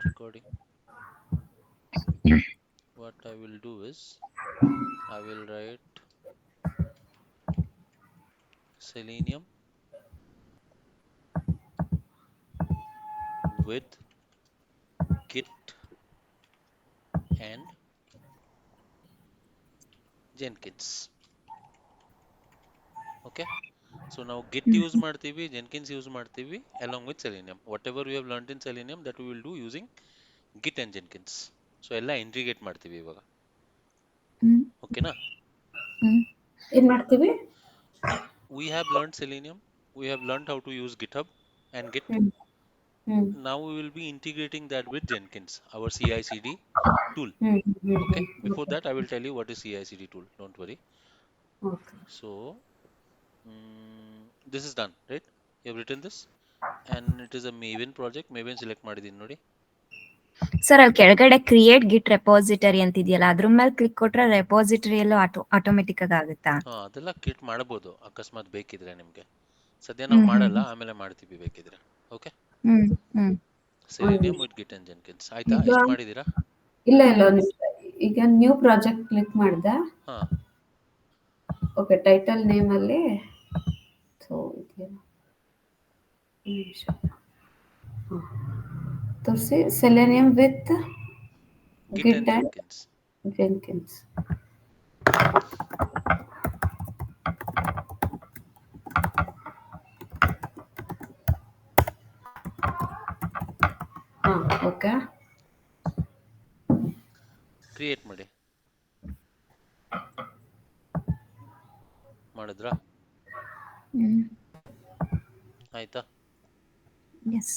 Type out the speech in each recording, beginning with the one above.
recording. What I will do is I will write Selenium with Git and Jenkins. Okay. So now Git use ಮಾಡ್ತೀವಿ, Jenkins use ಮಾಡ್ತೀವಿ along with Selenium. Whatever we have learned in Selenium that we will do using Git and Jenkins. So ಎಲ್ಲ integrate ಮಾಡ್ತೀವಿ ಇವಾಗ. ಓಕೆನಾ? ಏನ್ ಮಾಡ್ತೀವಿ? We have learned Selenium. We have learned how to use GitHub and Git. Now we will be integrating that with Jenkins, our CI/CD tool. Okay. Before that, I will tell you what is CI/CD tool. Don't worry. Okay. So this is done, right? You have written this, and it is a Maven project. Maven select ಮಾಡಿದೀನಿ ನೋಡಿ. Sir ಅಲ್ಲಿ ಕೆಳಗಡೆ create ಗಿಟ್ repository ಅಂತ ಇದೆಯಲ್ಲ, ಅದ್ರ ಮೇಲೆ click ಕೊಟ್ರೆ repository ಎಲ್ಲ ಆಟೋಮೆಟಿಕ್ ಆಗಿ ಆಗುತ್ತಾ? ಅದೆಲ್ಲ ಕ್ರಿಯೇಟ್ ಮಾಡಬಹುದು ಅಕಸ್ಮಾತ್ ಬೇಕಿದ್ರೆ ನಿಮ್ಗೆ. ಸದ್ಯ ನಾವು ಮಾಡಲ್ಲ, ಆಮೇಲೆ ಮಾಡ್ತೀವಿ ಬೇಕಿದ್ರೆ. Okay. Selenium with Git and Jenkins. ಆಯ್ತಾ? ಈಗ ಎಷ್ಟು ಮಾಡಿದೀರಾ? ಇಲ್ಲ ಒಂದ್ ನಿಮಿಷ. ಈಗ ನ್ಯೂ ಪ್ರಾಜೆಕ್ಟ್ ಕ್ಲಿಕ್ ಮಾಡ್ದೆ. ಹಾ. ಓಕೆ, ಟೈಟಲ್ ನೇಮ್ ಅಲ್ಲಿ ಸೊ ಇದೆಯಲ್ಲ, ನಿಮಿಷ ತೋರಿಸಿ. Selenium with Git and Jenkins. Jenkins. Okay. Create ಮಾಡಿ. ಮಾಡಿದ್ರಾ? ಆಯ್ತಾ? Yes.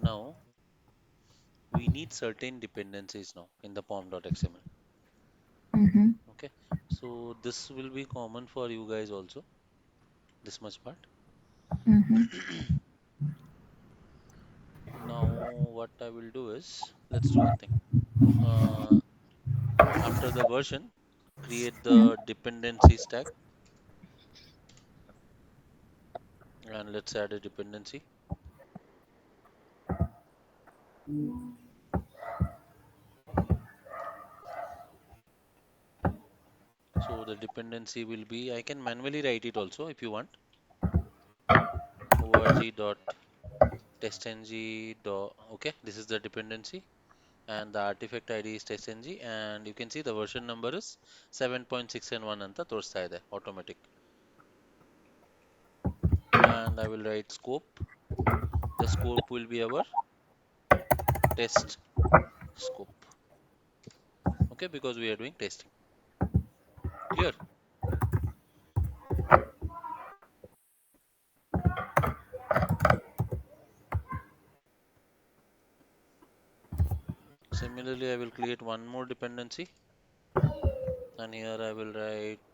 Now we need certain dependencies now in the pom.xml. Okay, so this will be common for you guys also, this much part. Now what I will do is, let's do one thing. After the version, create the dependency stack, and let's add a dependency. So the dependency will be, I can manually write it also if you want. org.testng. Okay, this is the dependency, and the artifact ID is testng, and you can see the version number is 7.6 and 1 anta ತೋರಿಸ್ತಾ ಇದೆ automatic. And I will write scope. The scope will be our test scope. Okay, because we are doing testing. Clear? Similarly, I will create one more dependency, and here I will write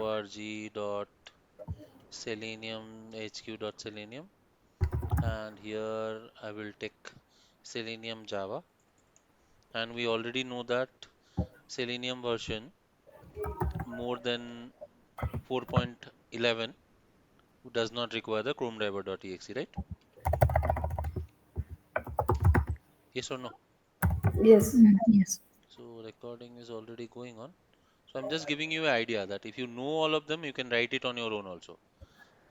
org.selenium.hq.selenium, and here I will take Selenium Java, and we already know that Selenium version more than 4.11 does not require the Chrome driver.exe, right? Yes or no? Yes. Yes. So recording is already going on. So I'm just giving you an idea that if you know all of them, you can write it on your own also.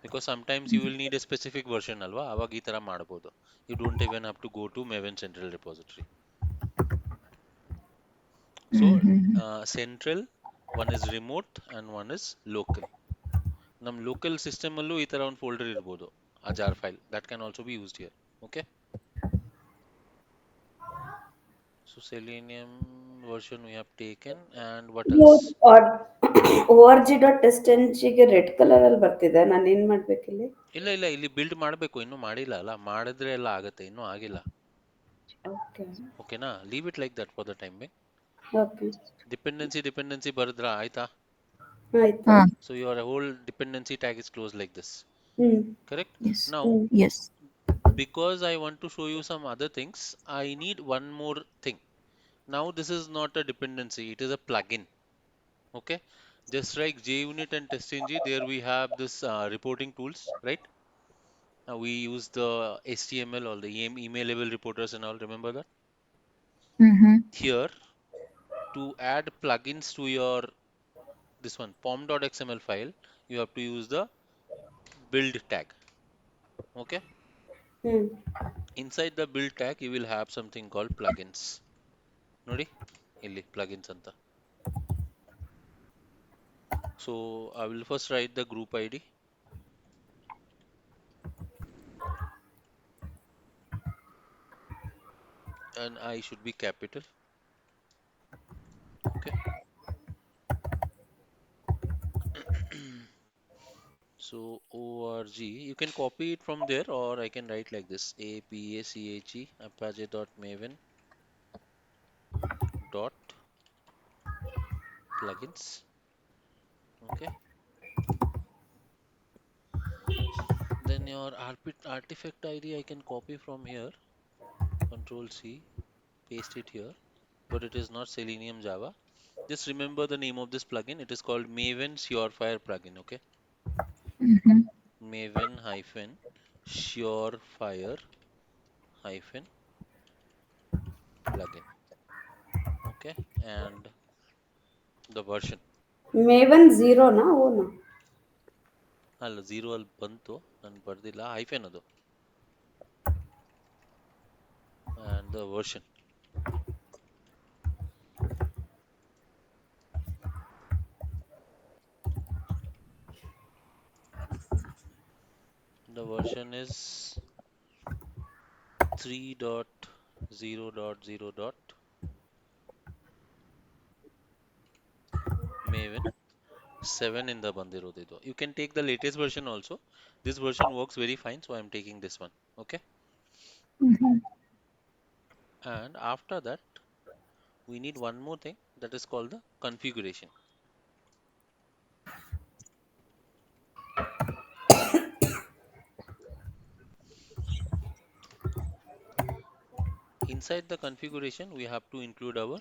Because sometimes you will need a specific version alwa, aವಾಗ ಈ ತರ ಮಾಡಬಹುದು. You don't even have to go to Maven Central Repository. So central, one is remote and one is local. ನಮ್ಮ local system ಅಲ್ಲೂ ಈ ತರ ಒಂದು folder ಇರಬಹುದು, a jar file that can also be used here. Okay. So Selenium version we have taken, and what else? org.testng red colour ಅಲ್ಲಿ ಬರ್ತಿದೆ. ನಾನು ಏನ್ ಮಾಡ್ಬೇಕಿಲ್ಲಿ? ಇಲ್ಲ ಇಲ್ಲಿ ಬಿಲ್ಡ್ ಮಾಡಬೇಕು, ಇನ್ನೂ ಮಾಡಿಲ್ಲ ಅಲ್ಲ, ಮಾಡಿದ್ರೆ ಎಲ್ಲ ಆಗುತ್ತೆ, ಇನ್ನೂ ಆಗಿಲ್ಲ. ಓಕೆ. ಓಕೆನಾ? Leave it like that for the time being. Okay. Dependency ಬರೆದ್ರಾ? ಆಯ್ತಾ? ಆಯ್ತು. So your whole dependency tag is closed like this. Correct? Yes. Now, Yes. because I want to show you some other things, I need one more thing. Now this is not a dependency, it is a plugin. Okay, just like JUnit and TestNG, there we have this reporting tools, right? We use the HTML or the emailable reporters and all. Remember that? Mm-hmm. Here, to add plugins to your this one pom.xml file, you have to use the build tag. Okay. Hmm. Inside the build tag, you will have something called plugins. Nodi, illi plugins anta. So I will first write the group ID, and I should be capital. Okay. So org, you can copy it from there, or I can write like this: apache apache.maven dot plugins. Okay. Then your artifact ID I can copy from here. Control C, paste it here, but it is not Selenium Java. Just remember the name of this plugin. It is called Maven Surefire plugin. Okay. Mm-hmm. Maven hyphen Surefire hyphen plugin. Okay. And the version. Maven 0 na ಓನಾ ಅಲ್ಲ zero ಅಲ್ಲಿ ಬಂತು ನಾನು ಬರ್ದಿಲ್ಲ hyphen ಅದು and the version. The version is 3.0.0. Maven 7 in the ಬಂದಿರೋದು ಇದು. You can take the latest version also. This version works very fine, so I'm taking this one. Okay. Mm-hmm. And after that, we need one more thing that is called the configuration. Inside the configuration, we have to include our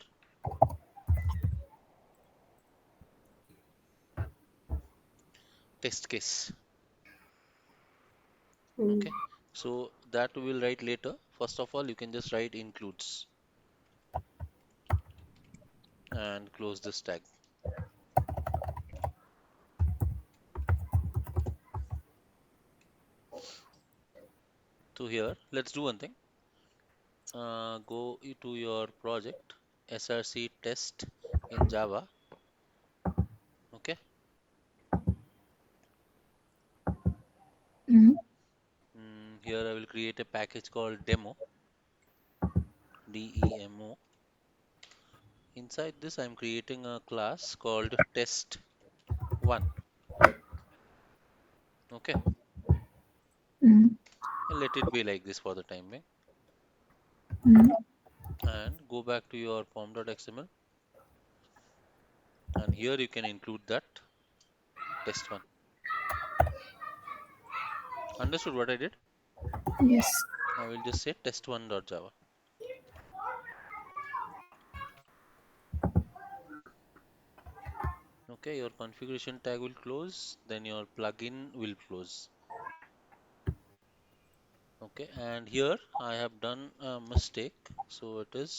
test case. Okay. So that we will write later. First of all, you can just write includes and close this tag. So here, let's do one thing. Go to your project, src test in Java. Okay. Mm-hmm. Here I will create a package called demo, demo. Inside this, I'm creating a class called test1. Okay. Mm-hmm. Let it be like this for the time being. Mm-hmm. And go back to your pom.xml. And here you can include that test1. Understood what I did? Yes. I will just say test1.java. Okay, your configuration tag will close, then your plugin will close. Okay, and here I have done a mistake, so it is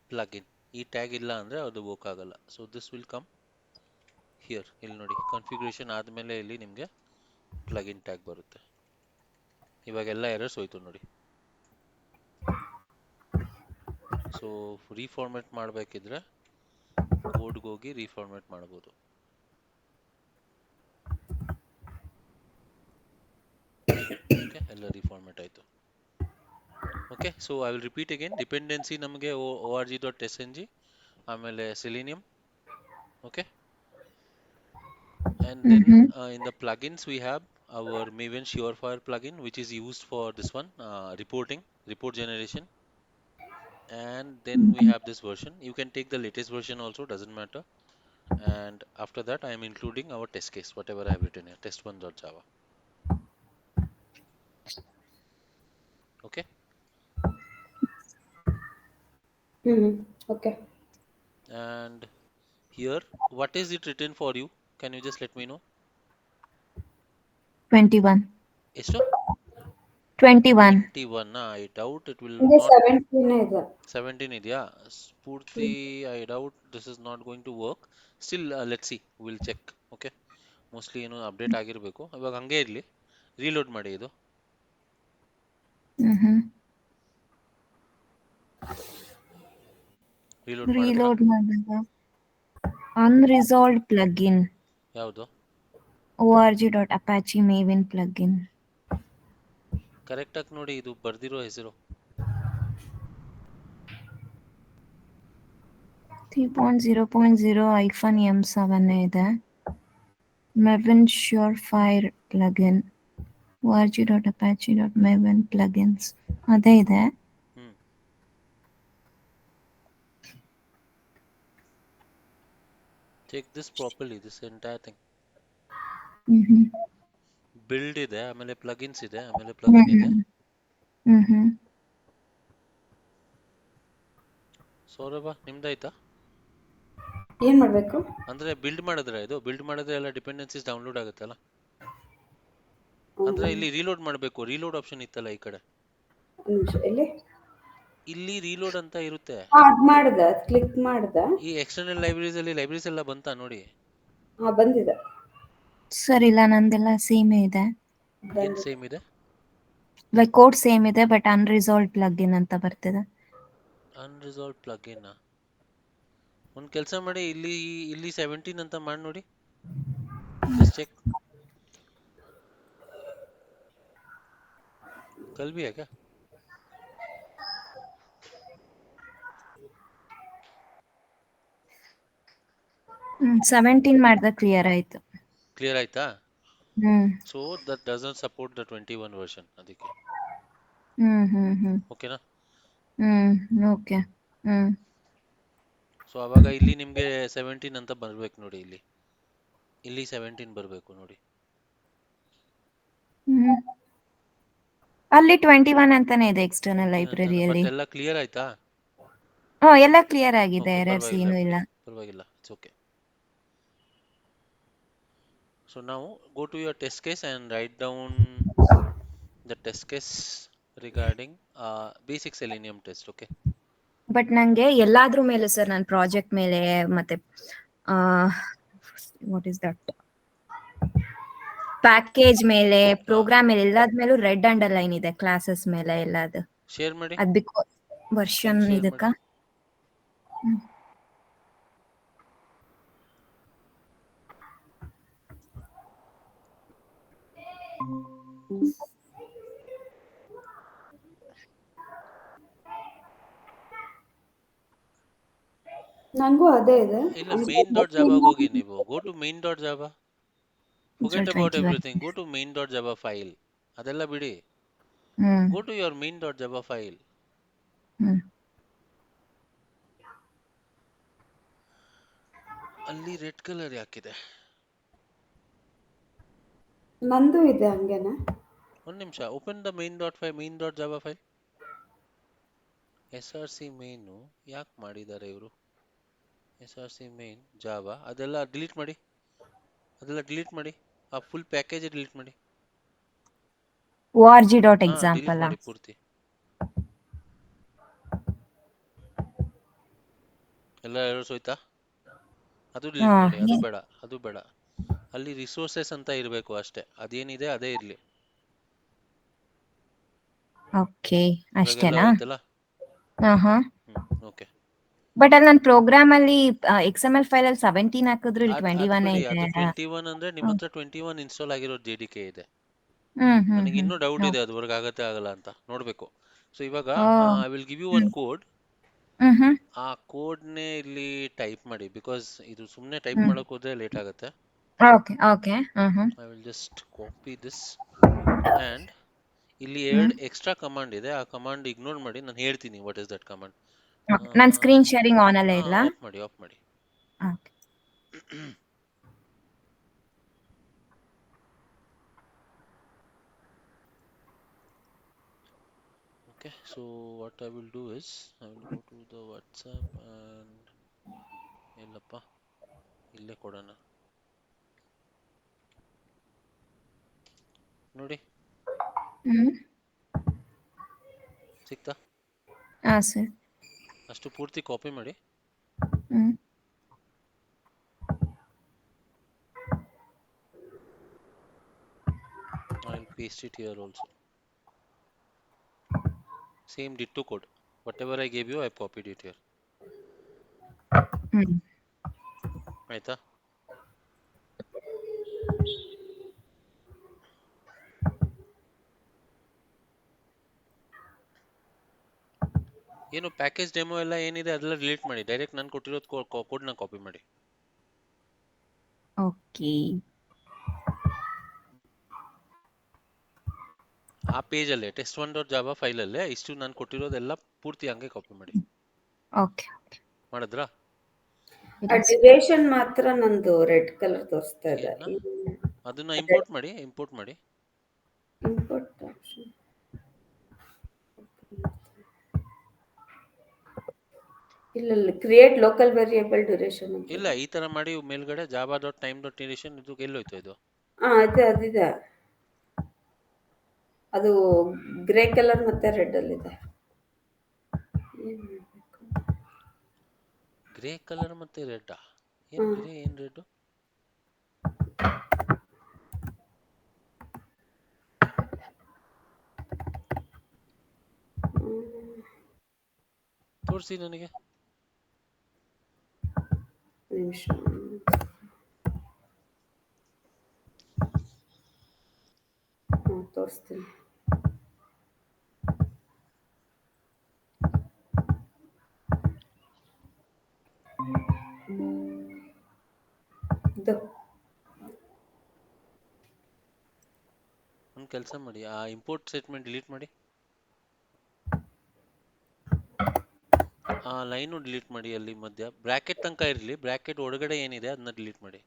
plugin. ಈ tag ಇಲ್ಲ ಅಂದ್ರೆ ಅದು work ಆಗಲ್ಲ. So this will come here. ಇಲ್ಲಿ ನೋಡಿ configuration ಆದ್ಮೇಲೆ ಇಲ್ಲಿ ನಿಮಗೆ ಪ್ಲಗಿನ್ ಟ್ಯಾಗ್ ಬರುತ್ತೆ. ಇವಾಗೆಲ್ಲ ಎರರ್ಸ್ ಹೋಯ್ತು ನೋಡಿ. ಸೊ ರೀಫಾರ್ಮ್ಯಾಟ್ ಮಾಡಬೇಕಿದ್ರೆ ಕೋಡ್ಗೆ ಹೋಗಿ ರೀಫಾರ್ಮ್ಯಾಟ್ ಮಾಡ್ಬೋದು. ಓಕೆ, ಎಲ್ಲ ರೀಫಾರ್ಮ್ಯಾಟ್ ಆಯಿತು. Okay, so I will repeat again. Dependency ನಮಗೆ org.sng, ಆಮೇಲೆ selenium. Okay, and then Mm-hmm. in the plugins we have our Maven Surefire plugin, which is used for this one report generation. And then we have this version. You can take the latest version also, doesn't matter. And after that I am including our test case, whatever I have written here, test1.java. Okay. Okay. And here, what is it written for you? Can you just let me know? 21. ಎಷ್ಟು 21. 21? I doubt it will ಇದೆ not. 17 ಇದೆ. 17 ಇದೆಯಾ? Spoorthi, I doubt this is not going to work. Still let see, will check. Okay, mostly ಏನೋ update ಆಗಿರಬೇಕು. ಇವಾಗ ಹಂಗೆ ಇರಲಿ, reload ಮಾಡಿ ಇದು. ರೀಲೋಡ್ ಮಾಡಿದ್ರಾ? ರೀಲೋಡ್ ಮಾಡಿದಾಗ ಅನ್ರಿಸಾಲ್ವ್ಡ್ ಪ್ಲಗಿನ್ ಯಾವುದು? org.apache maven plugin. ಕರೆಕ್ಟಾಗಿ ನೋಡಿ, ಇದು ಬರ್ದಿರೋ ಹೆಸರು. 3.0.0 -m7 ಇದೆ. Maven Surefire plugin org.apache.maven plugins ಅದೇ ಇದೆ. Check this properly, this entire thing. Build ಇದೆ, ಆಮೇಲೆ ಪ್ಲಗಿನ್ಸ್ ಇದೆ, ಆಮೇಲೆ ಪ್ಲಗಿನ್ ಇದೆ. ಸೌರಭ, ನಿಮ್ದಾಯ್ತಾ? ಏನ್ ಮಾಡ್ಬೇಕು ಅಂದ್ರೆ ಬಿಲ್ಡ್ ಮಾಡಿದ್ರೆ, ಇದು ಬಿಲ್ಡ್ ಮಾಡಿದ್ರೆ ಎಲ್ಲ ಡಿಪೆಂಡೆನ್ಸೀಸ್ ಡೌನ್ಲೋಡ್ ಆಗುತ್ತಲ್ಲ. ಅಂದ್ರೆ ಇಲ್ಲಿ ರೀಲೋಡ್ ಮಾಡಬೇಕು, ರೀಲೋಡ್ ಆಪ್ಷನ್ ಇತ್ತಲ್ಲ ಈ ಕಡೆ. ಎಲ್ಲಿ? ಇಲ್ಲಿ ರೀಲೋಡ್ ಅಂತ ಇರುತ್ತೆ. ಅದ್ ಮಾಡ್ದ, ಕ್ಲಿಕ್ ಮಾಡ್ದ. ಈ ಎಕ್ಸ್ಟರ್ನಲ್ ಲೈಬ್ರರೀಸ್ ಅಲ್ಲಿ ಲೈಬ್ರರೀಸ್ ಎಲ್ಲ ಬಂತಾ ನೋಡಿ? ಬಂದಿದೆ. ಸರ್ ಇಲ್ಲ, ನಂದೆಲ್ಲ ಸೇಮೇ ಇದೆ. ಏನ್ ಸೇಮ್ ಇದೆ? ಲೈಕ್ ಕೋಡ್ ಸೇಮ್ ಇದೆ, ಬಟ್ ಅನ್ರಿಸಾಲ್ವ್ಡ್ ಪ್ಲಗಿನ್ ಅಂತ ಬರ್ತಿದೆ. Unresolved plugin? ಒಂದ್ ಕೆಲಸ ಮಾಡಿ, ಇಲ್ಲಿ 17 ಅಂತ ಮಾಡಿ ನೋಡಿ. Just check. ಕಲ್ ಭಿ ಹೈ ಕ್ಯಾ? 17 ಮಾಡಿದಾಗ ಕ್ಲಿಯರ್ ಆಯ್ತು. ಕ್ಲಿಯರ್ ಆಯ್ತಾ? So that doesn't support the 21 version, ಅದಕ್ಕೆ. ಓಕೆನಾ? ಓಕೆ. ಸೊ ಅವಾಗ ಇಲ್ಲಿ ನಿಮ್ಗೆ 17 ಅಂತ ಬರ್ಬೇಕು ನೋಡಿ. ಇಲ್ಲಿ 17 ಬರ್ಬೇಕು ನೋಡಿ. ಅಲ್ಲಿ 21 ಅಂತಾನೆ ಇದೆ ಎಕ್ಸ್ಟರ್ನಲ್ ಲೈಬ್ರರಿಯಲ್ಲಿ. ಎಲ್ಲ ಕ್ಲಿಯರ್ ಆಯ್ತಾ? ಎಲ್ಲ ಕ್ಲಿಯರ್ ಆಗಿದೆ, ಎರರ್ಸ್ ಏನೂ ಇಲ್ಲ. ಪರವಾಗಿಲ್ಲ, ಇಟ್ಸ್ ಓಕೆ. ಸೊ ನಾವು go to your test case and write down the test case regarding basic Selenium test. Okay. But ನಂಗೆ ಎಲ್ಲಾದ್ರ ಮೇಲೆ ಸರ್, ನನ್ನ ಪ್ರಾಜೆಕ್ಟ್ ಮೇಲೆ ಮತ್ತೆ ವಾಟ್ ಇಸ್ ದಟ್ ಪ್ಯಾಕೇಜ್ ಮೇಲೆ, ಪ್ರೋಗ್ರಾಮ್ ಮೇಲೆ, ಎಲ್ಲಾದ ಮೇಲೂ ರೆಡ್ ಅಂಡರ್ಲೈನ್ ಇದೆ. ಕ್ಲಾಸಸ್ ಮೇಲೆ ಎಲ್ಲದು ಶೇರ್ ಮಾಡಿ. ಅದ್ ಬಿಕಾಸ್ ವರ್ಷನ್ ಇದಕ್ಕ. ನಂಗೂ ಅದೇ ಇದೆ. ಇಲ್ಲ, main.java ಹೋಗಿ ನೀವು. go to main.java. forget about everything. go to main.java file. ಅದೆಲ್ಲ ಬಿಡಿ. go to your main.java file. ಅಲ್ಲಿ ರೆಡ್ ಕಲರ್ ಯಾಕಿದೆ? ನಂದು ಇದೆ ಹಂಗೇನೆ. ಒಂದು ನಿಮಿಷ, open the main.java file. src main ಯಾಕೆ ಮಾಡಿದ್ದಾರೆ ಇವರು? src main java ಅದೆಲ್ಲ ಡಿಲೀಟ್ ಮಾಡಿ. ಆ ಫುಲ್ ಪ್ಯಾಕೇಜ್ ಡಿಲೀಟ್ ಮಾಡಿ. org.example ಮಾಡಿ ಪೂರ್ತಿ. ಎಲ್ಲ ಎರರ್ಸ್ ಹೋಯ್ತಾ? ಅದು ಡಿಲೀಟ್ ಮಾಡಿ. ಅದು ಬೇಡ. ಅಲ್ಲಿ ರಿಸೋರ್ಸಸ್ ಅಂತ ಇರಬೇಕು ಅಷ್ಟೇ. ಅದೇನಿದೆ ಅದೇ ಇರ್ಲಿ. ಓಕೆ, ಅಷ್ಟೇನಾ? ಓಕೆ. ಬಟ್ ಅಲ್ಲಿ ನನ್ನ ಪ್ರೋಗ್ರಾಮ್ ಅಲ್ಲಿ XML ಫೈಲ್ ಅಲ್ಲಿ 17 ಹಾಕಿದ್ರು ಇಲ್ಲಿ 21 ಇದೆ. 21 ಅಂದ್ರೆ ನಿಮ್ಮ ಹತ್ರ 21 ಇನ್ಸ್ಟಾಲ್ ಆಗಿರೋ JDK ಇದೆ. ನನಗೆ ಇನ್ನೂ ಡೌಟ್ ಇದೆ, ಅದು ವರ್ಕ್ ಆಗತ್ತೆ ಆಗಲ್ಲ ಅಂತ ನೋಡ್ಬೇಕು. ಸೊ ಇವಾಗ I will give you one code. ಆ ಕೋಡ್ ನೇ ಇಲ್ಲಿ ಟೈಪ್ ಮಾಡಿ, ಬಿಕಾಸ್ ಇದು ಸುಮ್ಮನೆ ಟೈಪ್ ಮಾಡಕ್ ಹೋದ್ರೆ ಲೇಟ್ ಆಗುತ್ತೆ. Okay. I will just copy this and ಇಲ್ಲಿ 2 ಎಕ್ಸ್ಟ್ರಾ ಕಮಾಂಡ್ ಇದೆ. ಆ ಕಮಾಂಡ್ ಇಗ್ನೋರ್ ಮಾಡಿ, ನಾನು ಹೇಳ್ತೀನಿ ವಾಟ್ ಇಸ್ ದಟ್ ಕಮಾಂಡ್. ನನ್ನ ಸ್ಕ್ರೀನ್ ಶೇರಿಂಗ್ ಆನ್ ಅಲ್ಲೇ ಇಲ್ಲ. ಆಫ್ ಮಾಡಿ. Okay, so what I will do is I will go to the WhatsApp and ಎಲ್ಲಪ್ಪ ಇಲ್ಲೇ ಕೊಡೋಣ ನೋಡಿ. ಸಿಕ್ತಾ? ಹಾಂ ಸರ್. ಅಷ್ಟು ಪೂರ್ತಿ ಕಾಪಿ ಮಾಡಿ. I'll paste it here also. Same ditto code. Whatever I gave you, I've copied it here. ಆಯ್ತಾ? ಏನು ಪ್ಯಾಕೇಜ್ ಡೆಮೋ ಎಲ್ಲ ಏನಿದೆ ಅದೆಲ್ಲ ಡಿಲೀಟ್ ಮಾಡಿ. ಡೈರೆಕ್ಟ್ ನಾನು ಕೊಟ್ಟಿರೋದು ಕೋಡ್ನ ಕಾಪಿ ಮಾಡಿ. ಓಕೆ. ಆ ಪೇಜಲ್ಲೇ test1.java ಫೈಲಲ್ಲೇ ಇಷ್ಟು ನಾನು ಕೊಟ್ಟಿರೋದೆಲ್ಲ ಪೂರ್ತಿ ಹಂಗೆ ಕಾಪಿ ಮಾಡಿ. ಓಕೆ. ಮಾಡಿದ್ರಾ? ಡ್ಯುರೇಷನ್ ಮಾತ್ರ ನಂದು ರೆಡ್ ಕಲರ್ ತೋರಿಸ್ತಾ ಇದೆ. ಅದನ್ನ ಇಂಪೋರ್ಟ್ ಮಾಡಿ. ಇಂಪೋರ್ಟ್ ಆಪ್ಷನ್ ಇಲ್ಲ, ಕ್ರಿಯೇಟ್ ಲೋಕಲ್ ವೇರಿಯೇಬಲ್ ಡ್ಯುರೇಷನ್ ಅಂತ. ಇಲ್ಲ, ಈ ತರ ಮಾಡಿ ಮೇಲ್ಗಡೆ java.time.duration ಇದು ಎಲ್ಲೋಯ್ತು ಇದು? ಅದಿದೆ. ಅದು ಗ್ರೇ ಕಲರ್ ಮತ್ತೆ ರೆಡ್ ಅಲ್ಲಿ ಇದೆ. ಗ್ರೇ ಕಲರ್ ಮತ್ತೆ ರೆಡ್? ಏನ್ ಗ್ರೇ ಏನ್ ರೆಡ್? ತೋರಿಸಿ ನನಗೆ. ನಿಮಿಷ ತೋರಿಸ್ತೀನಿ. ಒಂದು ಕೆಲಸ ಮಾಡಿ, ಆ ಇಂಪೋರ್ಟ್ ಸ್ಟೇಟ್ಮೆಂಟ್ ಡಿಲೀಟ್ ಮಾಡಿ. ಆ ಲೈನು ಡಿಲೀಟ್ ಮಾಡಿ. ಅಲ್ಲಿ ಮಧ್ಯ ಬ್ರಾಕೆಟ್ ತನಕ ಇರಲಿ. ಬ್ರಾಕೆಟ್ ಒಳಗಡೆ ಏನಿದೆ ಅದನ್ನ ಡಿಲೀಟ್ ಮಾಡಿ.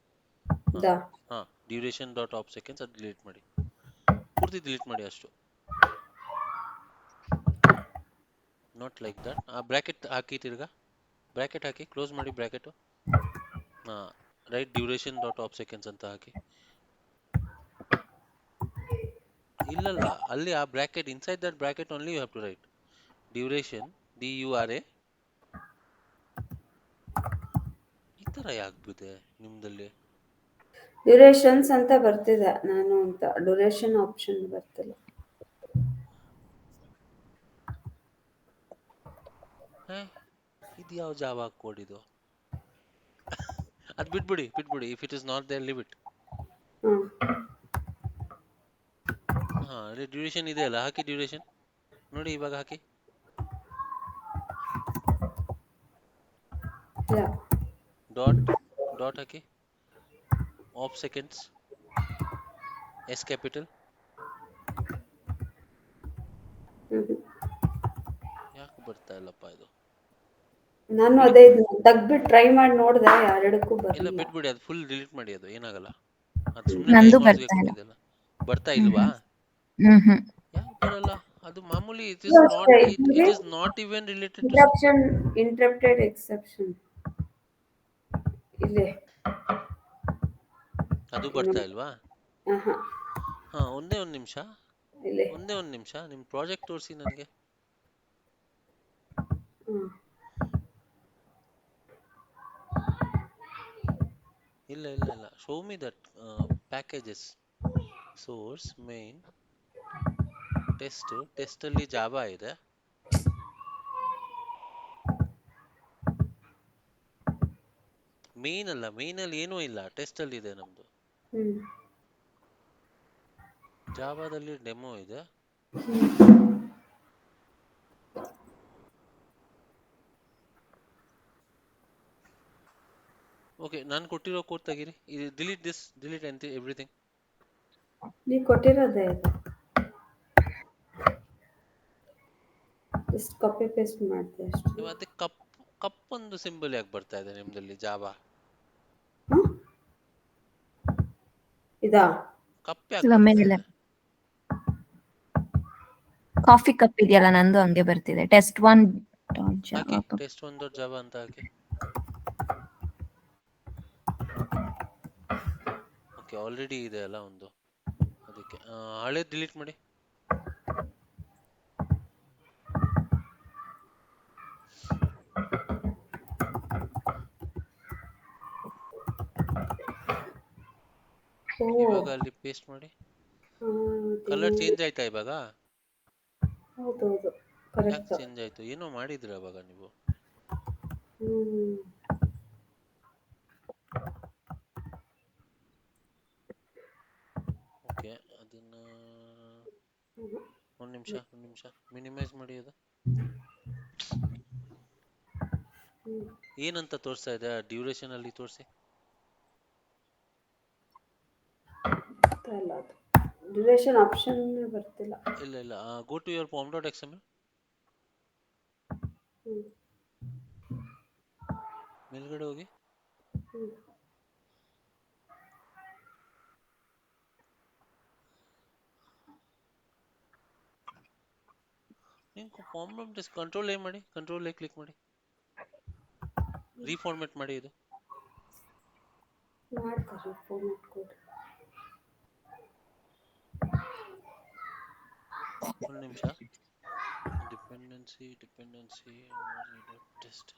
ಡ್ಯೂರೇಷನ್ ಡಾಟ್ ಆಫ್ ಸೆಕೆಂಡ್ಸ್ ಅದು ಡಿಲೀಟ್ ಮಾಡಿ. ಪೂರ್ತಿ ಡಿಲೀಟ್ ಮಾಡಿ ಅಷ್ಟು. Not like that. ಆ ಬ್ರಾಕೆಟ್ ಹಾಕಿ, ತಿರ್ಗಾ ಬ್ರಾಕೆಟ್ ಹಾಕಿ, ಕ್ಲೋಸ್ ಮಾಡಿ bracket. Write duration dot of seconds ಅಂತ ಹಾಕಿ. ಇಲ್ಲಲ್ಲ, ಅಲ್ಲಿ ಆ bracket, inside that bracket only you have to write duration DURA. ಈ ತರ ಯಾಕ್ಬಿದೆ ನಿಮ್ದಲ್ಲಿ? ಡ್ಯೂರೇಷನ್ಸ್ ಅಂತ ಬರ್ತಿದೆ, ನಾನು ಅಂತ ಡ್ಯೂರೇಷನ್ ಆಪ್ಷನ್ ಬರ್ತಿಲ್ಲ. ಇದು ಯಾವ ಜಾವಾ ಕೋಡ್ ಇದು? ಅದು ಬಿಟ್ಬಿಡಿ. If it is not there, leave it. Duration ಇದೆ ಅಲ್ಲ, ಹಾಕಿ ಡ್ಯೂರೇಷನ್ ನೋಡಿ. ಇವಾಗ ಹಾಕಿ. ಡಾಟ್ ಹಾಕಿ. Of seconds S capital. ಯಾಕೆ ಬರ್ತಾ ಇಲ್ಲಪ್ಪ ಇದು? ನಾನು ಅದೇ ತೆಗ್ದ್ಬಿಟ್ಟು ಟ್ರೈ ಮಾಡಿ ನೋಡಿದೆ, ಎರಡಕ್ಕೂ ಇಲ್ಲ, ಬರಲಿಲ್ಲ. ಬಿಟ್ಬಿಡಿ. ಅದು ಫುಲ್ ಡಿಲೀಟ್ ಮಾಡಿ. ಅದು ಏನಾಗಲ್ಲ. ಅದು ಸುಮ್ಮನೆ ನಂದು ಟೈಮ್ ಬರ್ತಾ ಇಲ್ಲ. ಕೊಟ್ಟಿದೆಲ್ಲ. ಬರ್ತಾ ಇಲ್ವಾ? ಯಾಕೆ ಬರಲ್ಲ? ಅದು ಮಾಮೂಲಿ. It is not even related to interrupted exception ಇಲ್ಲೇ. ಅದು ಬರ್ತಾ ಇಲ್ವಾ? ಒಂದೇ ಒಂದು ನಿಮಿಷ. ನಿಮ್ಮ ಪ್ರಾಜೆಕ್ಟ್ ತೋರಿಸಿ ನನಗೆ. ಇಲ್ಲ. Show me that packages. Source, main, test ಅಲ್ಲಿ ಜಾವಾ ಇದೆ. ಮೇನ್ ಅಲ್ಲಿ ಏನೂ ಇಲ್ಲ. ಟೆಸ್ಟ್ ಅಲ್ಲಿ ಇದೆ ನಮ್ದು. ಜಾವಾದಲ್ಲಿ ಡೆಮೋ ಇದೆ. ಓಕೆ, ನಾನು ಕೊಟ್ಟಿರೋ ಕೋಡ್ ತೆಗೀರಿ. Delete everything. ನೀವು ಕೊಟ್ಟಿರೋದೇ ಇದು. ಜಸ್ಟ್ ಕಾಪಿ ಪೇಸ್ಟ್ ಮಾಡಿದೆ ಅಷ್ಟೇ. ಮತ್ತೆ ಕಪ್ ಒಂದು ಸಿಂಬಲ್ ಯಾಕೆ ಬರ್ತಾ ಇದೆ ನಿಮ್ದಲ್ಲಿ ಜಾವಾ? ಇದಾ ಕಪ್ ಯಾಕೆ ಬರ್ತಾ ಇದೆ? ಕಾಫಿ ಕಪ್ ಇದೆಯಲ್ಲ, ನಂದು ಹಂಗೆ ಬರ್ತಿದೆ. test1.java ಅಂತ ಹಾಕಿ. ಓಕೆ, ಆಲ್ರೆಡಿ ಇದೆ ಅಲ್ಲ ಒಂದು. ಅದಕ್ಕೆ ಹಳೆ ಡಿಲೀಟ್ ಮಾಡಿ. ಓ ಇವಾಗ ಅಲ್ಲಿ ಪೇಸ್ಟ್ ಮಾಡಿ. ಕಲರ್ ಚೇಂಜ್ ಆಯ್ತಾ ಇವಾಗ? ಹೌದೌದು ಯಾಕೆ ಕರೆಕ್ಟ್. ಚೇಂಜ್ ಆಯ್ತು? ಏನೋ ಮಾಡಿದ್ರ ಅವಾಗ ನೀವು? ಹ್ಮ್ ಓಕೆ, ಅದನ್ನ ಒಂದು ನಿಮಿಷ ಮಿನಿಮೈಸ್ ಮಾಡಿ. ಅದು ಏನಂತ ತೋರಿಸ್ತಾ ಇದೆ? ಡ್ಯೂರೇಷನ್ ಅಲ್ಲಿ ತೋರಿಸಿ. ಅಲ್ಲ ಅದು ಡ್ಯೂರೇಷನ್ ಆಪ್ಷನ್ ಬರ್ತಿಲ್ಲ. ಇಲ್ಲ, ಗೋ ಟು ಯುವರ್ pom.xml. ಮೇಲ್ಗಡೆ ಹೋಗಿ. ನೀವು pom.test ಕಂಟ್ರೋಲ್ A ಮಾಡಿ, ಕಂಟ್ರೋಲ್ A ಕ್ಲಿಕ್ ಮಾಡಿ, ರೀಫಾರ್ಮೆಟ್ ಮಾಡಿ. ಇದು ಮಾಡ್ತಾರೆ ಫಾರ್ಮೆಟ್ ಕೋಡ್. ಒಂದು ನಿಮಿಷ. Dependency test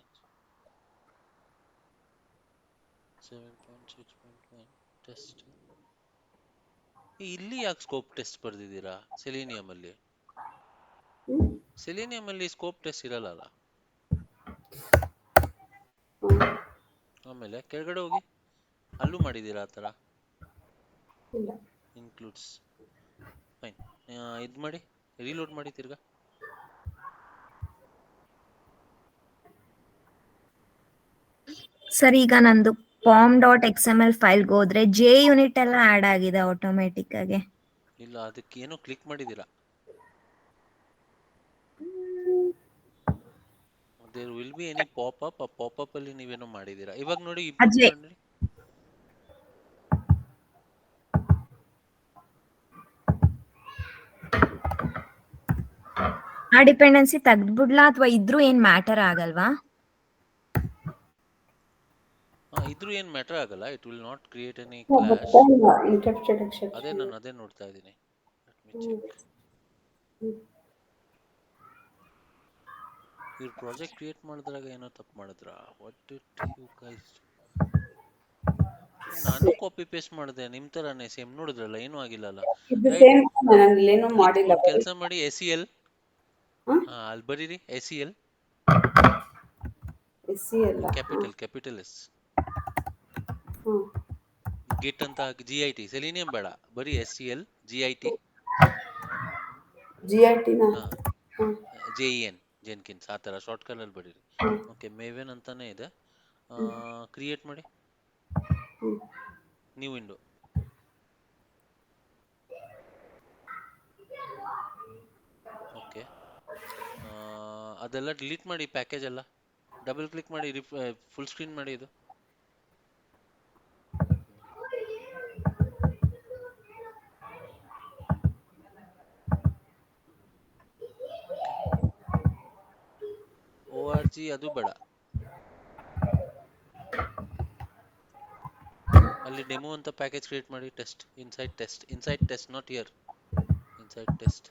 7.6.1 test. ಇಲ್ಲಿ ಯಾಕೆ ಸ್ಕೋಪ್ ಟೆಸ್ಟ್ ಬರ್ದಿದ್ದೀರಾ? ಸೆಲೇನಿಯಂ ಅಲ್ಲಿ ಸ್ಕೋಪ್ ಟೆಸ್ಟ್ ಇರಲ್ಲ. ಆಮೇಲೆ ಕೆಳಗಡೆ ಹೋಗಿ, ಅಲ್ಲೂ ಮಾಡಿದ್ದೀರಾ ಆ ಥರ? ಇಲ್ಲ ಇನ್ಕ್ಲೂಡ್ಸ್. ಫೈನ್. ಇದು ಮಾಡಿ, ರೀಲೋಡ್ ಮಾಡಿ ತಿರ್ಗಾ. ಸರ್ ಈಗ ನಂದು pom.xml ಫೈಲ್ಗೆ ಹೋದ್ರೆ ಜೆ ಯೂನಿಟ್ ಎಲ್ಲ ಆಡ್ ಆಗಿದೆ ಆಟೋಮೆಟಿಕ್ ಆಗಿ. ಇಲ್ಲ, ಅದಕ್ಕೆ ಏನೋ ಕ್ಲಿಕ್ ಮಾಡಿದ್ದೀರಾ. There will be any pop up. ಆ ಪಾಪ್ ಅಲ್ಲಿ ನೀವೇನೋ ಮಾಡಿದ್ದೀರಾ. ಇವಾಗ ನೋಡಿ, ಇಂಪೋರ್ಟ್ ಅಜಯ್ ಮಾಡಿ. ಆ ಡಿಪೆಂಡೆನ್ಸಿ ತೆಗ್ದ್ಬಿಡ್ಲಾ ಅಥವಾ ಇದ್ರೂ ಏನ್ ಮ್ಯಾಟರ್ ಆಗಲ್ವಾ? ಇದ್ರೂ ಏನ್ ಮ್ಯಾಟರ್ ಆಗಲ್ಲ. It will not create any clash. ಅದೇ ನೋಡ್ತಾ ಇದ್ದೀನಿ. Let me check. ಇವ್ರು ಪ್ರಾಜೆಕ್ಟ್ ಕ್ರಿಯೇಟ್ ಮಾಡಿದ್ರಾಗ ಏನೋ ತಪ್ಪು ಮಾಡಿದ್ರ? What did you guys? ನಾನು ಕಾಪಿ ಪೇಸ್ಟ್ ಮಾಡಿದೆ ನಿಮ್ ತರಾನೇ ಸೇಮ್. ನೋಡಿದ್ರಲ್ಲ, ಏನೂ ಆಗಿಲ್ಲಲ್ಲ. ಇದು ರೈಟ್. ಸೇಮ್ ನಾನು ಏನೂ ಮಾಡಿಲ್ಲ. ಒಂದು ಕೆಲಸ ಮಾಡಿ, SEL ಅಲ್ಲಿ ಬರೀರಿ. SEL ಅಲ್ಲ ಕ್ಯಾಪಿಟಲ್ S. ಗಿಟ್ ಅಂತ GIT. ಸೆಲೇನಿಯಂ ಬೇಡ, ಬರೀ SEL GIT. JEN ಜೆನ್ಕಿನ್ಸ್ ಆ ಥರ ಶಾರ್ಟ್ ಕಲರ್ ಬರೀರಿ. ಓಕೆ, ಮೇವೆನ್ ಅಂತಾನೆ ಇದೆ. ಕ್ರಿಯೇಟ್ ಮಾಡಿ, ನ್ಯೂ ವಿಂಡೋ. ಓಕೆ, ಅದೆಲ್ಲ ಡಿಲೀಟ್ ಮಾಡಿ, ಪ್ಯಾಕೇಜ್ ಎಲ್ಲ. ಡಬಲ್ ಕ್ಲಿಕ್ ಮಾಡಿ, ಫುಲ್ ಸ್ಕ್ರೀನ್ ಮಾಡಿ. ಇದು ORG ಅದು ಬೇಡ. ಅಲ್ಲಿ ಡೆಮೋ ಅಂತ ಪ್ಯಾಕೇಜ್ ಕ್ರಿಯೇಟ್ ಮಾಡಿ. Test inside test not here. Inside test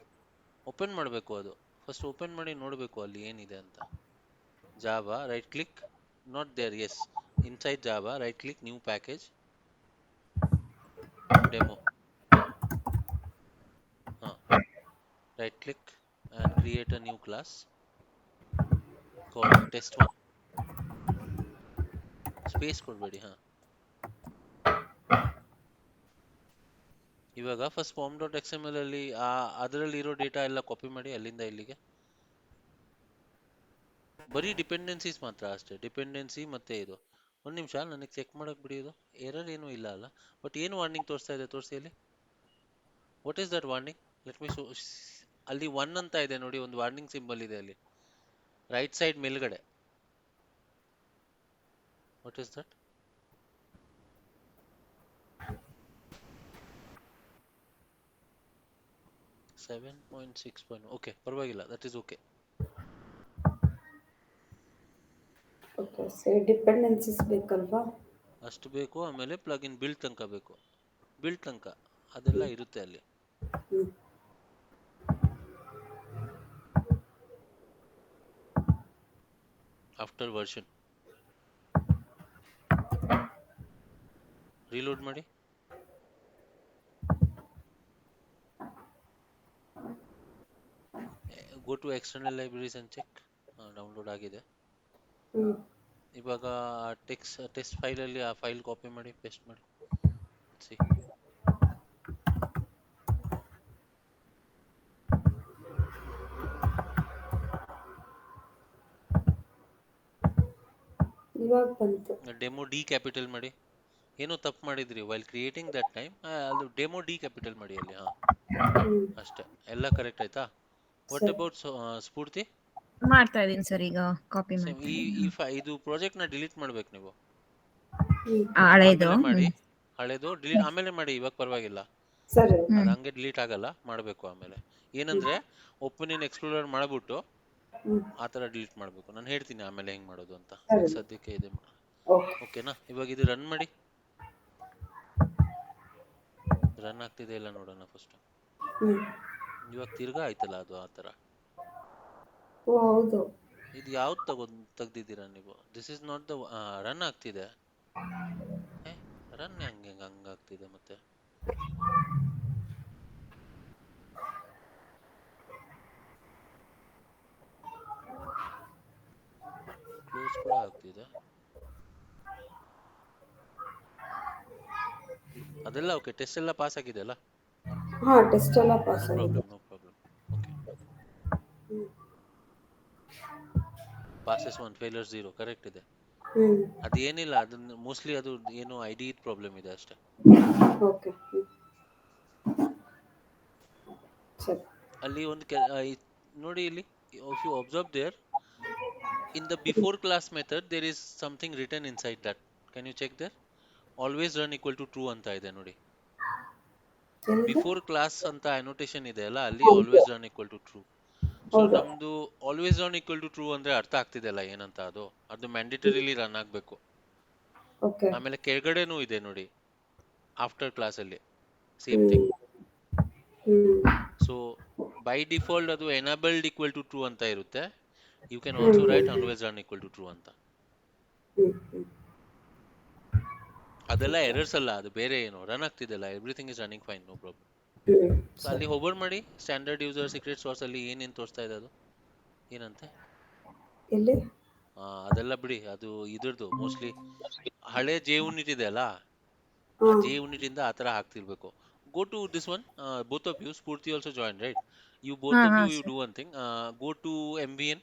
open ಮಾಡಬೇಕು. ಅದು ಫಸ್ಟ್ ಓಪನ್ ಮಾಡಿ ನೋಡಬೇಕು ಅಲ್ಲಿ ಏನಿದೆ ಅಂತ. Java right click, not there. Yes, inside Java right click, new package, demo. Right click and create a new class called test1. Space ಕೊಡಬೇಡಿ. ಇವಾಗ first pom.xml ಅಲ್ಲಿ ಅದರಲ್ಲಿ ಇರೋ ಡೇಟಾ ಎಲ್ಲ ಕಾಪಿ ಮಾಡಿ ಅಲ್ಲಿಂದ ಇಲ್ಲಿಗೆ. ಬರೀ ಡಿಪೆಂಡೆನ್ಸೀಸ್ ಮಾತ್ರ ಅಷ್ಟೇ. ಡಿಪೆಂಡೆನ್ಸಿ ಮತ್ತೆ ಇದು. ಒಂದು ನಿಮಿಷ, ನನಗೆ ಚೆಕ್ ಮಾಡಕ್ ಬಿಡಿ. ಇದು ಎರರ್ ಏನೂ ಇಲ್ಲ ಅಲ್ಲ? ಬಟ್ ಏನು ವಾರ್ನಿಂಗ್ ತೋರಿಸ್ತಾ ಇದೆ? ತೋರಿಸಿ ಅಲ್ಲಿ. What is that warning? Let me ಅಲ್ಲಿ 1 ಅಂತ ಇದೆ ನೋಡಿ, ಒಂದು ವಾರ್ನಿಂಗ್ ಸಿಂಬಲ್ ಇದೆ ಅಲ್ಲಿ ರೈಟ್ ಸೈಡ್ ಮೇಲ್ಗಡೆ. What is that? Seven 7.6. Okay, ಪರವಾಗಿಲ್ಲ, ದಟ್ ಈಸ್ ಓಕೆ. ಡಿಪೆಂಡೆನ್ಸೀಸ್ ಬೇಕಲ್ವಾ? ಅಷ್ಟು ಬೇಕು. ಆಮೇಲೆ ಪ್ಲಗ್ ಇನ್ ಬಿಲ್ಡ್ ತನಕ ಬೇಕು. ಬಿಲ್ಡ್ ತನಕ ಅದೆಲ್ಲ ಇರುತ್ತೆ ಅಲ್ಲಿ. ಆಫ್ಟರ್ ವರ್ಷನ್ ರೀಲೋಡ್ ಮಾಡಿ. Go to external libraries and check. Download ಆಗಿದೆ. ಇವಾಗ ಟೆಸ್ಟ್ ಫೈಲಲ್ಲಿ ಆ ಫೈಲ್ ಕಾಪಿ ಮಾಡಿ ಪೇಸ್ಟ್ ಮಾಡಿ ಸಿ. ಇವಾಗ ಬಂತು. ಡೆಮೋ ಡಿ ಕ್ಯಾಪಿಟಲ್ ಮಾಡಿ. ಏನೋ ತಪ್ಪು ಮಾಡಿದ್ರಿ ವೈಲ್ ಕ್ರಿಯೇಟಿಂಗ್ ದಟ್ ಟೈಮ್. ಅದು ಡೆಮೋ ಡಿ ಕ್ಯಾಪಿಟಲ್ ಮಾಡಿ ಅಲ್ಲಿ. ಅಷ್ಟೇ, ಎಲ್ಲ ಕರೆಕ್ಟ್ ಆಯ್ತಾ? What about Spoorthi? ಮಾಡ್ತಾ ಇದೀನಿ ಸರ್, ಈಗ ಕಾಪಿ ಸೇಮ್ ಇದು ಪ್ರಾಜೆಕ್ಟ್ ನ ಡಿಲೀಟ್ ಮಾಡ್ಬೇಕು ನೀವು. ಹಳೇದು ಆಮೇಲೆ ಮಾಡಿ, ಹಳೇದು ಡಿಲೀಟ್ ಆಮೇಲೆ ಮಾಡಿ, ಇವಾಗ ಪರವಾಗಿಲ್ಲ. ಸರಿ. ಅದು ಹಂಗೆ ಡಿಲೀಟ್ ಆಗಲ್ಲ, ಮಾಡಬೇಕು ಆಮೇಲೆ. ಏನಂದ್ರೆ ಓಪನ್ ಇನ್ ಎಕ್ಸ್ಪ್ಲೋರರ್ ಮಾಡ್ಬಿಟ್ಟು ಆ ಥರ ಡಿಲೀಟ್ ಮಾಡಬೇಕು. ನಾನು ಹೇಳ್ತೀನಿ ಆಮೇಲೆ ಹೆಂಗ್ ಮಾಡೋದು ಅಂತ. ಸದ್ಯಕ್ಕೆ ಇದೆ. ಓಕೆನಾ? ಇವಾಗ ಇದು ರನ್ ಮಾಡಿ. ರನ್ ಆಗ್ತಿದೆ ಇಲ್ಲ ನೋಡೋಣ ಫಸ್ಟ್. ಇವಾಗ ತಿರ್ಗಾ ಆಯ್ತಲ್ಲ ಅದು ಆ ಥರ. ಹೌದು. ಇದು ಯಾವ್ದು ತೆಗ್ದಿದ್ದೀರಾ ನೀವು? This is not the run ಆಗ್ತಿದೆ. ರನ್ ಹಂಗಾಗ್ತಿದೆ ಮತ್ತೆ. ಕ್ಲೋಸ್ ಕೂಡ ಆಗ್ತಿದೆ. ಅದೆಲ್ಲ ಓಕೆ, ಟೆಸ್ಟ್ ಎಲ್ಲ ಪಾಸ್ ಆಗಿದೆ ಅಲ್ಲ? ಟೆಸ್ಟ್ ಎಲ್ಲ ಪಾಸ್ ಆಗಿದೆ. No problem. Okay. Passes 1, failure 0 correct ಇದೆ. ಅದೇನಿಲ್ಲ, ಅದನ್ನ ಮೋಸ್ಟ್ಲಿ ಅದು ಏನು ID ಪ್ರಾಬ್ಲಮ್ ಇದೆ ಅಷ್ಟೇ. ಓಕೆ. ಸರಿ. ಅಲ್ಲಿ ಒಂದು ನೋಡಿ, ಇಲ್ಲಿ if you observe there in the before class method there is something written inside that. Can you check there? Always run equal to true ಅಂತ ಇದೆ ನೋಡಿ. ಬಿಫೋರ್ ಕ್ಲಾಸ್ ಅಂತ ಅನೋಟೇಷನ್ ಇದೆ ಅಲ್ಲ, ಅಲ್ಲಿ always run equal to true. So ನಮ್ದು always run equal to true ಅಂದ್ರೆ ಅರ್ಥ ಆಗ್ತಿದೆ ಅಲ್ಲ ಏನಂತ. ಅದು ಮ್ಯಾಂಡೇಟರಿಲಿ ರನ್ ಆಗ್ಬೇಕು. ಆಮೇಲೆ ಕೆಳಗಡೆನೂ ಇದೆ ನೋಡಿ, ಆಫ್ಟರ್ ಕ್ಲಾಸ್ ಅಲ್ಲಿ same thing. So by default ಅದು ಎನೇಬಲ್ಡ್ ಈಕ್ವಲ್ ಟು ಟ್ರೂ ಅಂತ ಇರುತ್ತೆ. You can also write always run equal to true ಅಂತ. ಅದೆಲ್ಲ ಎರರ್ಸ್ ಅಲ್ಲ, ಅದು ಬೇರೆ ಏನು ರನ್ ಆಗ್ತಿದೆಲ್ಲ. Everything is running fine, no problem. So ಅಲ್ಲಿ ಹೋಗ್ಬಾರ್ದು ಮಾಡಿ, ಸ್ಟ್ಯಾಂಡರ್ಡ್ ಯೂಸರ್ ಸೀಕ್ರೆಟ್ ಸೋರ್ಸ್ ಅಲ್ಲಿ ಏನೇನು ತೋರಿಸ್ತಾ ಇದೆ ಅದು ಏನಂತೆ ಅದೆಲ್ಲ ಬಿಡಿ. ಅದು ಇದ್ರದ್ದು ಮೋಸ್ಟ್ಲಿ ಹಳೆ ಜೆ ಯೂನಿಟ್ ಇದೆ ಅಲ್ಲ, ಆ ಜೆ ಯೂನಿಟ್ ಇಂದ ಆ ತರ ಆಗ್ತಿರ್ಬೇಕು. Go to this one, both of you. Spoorthi also join, right? You both of you do one thing, go to MVN.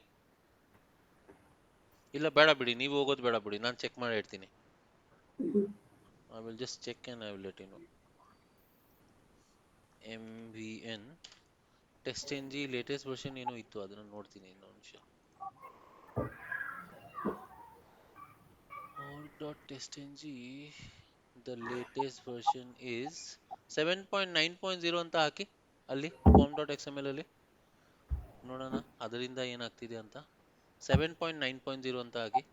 ಇಲ್ಲ ಬೇಡ ಬಿಡಿ, ನೀವು ಹೋಗೋದು ಬೇಡ ಬಿಡಿ, ನಾನು ಚೆಕ್ ಮಾಡಿ ಹೇಳ್ತೀನಿ. I will just check and I will let you know. MVN TestNG latest version ಏನೋ ಇತ್ತು, ಅದನ್ನ ನೋಡ್ತೀನಿ ಇನ್ನೊಂದು ನಿಮಿಷ. org.testng the latest version is 7.9.0 ಅಂತ ಹಾಕಿ ಅಲ್ಲಿ form.xml ಅಲ್ಲಿ ನೋಡೋಣ ಅದರಿಂದ ಏನಾಗ್ತಿದೆ ಅಂತ. 7.9.0 ಅಂತ ಹಾಕಿ.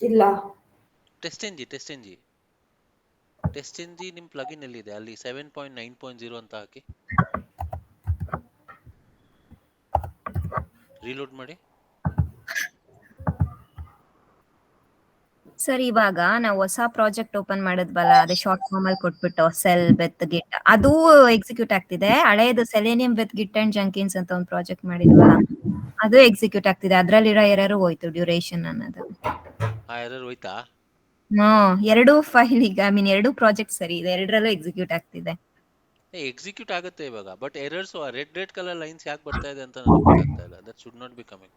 ಇಲ್ಲ, TestNG ನಿಮ್ ಪ್ಲಗಿನ್ ಎಲ್ಲಿದೆ ಅಲ್ಲಿ 7.9.0 ಅಂತ ಹಾಕಿ. ರೀಲೋಡ್ ಮಾಡಿ. ಸರ್, ಇವಾಗ ನಾವು ಹೊಸ ಪ್ರಾಜೆಕ್ಟ್ ಓಪನ್ ಮಾಡಿದ್ವಲ್ಲ, ಅದೇ ಶಾರ್ಟ್ ಫಾರ್ಮ್ ಅಲ್ಲಿ ಕೊಟ್ಬಿಟ್ಟು ಸೆಲ್ ವಿತ್ ಗಿಟ್, ಅದು ಎಕ್ಸಿಕ್ಯೂಟ್ ಆಗ್ತಿದೆ. ಹಳೇದು ಸೆಲೆನಿಯಂ ವಿತ್ ಗಿಟ್ ಅಂಡ್ ಜಂಕಿನ್ಸ್ ಅಂತ ಒಂದು ಪ್ರಾಜೆಕ್ಟ್ ಮಾಡಿದ್ವಲ್ಲ, ಅದು ಎಕ್ಸಿಕ್ಯೂಟ್ ಆಗ್ತಿದೆ. ಅದ್ರಲ್ಲಿರೋ ಎರರ್ ಹೋಯ್ತು, ಡ್ಯೂರೇಷನ್ ಅನ್ನೋದು. ಆ ಎರರ್ ಹೋಯ್ತಾ? ಎರಡು ಫೈಲ್ ಈಗ ಎರಡು ಪ್ರಾಜೆಕ್ಟ್ ಸರಿ ಇದೆ, ಎರಡರಲ್ಲೂ ಎಕ್ಸಿಕ್ಯೂಟ್ ಆಗ್ತಿದೆ. ಎಕ್ಸಿಕ್ಯೂಟ್ ಆಗುತ್ತೆ ಇವಾಗ, but errors red colour lines ಯಾಕೆ ಬರ್ತಾ ಇದೆ ಅಂತ ನನಗೆ ಗೊತ್ತಾಗ್ತಾ ಇಲ್ಲ. That should not be coming.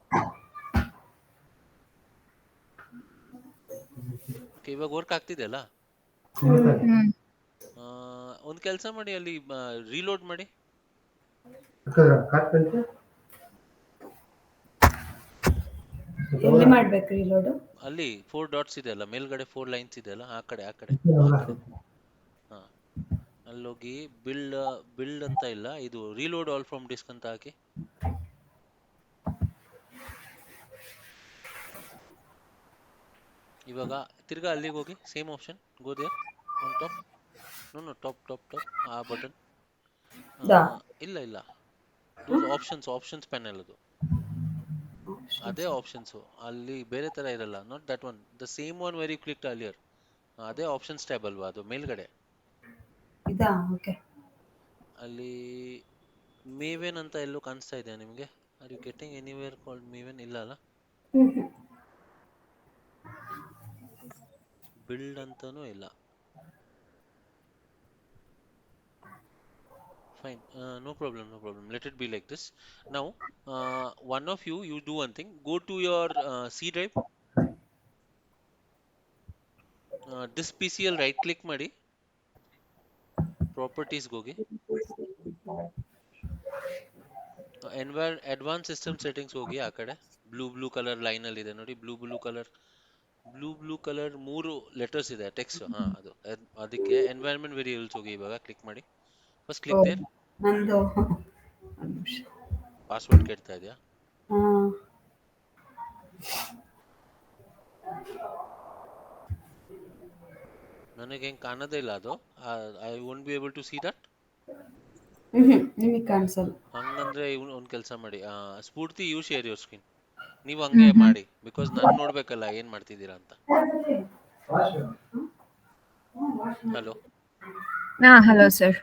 Okay, ಇವಾಗ ವರ್ಕ್ ಆಗ್ತಿದೆ ಅಲ್ಲ? ಒಂದು ಕೆಲಸ ಮಾಡಿ, ಅಲ್ಲಿ ರೀಲೋಡ್ ಮಾಡಿ. ಎಲ್ಲಿ ಮಾಡ್ಬೇಕು ರೀಲೋಡ್? ಅಲ್ಲಿ 4 ಡಾಟ್ಸ್ ಇದೆ ಅಲ್ಲ, ಮೇಲ್ಗಡೆ 4 ಲೈನ್ಸ್ ಇದೆ ಅಲ್ಲ, ಆ ಕಡೆ ಹಾ, ಅಲ್ಲೋಗಿ ಬಿಲ್ಡ್ ಅಂತ ಇಲ್ಲ, ಇದು ರೀಲೋಡ್ ಆಲ್ ಫ್ರಮ್ ಡಿಸ್ಕ್ ಅಂತ ಹಾಕಿ. ಇವಾಗ ತಿರ್ಗಾ ಅಲ್ಲಿಗೆ ಹೋಗಿ, same option, go there on top. No top ಆ ಬಟನ್. ಇಲ್ಲ ಆಪ್ಷನ್ಸ್ ಪ್ಯಾನೆಲ್, ಅದು ಅದೇ ಆಪ್ಷನ್ಸ್. ಅಲ್ಲಿ ಬೇರೆ ತರ ಇರಲ್ಲ, not that one, the same one very click earlier. ಅದೇ ಆಪ್ಷನ್ಸ್ ಟ್ಯಾಬ್ ಅಲ್ವಾ ಅದು ಮೇಲ್ಗಡೆ? ಅಲ್ಲಿ ಮೇವೇನ್ ಅಂತ ಎಲ್ಲೋ ಕಾಣಿಸ್ತಾ ಇದೆಯಾ ನಿಮ್ಗೆ? Are you getting anywhere called maven? ಇಲ್ಲ ಅಲ್ಲ. ಬಿಲ್ಡ್ ಅಂತಾನೂ ಇಲ್ಲ. Fine, no problem, no problem. Let it be like this. Now, one of you do one thing. Go to your C drive. This PCL right click ಮಾಡಿ, properties ಹೋಗಿ, advance system settings ಹೋಗಿ, ಆ ಕಡೆ blue colour line ಅಲ್ಲಿ ಇದೆ ನೋಡಿ, blue colour 3 letters ಇದೆ, text. ಅದು ಅದಕ್ಕೆ ಎನ್ವೈರನ್ಮೆಂಟ್ ವೇರಿಯೇಬಲ್ಸ್ ಹೋಗಿ, ಇವಾಗ ಕ್ಲಿಕ್ ಮಾಡಿ. First click there. ನಂದು ಪಾಸ್ವರ್ಡ್ ಕೇಳ್ತಾ ಇದೆಯಾ? ನನಗೆ ಹೆಂಗೆ ಕಾಣೋದೇ ಇಲ್ಲ ಅದು. I won't be able to see that. ನಿಮಗೆ ಕಾಣಿಸಲ್ಲ. ಹಂಗಂದ್ರೆ ಒಂದು ಕೆಲಸ ಮಾಡಿ, Spoorthi you share your screen. ನೀವು ಹಂಗೆ ಮಾಡಿ, ಬಿಕಾಸ್ ನಾನು ನೋಡ್ಬೇಕಲ್ಲ ಏನ್ ಮಾಡ್ತಿದ್ದೀರಾ ಅಂತ. Hello. Hello sir.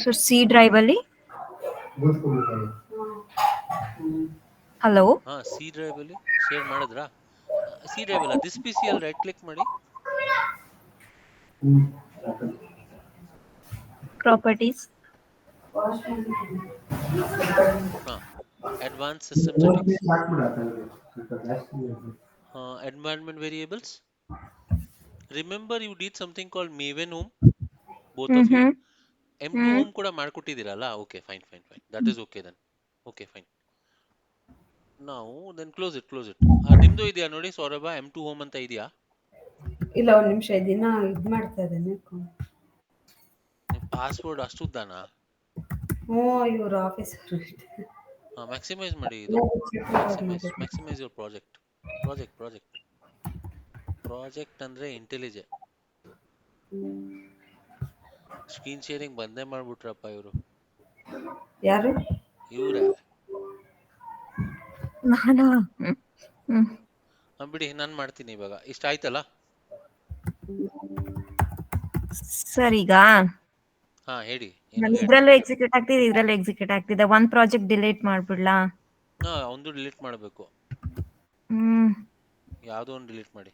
Sir C drive ಅಲ್ಲಿ ಹಲೋ. ಸಿ ಡ್ರೈವ್ ಅಲ್ಲಿ ಶೇರ್ ಮಾಡಿದ್ರಾ? ಸಿ ಡ್ರೈವ್ ಅಲ್ಲ, ದಿಸ್ ಪಿ ಸಿ ಅಲ್ಲಿ ರೈಟ್ ಕ್ಲಿಕ್ ಮಾಡಿ, properties, advance system settings, environment variables. Remember you did something called maven home, both of you. M2 home ಕೂಡ ಮಾಡ್ಕೊಟ್ಟಿದ್ದೀರಲ್ಲ? Okay, fine. That is okay then. Okay, fine. ನಾವು then close it. ನಿಮ್ದು ಇದೆಯಾ ನೋಡಿ ಸೌರಭ, M2 home ಅಂತ ಇದೆಯಾ? ಇಲ್ಲ, ಒಂದು ನಿಮಿಷ, ಇದನ್ನ ಇದು ಮಾಡ್ತಾ ಇದ್ದೇನೆ. ನಿಮ್ಮ ಪಾಸ್ವರ್ಡ್ ಅಷ್ಟುದ್ದಾನಾ? ಇವ್ರ ಆಫೀಸ್ ಮ್ಯಾಕ್ಸಿಮೈಸ್ ಮಾಡಿ ಇದು. ಮ್ಯಾಕ್ಸಿಮೈಸ್ ಯುವರ್ ಪ್ರಾಜೆಕ್ಟ್ ಅಂದ್ರೆ ಇಂಟೆಲಿಜೆಂಟ್. ಸ್ಕ್ರೀನ್ ಶೇರಿಂಗ್ ಬಂದೇ ಮಾಡ್ಬಿಟ್ರಪ್ಪ ಇವರು. ಯಾರು? ಇವ್ರೆ. ಬಿಡಿ, ನಾನು ಮಾಡ್ತೀನಿ ಇವಾಗ. ಇಷ್ಟ ಆಯ್ತಲ್ಲ ಸರ್? ಈಗ ಹೇಳಿ. ಇದ್ರಲ್ಲೂ ಎಕ್ಸಿಕ್ಯೂಟ್ ಆಗ್ತಿದೆ. ಒಂದ್ ಪ್ರಾಜೆಕ್ಟ್ ಡಿಲೀಟ್ ಮಾಡ್ಬಿಡ್ಲಾ? ಒಂದು ಡಿಲೀಟ್ ಮಾಡಬೇಕು. ಯಾವ್ದೋ ಒಂದು ಡಿಲೀಟ್ ಮಾಡಿ.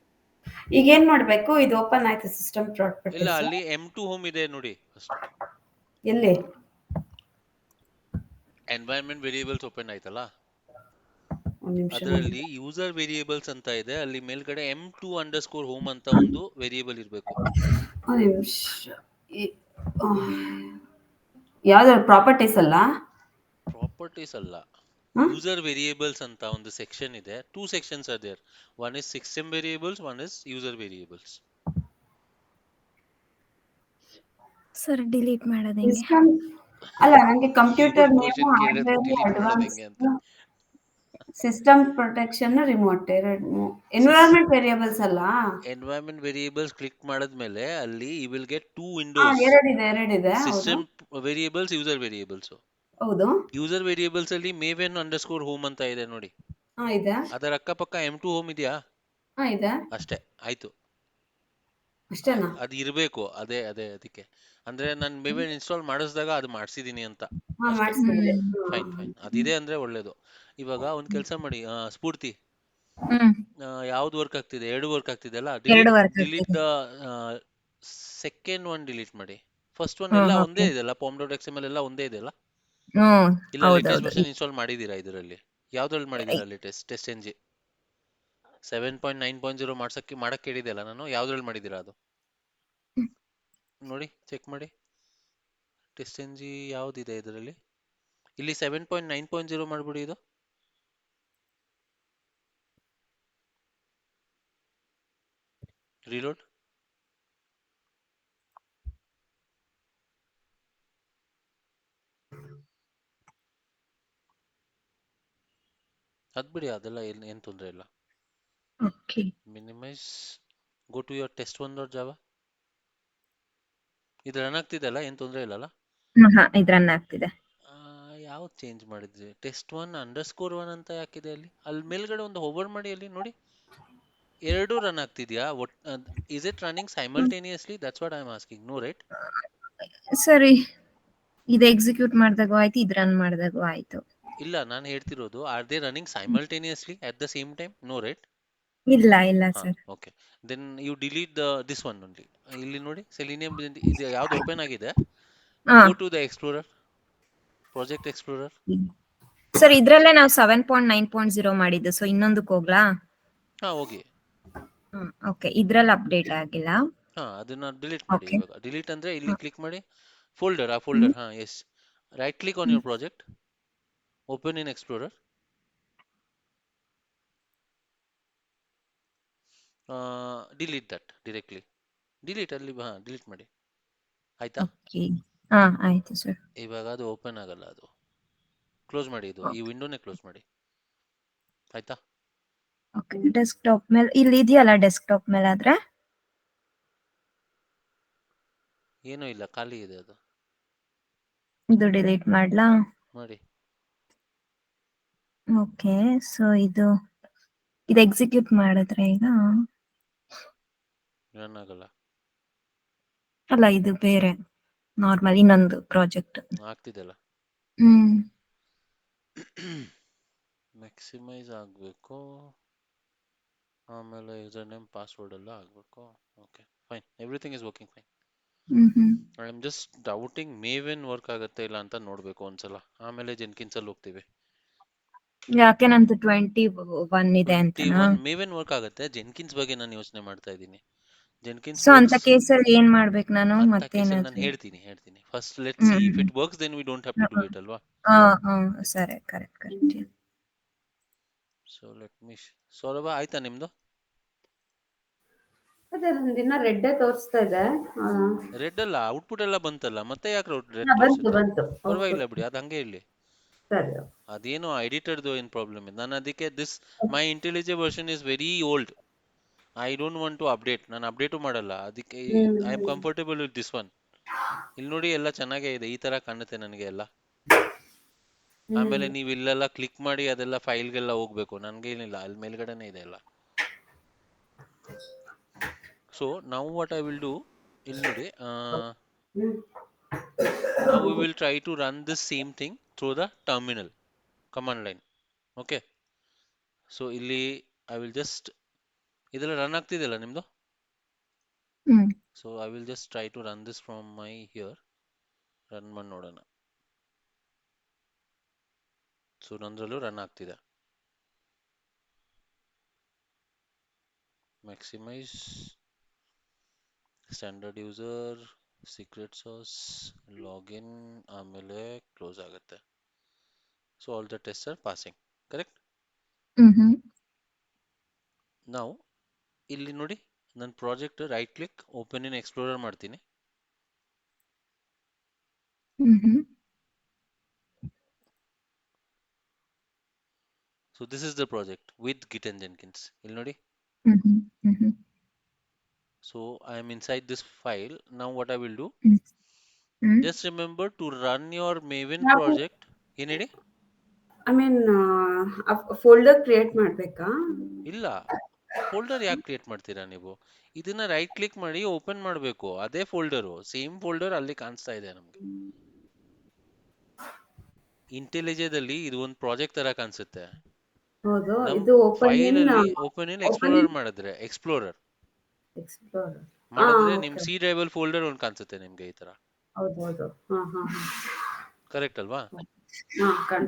ಈಗ ಏನ್ ಮಾಡ್ಬೇಕು? ಇದು ಓಪನ್ ಆಯ್ತು ಸಿಸ್ಟಮ್ ಪ್ರಾಪರ್ಟೀಸ್. ಇಲ್ಲ, ಅಲ್ಲಿ M2 ಹೋಮ್ ಇದೆ ನೋಡಿ. ಫಸ್ಟ್ ಎಲ್ಲಿ? ಎನ್ವೈರನ್ಮೆಂಟ್ ವೇರಿಯೇಬಲ್ಸ್ ಓಪನ್ ಆಯ್ತಲ್ಲ, ಒಂದು ನಿಮಿಷ. ಅದರಲ್ಲಿ ಯೂಸರ್ ವೇರಿಯೇಬಲ್ಸ್ ಅಂತ ಇದೆ. ಅಲ್ಲಿ ಮೇಲ್ಗಡೆ M2_ ಹೋಮ್ ಅಂತ ಒಂದು ವೇರಿಯೇಬಲ್ ಇರಬೇಕು. ಒಂದು ನಿಮಿಷ. ಯಾವ್ದು? ಪ್ರಾಪರ್ಟೀಸ್ ಅಲ್ಲ? ಪ್ರಾಪರ್ಟೀಸ್ ಅಲ್ಲ, ಯೂಸರ್ ವೇರಿಯೇಬಲ್ಸ್ ಅಂತ ಒಂದು ಸೆಕ್ಷನ್ ಇದೆ. 2 sections are there. One is system variables, one is user variables. Sir delete ಮಾಡೋದು ಹೆಂಗೆ? ಅಲ್ಲ, ನನಗೆ ಕಂಪ್ಯೂಟರ್ ಕ್ವಶನ್ ಕೇಳಿದ್ರೆ ಡಿಲೀಟ್ ಮಾಡೋದು ಹೆಂಗೆ ಅಂತ. System protection, remote, environment variables ಅಲ್ಲ? ಎನ್ವೈರನ್ಮೆಂಟ್ ವೇರಿಯೇಬಲ್ಸ್ ಕ್ಲಿಕ್ ಮಾಡಿದ್ಮೇಲೆ ಅಲ್ಲಿ ಯು ವಿಲ್ ಗೆಟ್ 2 ವಿಂಡೋಸ್. ಎರಡಿದೆ. System variables, user variables. ಹೌದು. ಯೂಸರ್ ವೇರಿಯೇಬಲ್ಸ್ ಅಲ್ಲಿ ಮೇವೆನ್_ ಹೋಮ್ ಅಂತ ಇದೆ ನೋಡಿ. ಇದೆ. ಅದರ ಅಕ್ಕಪಕ್ಕ M2 ಹೋಮ್ ಇದೆಯಾ? ಇದೆ. ಅಷ್ಟೇ, ಆಯ್ತು. ಅಷ್ಟೇನಾ? ಅದು ಇರಬೇಕು. ಅದೇ ಅದಕ್ಕೆ ಅಂದ್ರೆ ನಾನು ಮೇವೆನ್ ಇನ್ಸ್ಟಾಲ್ ಮಾಡಿಸಿದಾಗ ಅದು ಮಾಡಿಸಿದೀನಿ ಅಂತ. ಫೈನ್. ಅದಿದೆ ಅಂದ್ರೆ ಒಳ್ಳೇದು. ಇವಾಗ ಒಂದ್ ಕೆಲಸ ಮಾಡಿ, ಸ್ಫೂರ್ತಿ, ಯಾವ್ದು ವರ್ಕ್ ಆಗ್ತಿದೆ? 2 ವರ್ಕ್ ಆಗ್ತಿದೆ ಅಲ್ಲ? Delete the second one delete ಮಾಡಿ. ಫಸ್ಟ್ ಒನ್ ಎಲ್ಲ ಒಂದೇ ಇದೆಯಲ್ಲ, pom.xml ಎಲ್ಲ ಒಂದೇ ಇದೆಯಲ್ಲ? ಇಲ್ಲ, ಲೇಟೆಸ್ಟ್ ವರ್ಷನ್ ಇನ್ಸ್ಟಾಲ್ ಮಾಡಿದೀರಾ ಇದರಲ್ಲಿ? ಯಾವ್ದ್ರಲ್ಲಿ ಮಾಡಿದೀರಾ ಲೇಟೆಸ್ಟ್? ಟೆಸ್ಟ್ NG 7.9.0 ಮಾಡಕ್ಕೆ ಹೇಳಿದೆಯಲ್ಲ ನಾನು. ಯಾವ್ದ್ರಲ್ಲಿ ಮಾಡಿದೀರಾ ಅದು ನೋಡಿ, ಚೆಕ್ ಮಾಡಿ. ಟೆಸ್ಟ್ NG ಯಾವ್ದಿದೆ ಇದರಲ್ಲಿ? ಇಲ್ಲಿ 7.9.0 ಮಾಡ್ಬಿಡಿ. ಇದು ರೀಲೋಡ್. ಅದ್ಬಿಡಿ, ಅದೆಲ್ಲ ಏನ್ ತೊಂದರೆ ಇಲ್ಲ. Minimise. Go to your test1.java. ಇದು ರನ್ ಆಗ್ತಿದೆ ಅಲ್ಲ? ಏನ್ ತೊಂದರೆ ಇಲ್ಲಲ್ಲ? ಇದು ರನ್ ಆಗ್ತಿದೆ. ಯಾವ್ದು ಚೇಂಜ್ ಮಾಡಿದ್ರಿ? test1_1 ಅಂತ ಯಾಕಿದೆ ಅಲ್ಲಿ? ಅಲ್ಲಿ ಮೇಲ್ಗಡೆ ಒಂದು ಹೋವರ್ ಮಾಡಿ, ಅಲ್ಲಿ ನೋಡಿ. ಎರಡು ರನ್ ಆಗ್ತಿದ್ಯಾ? Is it running simultaneously? That's what I'm asking. No, right? ಸರಿ, ಇದು ಎಕ್ಸಿಕ್ಯೂಟ್ ಮಾಡಿದಾಗೂ ಆಯ್ತು, ಇದು ರನ್ ಮಾಡಿದಾಗೂ ಆಯ್ತು. ಇಲ್ಲ, ನಾನು ಹೇಳ್ತಿರೋದು, are they running simultaneously at the same time? No, right? ಇಲ್ಲ ಇಲ್ಲ ಹಾ, sir. Okay. Then you delete this one only. ಇಲ್ಲಿ ನೋಡಿ, ಸೆಲಿನಿಯಂ ಇದು ಯಾವ್ದು ಓಪನ್ ಆಗಿದೆ, ಹಾ go to the explorer, project explorer. Sir, ಇದ್ರಲ್ಲೇ ನಾವು 7.9.0 ಮಾಡಿದ್ದು, ಸೊ ಇನ್ನೊಂದಕ್ಕೆ ಹೋಗ್ಲಾ? ಹಾ, ಹೋಗಿ. ಓಕೆ, ಇದ್ರಲ್ಲಿ ಅಪ್ಡೇಟ್ ಆಗಿಲ್ಲ. ಹಾ, ಅದನ್ನ ಡಿಲೀಟ್ ಮಾಡಿ. ಓಕೆ. ಇವಾಗ ಡಿಲೀಟ್ ಅಂದ್ರೆ ಇಲ್ಲಿ ಕ್ಲಿಕ್ ಮಾಡಿ, ಫೋಲ್ಡರ್, ಆ ಫೋಲ್ಡರ್, ಹಾ, yes, right click on your project, open in explorer, delete that directly. Delete ಅಲ್ಲಿ, ಹಾ, ಡಿಲೀಟ್ ಮಾಡಿ. ಆಯ್ತಾ? ಓಕೆ, ಹಾ ಆಯ್ತು ಸರ್. ಇವಾಗ ಅದು ಓಪನ್ ಆಗಲ್ಲ, ಅದು ಕ್ಲೋಸ್ ಮಾಡಿ. ಇದು ಈ ವಿಂಡೋನೇ ಕ್ಲೋಸ್ ಮಾಡಿ. ಆಯ್ತಾ? ಓಕೆ, ಡೆಸ್ಕ್ಟಾಪ್ ಮೇಲೆ ಇಲ್ಲಿ ಇದೆಯಲ್ಲ, ಡೆಸ್ಕ್ಟಾಪ್ ಮೇಲೆ ಆದ್ರೆ ಏನೂ ಇಲ್ಲ, ಖಾಲಿ ಇದೆ ಅದು. ಇದು ಡಿಲೀಟ್ ಮಾಡ್ಲಾ? ಮಾಡಿ. ಓಕೆ, ಸೊ ಇದು ಎಕ್ಸಿಕ್ಯೂಟ್ ಮಾಡಿದ್ರೆ ಈಗ ರನ್ ಆಗಲ್ಲ. ಅಲ್ಲ, ಇದು ಬೇರೆ ನಾರ್ಮಲ್ ಇನ್ನೊಂದು ಪ್ರಾಜೆಕ್ಟ್. ಆಗ್ತಿದೆಲ್ಲ. ಹ್ಮ್ ಮ್ಯಾಕ್ಸಿಮೈಸ್ ಆಗಬೇಕು, ಆಮೇಲೆ ಯೂಸರ್ ನೇಮ್ ಪಾಸ್ವರ್ಡ್ ಎಲ್ಲ ಆಗಬೇಕು. Okay, fine, everything is working fine. I am just doubting maven work ಆಗುತ್ತೆ ಇಲ್ಲ ಅಂತ ನೋಡಬೇಕು ಒಂದ್ಸಲ, ಆಮೇಲೆ ಜೆನ್ಕಿನ್ಸ್ ಅಲ್ಲಿ ಹೋಗ್ತೀವಿ. ಯಾಕೆ ನಂದು 21 ಇದೆ ಅಂತನಾ? 21 ಮೇವೆನ್ ವರ್ಕ್ ಆಗುತ್ತೆ. ಜೆನ್ಕಿನ್ಸ್ ಬಗ್ಗೆ ನಾನು ಯೋಚನೆ ಮಾಡ್ತಾ ಇದ್ದೀನಿ. ಜೆನ್ಕಿನ್ಸ್ ಸೊ ಅಂತ ವರ್ಕ್ಸ್. ಕೇಸಲ್ಲಿ ಏನ್ ಮಾಡ್ಬೇಕು ನಾನು? ಅಂತ ಕೇಸಲ್ಲಿ ನಾನು ಮತ್ತೇನಾದ್ರು? ಹೇಳ್ತೀನಿ. First let see if it works, then we don't have to do it ಅಲ್ವಾ? ಸರಿ, correct. So let me. Saurabh, ಆಯ್ತಾ ನಿಮ್ದು? ಅದೇ ನಂದಿನ್ನ ರೆಡ್ಡೇ ತೋರಿಸ್ತಾ ಇದೆ. ರೆಡ್ ಅಲ್ಲ, ಔಟ್ಪುಟ್ ಎಲ್ಲ ಬಂತಲ್ಲ, ಮತ್ತೆ ಯಾಕೆ ರೆಡ್ ಬಂತು ತೋರಿಸುತ್ತೆ? ಬಂತು. ಪರವಾಗಿಲ್ಲ ಬಿಡಿ, ಅದು ಹಂಗೆ ಇರಲಿ. ಸರಿ. ಅದೇನೋ ಎಡಿಟರ್ದು ಏನು ಪ್ರಾಬ್ಲಮ್ ಇದೆ. ನಾನು ಅದಕ್ಕೆ my IntelliJ version is very old, I don't want to update. ನಾನು ಅಪ್ಡೇಟು ಮಾಡಲ್ಲ, ಅದಕ್ಕೆ I am comfortable with this one. ಇಲ್ಲಿ ನೋಡಿ, ಎಲ್ಲ ಚೆನ್ನಾಗೇ ಇದೆ, ಈ ತರ ಕಾಣುತ್ತೆ ನನಗೆ ಎಲ್ಲ. ಆಮೇಲೆ ನೀವು ಇಲ್ಲೆಲ್ಲ ಕ್ಲಿಕ್ ಮಾಡಿ ಅದೆಲ್ಲ ಫೈಲ್ಗೆಲ್ಲ ಹೋಗ್ಬೇಕು, ನನ್ಗೇನಿಲ್ಲ, ಅಲ್ಲಿ ಮೇಲ್ಗಡೆನೆ ಇದೆ ಎಲ್ಲ. ಸೊ ನಾವು ವಾಟ್ ಐ ವಿಲ್ ಡೂ, ಇಲ್ಲಿ ನೋಡಿ, now we will try to run this same thing through the terminal command line. Okay, so ಇಲ್ಲಿ I will just, ಇದೆಲ್ಲ ರನ್ ಆಗ್ತಿದೆಯಲ್ಲ ನಿಮ್ದು? So I will just try to run this from my here. Run ಮಾಡಿ ನೋಡೋಣ. So ನಂದ್ರಲ್ಲೂ run ಆಗ್ತಿದೆ. Maximise, standard user, secret sauce, login, ಆಮೇಲೆ close ಆಗುತ್ತೆ. So all the test are passing, correct? ನಾವು ಇಲ್ಲಿ ನೋಡಿ, ನನ್ನ project right click, open in explorer ಮಾಡ್ತೀನಿ. So this is the project with Git and Jenkins. ಇಲ್ಲಿ ನೋಡಿ. So I am inside this file. Now what I will do, just remember to run your Maven project. ಏನ್ ಹೇಳಿ? I mean folder create ಮಾಡ್ಬೇಕಾ? ಇಲ್ಲ, folder ಯಾಕೆ create ಮಾಡ್ತೀರಾ ನೀವು? ಇದನ್ನ ರೈಟ್ ಕ್ಲಿಕ್ ಮಾಡಿ ಓಪನ್ ಮಾಡಬೇಕು, ಅದೇ ಫೋಲ್ಡರು, ಸೇಮ್ ಫೋಲ್ಡರ್ ಅಲ್ಲಿ ಕಾಣಿಸ್ತಾ ಇದೆ ನಮ್ಗೆ. ಇಂಟೆಲಿಜೆದಲ್ಲಿ ಇದು ಒಂದು ಪ್ರಾಜೆಕ್ಟ್ ತರ ಕಾಣಿಸುತ್ತೆ. ಹೌದು, ನಮ್ ಇದು ಫೈಲ್ ಅಲ್ಲಿ ಓಪನ್ ಇನ್ ಎಕ್ಸ್ಪ್ಲೋರರ್ ಮಾಡಿದ್ರೆ, ಎಕ್ಸ್ಪ್ಲೋರರ್ ಮಾಡಿದ್ರೆ ನಿಮ್ ಸಿ ಡ್ರೈವ್ ಫೋಲ್ಡರ್ ಒಂದು ಕಾಣಿಸುತ್ತೆ ನಿಮ್ಗೆ ಈ ತರ. ಹೌದು. ಕರೆಕ್ಟ್ ಅಲ್ವಾ?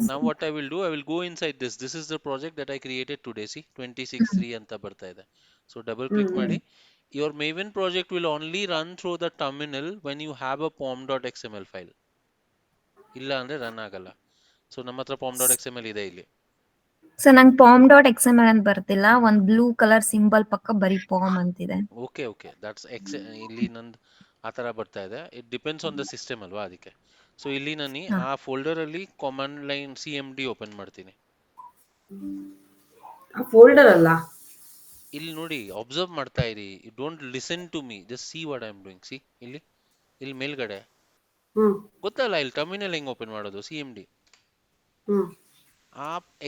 Now what I will do, I will go inside this. This is the project that I created today. See, 26.3 ಅಂತ ಬರ್ತಾ ಇದೆ. So double click ಮಾಡಿ. Your Maven project will only run through the terminal when you have a pom.xml file. ಇಲ್ಲ ಅಂದ್ರೆ run ಆಗಲ್ಲ. So ನಮ್ಮ ಹತ್ರ pom.xml ಇದೆ ಇಲ್ಲಿ. ಸೊ ನಂಗೆ pom.xml ಅಂತ ಬರ್ತಿಲ್ಲ, ಒಂದ್ ಬ್ಲೂ ಕಲರ್ ಸಿಂಬಲ್ ಪಕ್ಕ ಬರೀ pom ಅಂತಿದೆ. ಓಕೆ, ದಟ್ಸ್ ಇಲ್ಲಿ ನಂದು ಆ ತರ ಬರ್ತಾ ಇದೆ. It depends on the system ಅಲ್ವಾ, ಅದಕ್ಕೆ. ಸೊ ಇಲ್ಲಿ ನಾನು ಆ ಫೋಲ್ಡರ್ ಅಲ್ಲಿ ಕಾಮಂಡ್ ಲೈನ್ CMD ಓಪನ್ ಮಾಡ್ತೀನಿ. ಫೋಲ್ಡರ್ ಅಲ್ಲ, ಇಲ್ಲಿ ನೋಡಿ, ಅಬ್ಸರ್ವ್ ಮಾಡ್ತಾ ಇರಿ. Don't listen to me, just see what I am doing. See ಇಲ್ಲಿ ಮೇಲ್ಗಡೆ ಗೊತ್ತಲ್ಲ, ಇಲ್ಲಿ ಟರ್ಮಿನಲ್ ಹೆಂಗ್ ಓಪನ್ ಮಾಡೋದು, CMD.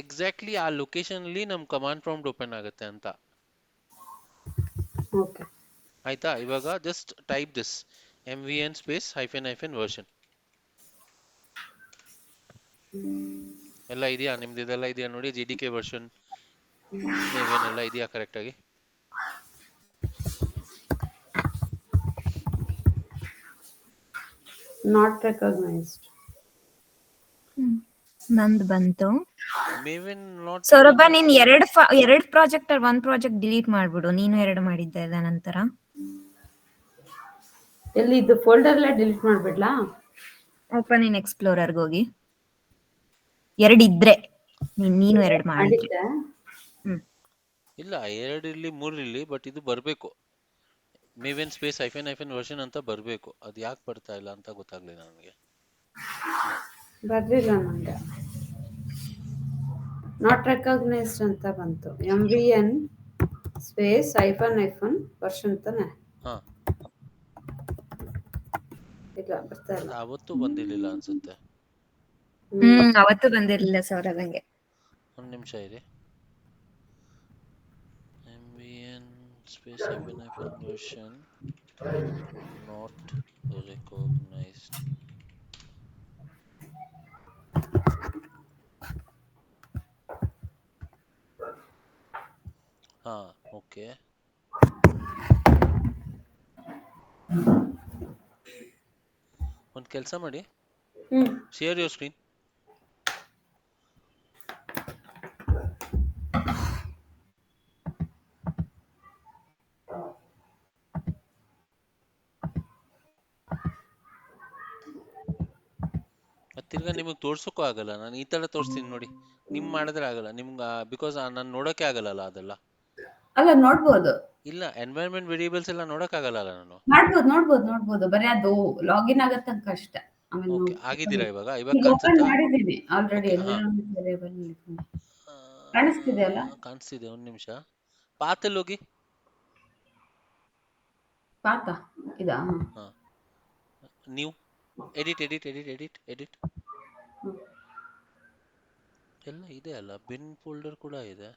ಎಕ್ಸಾಕ್ಟ್ಲಿ ಆ ಲೊಕೇಶನ್ ಅಲ್ಲಿ ನಮ್ ಕಮಾಂಡ್ ಪ್ರಾಂಪ್ಟ್ ಓಪನ್ ಆಗುತ್ತೆ ಅಂತ. ಓಕೆ. ಆಯ್ತಾ? ಇವಾಗ just type this MVN space hyphen version. ಎಲ್ಲ ಇದೆಯಾ ನಿಮ್ದು? ಇದೆಲ್ಲ ಇದೆಯಾ ನೋಡಿ, GDK ವರ್ಷನ್, ಮೇವೆನ್ ಎಲ್ಲ ಇದೆಯಾ ಕರೆಕ್ಟ್ ಆಗಿ? Not recognised. ನಂದು ಬಂತು. ಮೇವೆನ್ ನಾಟ್ ಸೌರಭ, ನೀನ್ ಎರಡ್ ಪ್ರಾಜೆಕ್ಟ್ ಒಂದ್ ಪ್ರಾಜೆಕ್ಟ್ ಡಿಲೀಟ್ ಮಾಡ್ಬಿಡು. ನೀನು ಎರಡು ಮಾಡಿದ್ದೆ ಅಲ್ಲ ನಂತರ. ಎಲ್ಲಿ ಇದು ಫೋಲ್ಡರ್ ಎಲ್ಲ ಡಿಲೀಟ್ ಮಾಡ್ಬಿಡ್ಲಾ? ಓಪನ್ ಇನ್ ಎಕ್ಸ್ಪ್ಲೋರರ್ಗೆ ಹೋಗಿ. ಎರಡಿದ್ರೆ ನೀನು ಎರಡು ಮಾಡಿದ್ರಿ. ಮಾಡಿದ್ದೆ. ಇಲ್ಲ, 2 ಇರ್ಲಿ 3 ಇರ್ಲಿ, ಬಟ್ ಇದು ಬರಬೇಕು. ಮೇವೆನ್ ಸ್ಪೇಸ್ ಹೈಫೆನ್ ವರ್ಷನ್ ಅಂತ ಬರಬೇಕು. ಅದು ಯಾಕೆ ಬರ್ತಾ ಇಲ್ಲ ಅಂತ ಗೊತ್ತಾಗ್ಲಿಲ್ಲ ನನಗೆ. ಬರ್ಲಿಲ್ಲ ನಂಗೆ. ನಾಟ್ ರೆಕಗ್ನೈಸ್ಡ್ ಅಂತ ಬಂತು. MVN ಸ್ಪೇಸ್ ಹೈಫನ್ ವರ್ಷನ್ ತಾನೆ? ಹಾ, ಇಲ್ಲ, ಬರ್ತಾ ಇಲ್ಲ. ಅದು ಅವತ್ತು ಬಂದಿರ್ಲಿಲ್ಲ ಅನ್ಸುತ್ತೆ. ಅವತ್ತು ಬಂದಿರ್ಲಿಲ್ಲ ಸೌರಭ್ ನಂಗೆ. ಒಂದು ನಿಮಿಷ ಇರಿ. MVN space hyphen version not recognised. ಹಾ, ಓಕೆ. ಒಂದು ಕೆಲಸ ಮಾಡಿ, ಶೇರ್ ಯೋರ್ ಸ್ಕ್ರೀನ್. ತಿರ್ಗಾ ನಿಮಗೆ ತೋರ್ಸೋಕ್ಕೂ ಆಗಲ್ಲ. ನಾನು ಈ ತರ ತೋರಿಸ್ತೀನಿ ನೋಡಿ, ನಿಮ್ ಮಾಡಿದ್ರೆ ಆಗಲ್ಲ ನಿಮ್ಗೆ, ಬಿಕಾಸ್ ನಾನು ನೋಡೋಕೆ ಆಗಲ್ಲ ಅದೆಲ್ಲ. ಅಲ್ಲ, ನೋಡ್ಬೋದು. ಇಲ್ಲ, ಎನ್ವೈರನ್ಮೆಂಟ್ ವೇರಿಯೇಬಲ್ಸ್ ಎಲ್ಲ ನೋಡಕ್ ಆಗಲ್ಲ ನಾನು. ನೋಡ್ಬೋದು. ಬರೀ ಅದು ಲಾಗಿನ್ ಆಗತ್ತ ಕಷ್ಟ. ಓಕೆ, ಆಗಿದ್ದೀರಾ ಇವಾಗ? ಇವಾಗ ಓಪನ್ ಕಾಣಿಸುತ್ತಾ? ಮಾಡಿದ್ದೀನಿ ಆಲ್ರೆಡಿ. ಓಕೆ, ಹಾ, ಎನ್ವಿರಾನ್ಮೆಂಟ್ ವೇರಿಯೇಬಲ್ ಕಾಣಿಸ್ತಿದೆ ಅಲ್ಲ? ಕಾಣಿಸ್ತಿದೆ. ಒಂದು ನಿಮಿಷ, ಪಾತಲ್ಲಿ ಹೋಗಿ. ಪಾತ ಇದಾ? ಹಾ, ನೀವು ಎಡಿಟ್ ಎಲ್ಲ ಇದೆ ಅಲ್ಲ, ಬಿನ್ ಫೋಲ್ಡರ್ ಕೂಡ ಇದೆ.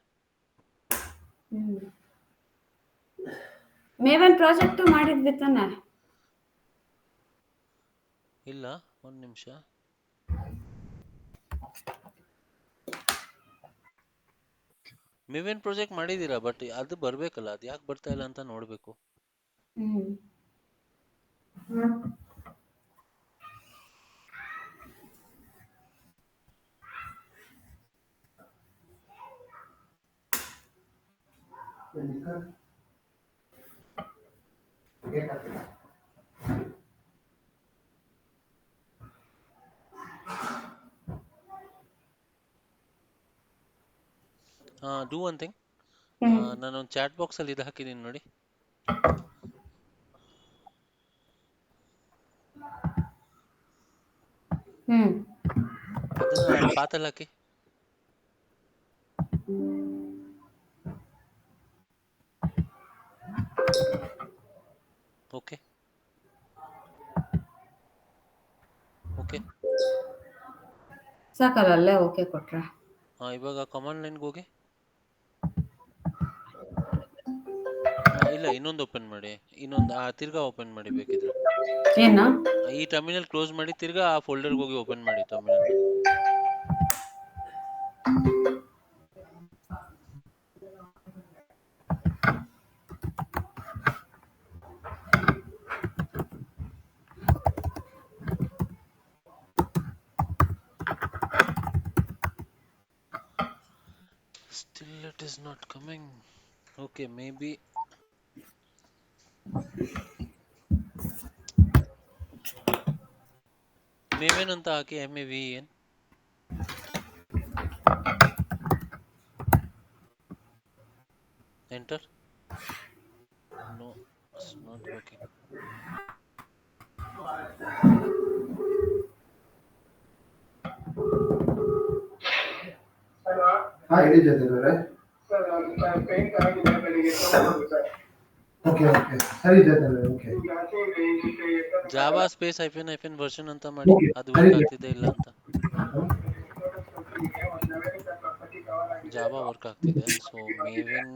ಮೇವನ್ ಪ್ರಾಜೆಕ್ಟ್ ಮಾಡಿದ್ವಿ ತಾನೆ? ಇಲ್ಲ, ಒಂದು ನಿಮಿಷ. ಮೇವೆನ್ ಪ್ರಾಜೆಕ್ಟ್ ಮಾಡಿದೀರಾ, ಬಟ್ ಅದು ಬರ್ಬೇಕಲ್ಲ, ಅದು ಯಾಕೆ ಬರ್ತಾ ಇಲ್ಲ ಅಂತ ನೋಡ್ಬೇಕು. ಡೂ ಒನ್ ಥಿಂಗ್, ನಾನೊಂದು ಚಾಟ್ ಬಾಕ್ಸ್ ಅಲ್ಲಿ ಇದು ಹಾಕಿದ್ದೀನಿ ನೋಡಿ. ಅದನ್ನ ಪಾತಲ್ಲಿ ಹಾಕಿ. ಓಕೆ, ಸಾಕಲ್ಲ ಅಲ್ಲೇ ಓಕೆ ಕೊಟ್ರೆ? ಇವಾಗ ಕಮಾಂಡ್ ಲೈನ್ಗೆ ಹೋಗಿ. ಇಲ್ಲ, ಇನ್ನೊಂದು ಓಪನ್ ಮಾಡಿ, ತಿರ್ಗಾ ಓಪನ್ ಮಾಡಿ ಬೇಕಿದ್ರೆ. ಏನ? ಈ ಟರ್ಮಿನಲ್ ಕ್ಲೋಸ್ ಮಾಡಿ, ತಿರ್ಗಾ ಆ ಫೋಲ್ಡರ್ಗೆ ಹೋಗಿ ಓಪನ್ ಮಾಡಿ terminal. Still it is not coming. Okay, maybe ಮೇವೆನ್ ಅಂತ ಹಾಕಿ, MAVEN. Enter. No, it's not working. ಹೇಳಿ ಜೊತೆ ಓಕೆ ಸರಿ ಜೊತೆ okay. Java space hyphen version ಅಂತ ಮಾಡಿ, ಅದು ವರ್ಕ್ ಆಗ್ತಿದೆ ಇಲ್ಲ ಅಂತ. ಜಾವಾ ವರ್ಕ್ ಆಗ್ತಿದೆ. ಸೊ ಮೇವೆನ್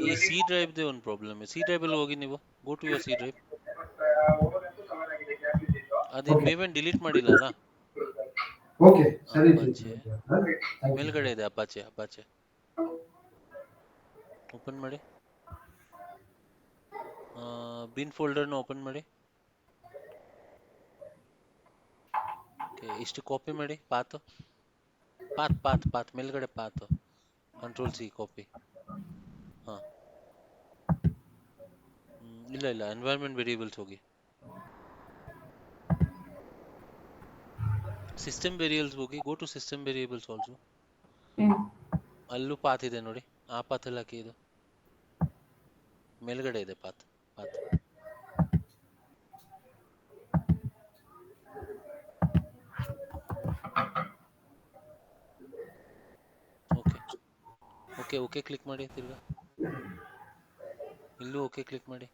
ಈ ಸಿ ಡ್ರೈವ್ದೇ ಒಂದು ಪ್ರಾಬ್ಲಮ್ ಇದೆ. ಸಿ ಡ್ರೈವ್ ಅಲ್ಲಿ ಹೋಗಿ ನೀವು go to your C drive. ಅದೇ Okay. ಮೇವೆನ್ ಡಿಲೀಟ್ ಮಾಡಿಲ್ಲ ಅಲ್ಲ? ಓಕೆ ಸರಿ ಅಪಾಚೆ ಮೇಲ್ಗಡೆ ಇದೆ. ಅಪಾಚೆ ಓಪನ್ ಮಾಡಿ. ಬಿನ್ ಫೋಲ್ಡರ್ನ ಓಪನ್ ಮಾಡಿ. ಓಕೆ, ಇಷ್ಟು ಕಾಪಿ ಮಾಡಿ. ಪಾತ್ ಮೇಲ್ಗಡೆ ಪಾತ್ ಕಂಟ್ರೋಲ್ ಸಿ ಕಾಪಿ. ಹಾ, ಇಲ್ಲ ಎನ್ವೈರನ್ಮೆಂಟ್ ವೇರಿಯೇಬಲ್ಸ್ ಹೋಗಿ. ಸಿಸ್ಟಮ್ ವೇರಿಯೇಬಲ್ಸ್ ಹೋಗಿ. Go to system variables also. ಅಲ್ಲೂ ಪಾತ್ ಇದೆ ನೋಡಿ. ಆ ಪಾತ್ ಎಲ್ಲ ಹಾಕಿ. ಇದು ಮೇಲ್ಗಡೆ ಇದೆ ಪಾತ್. ಓಕೆ ಕ್ಲಿಕ್ ಮಾಡಿ. ತಿರ್ಗಾ ಇಲ್ಲೂ ಓಕೆ ಕ್ಲಿಕ್ ಮಾಡಿ.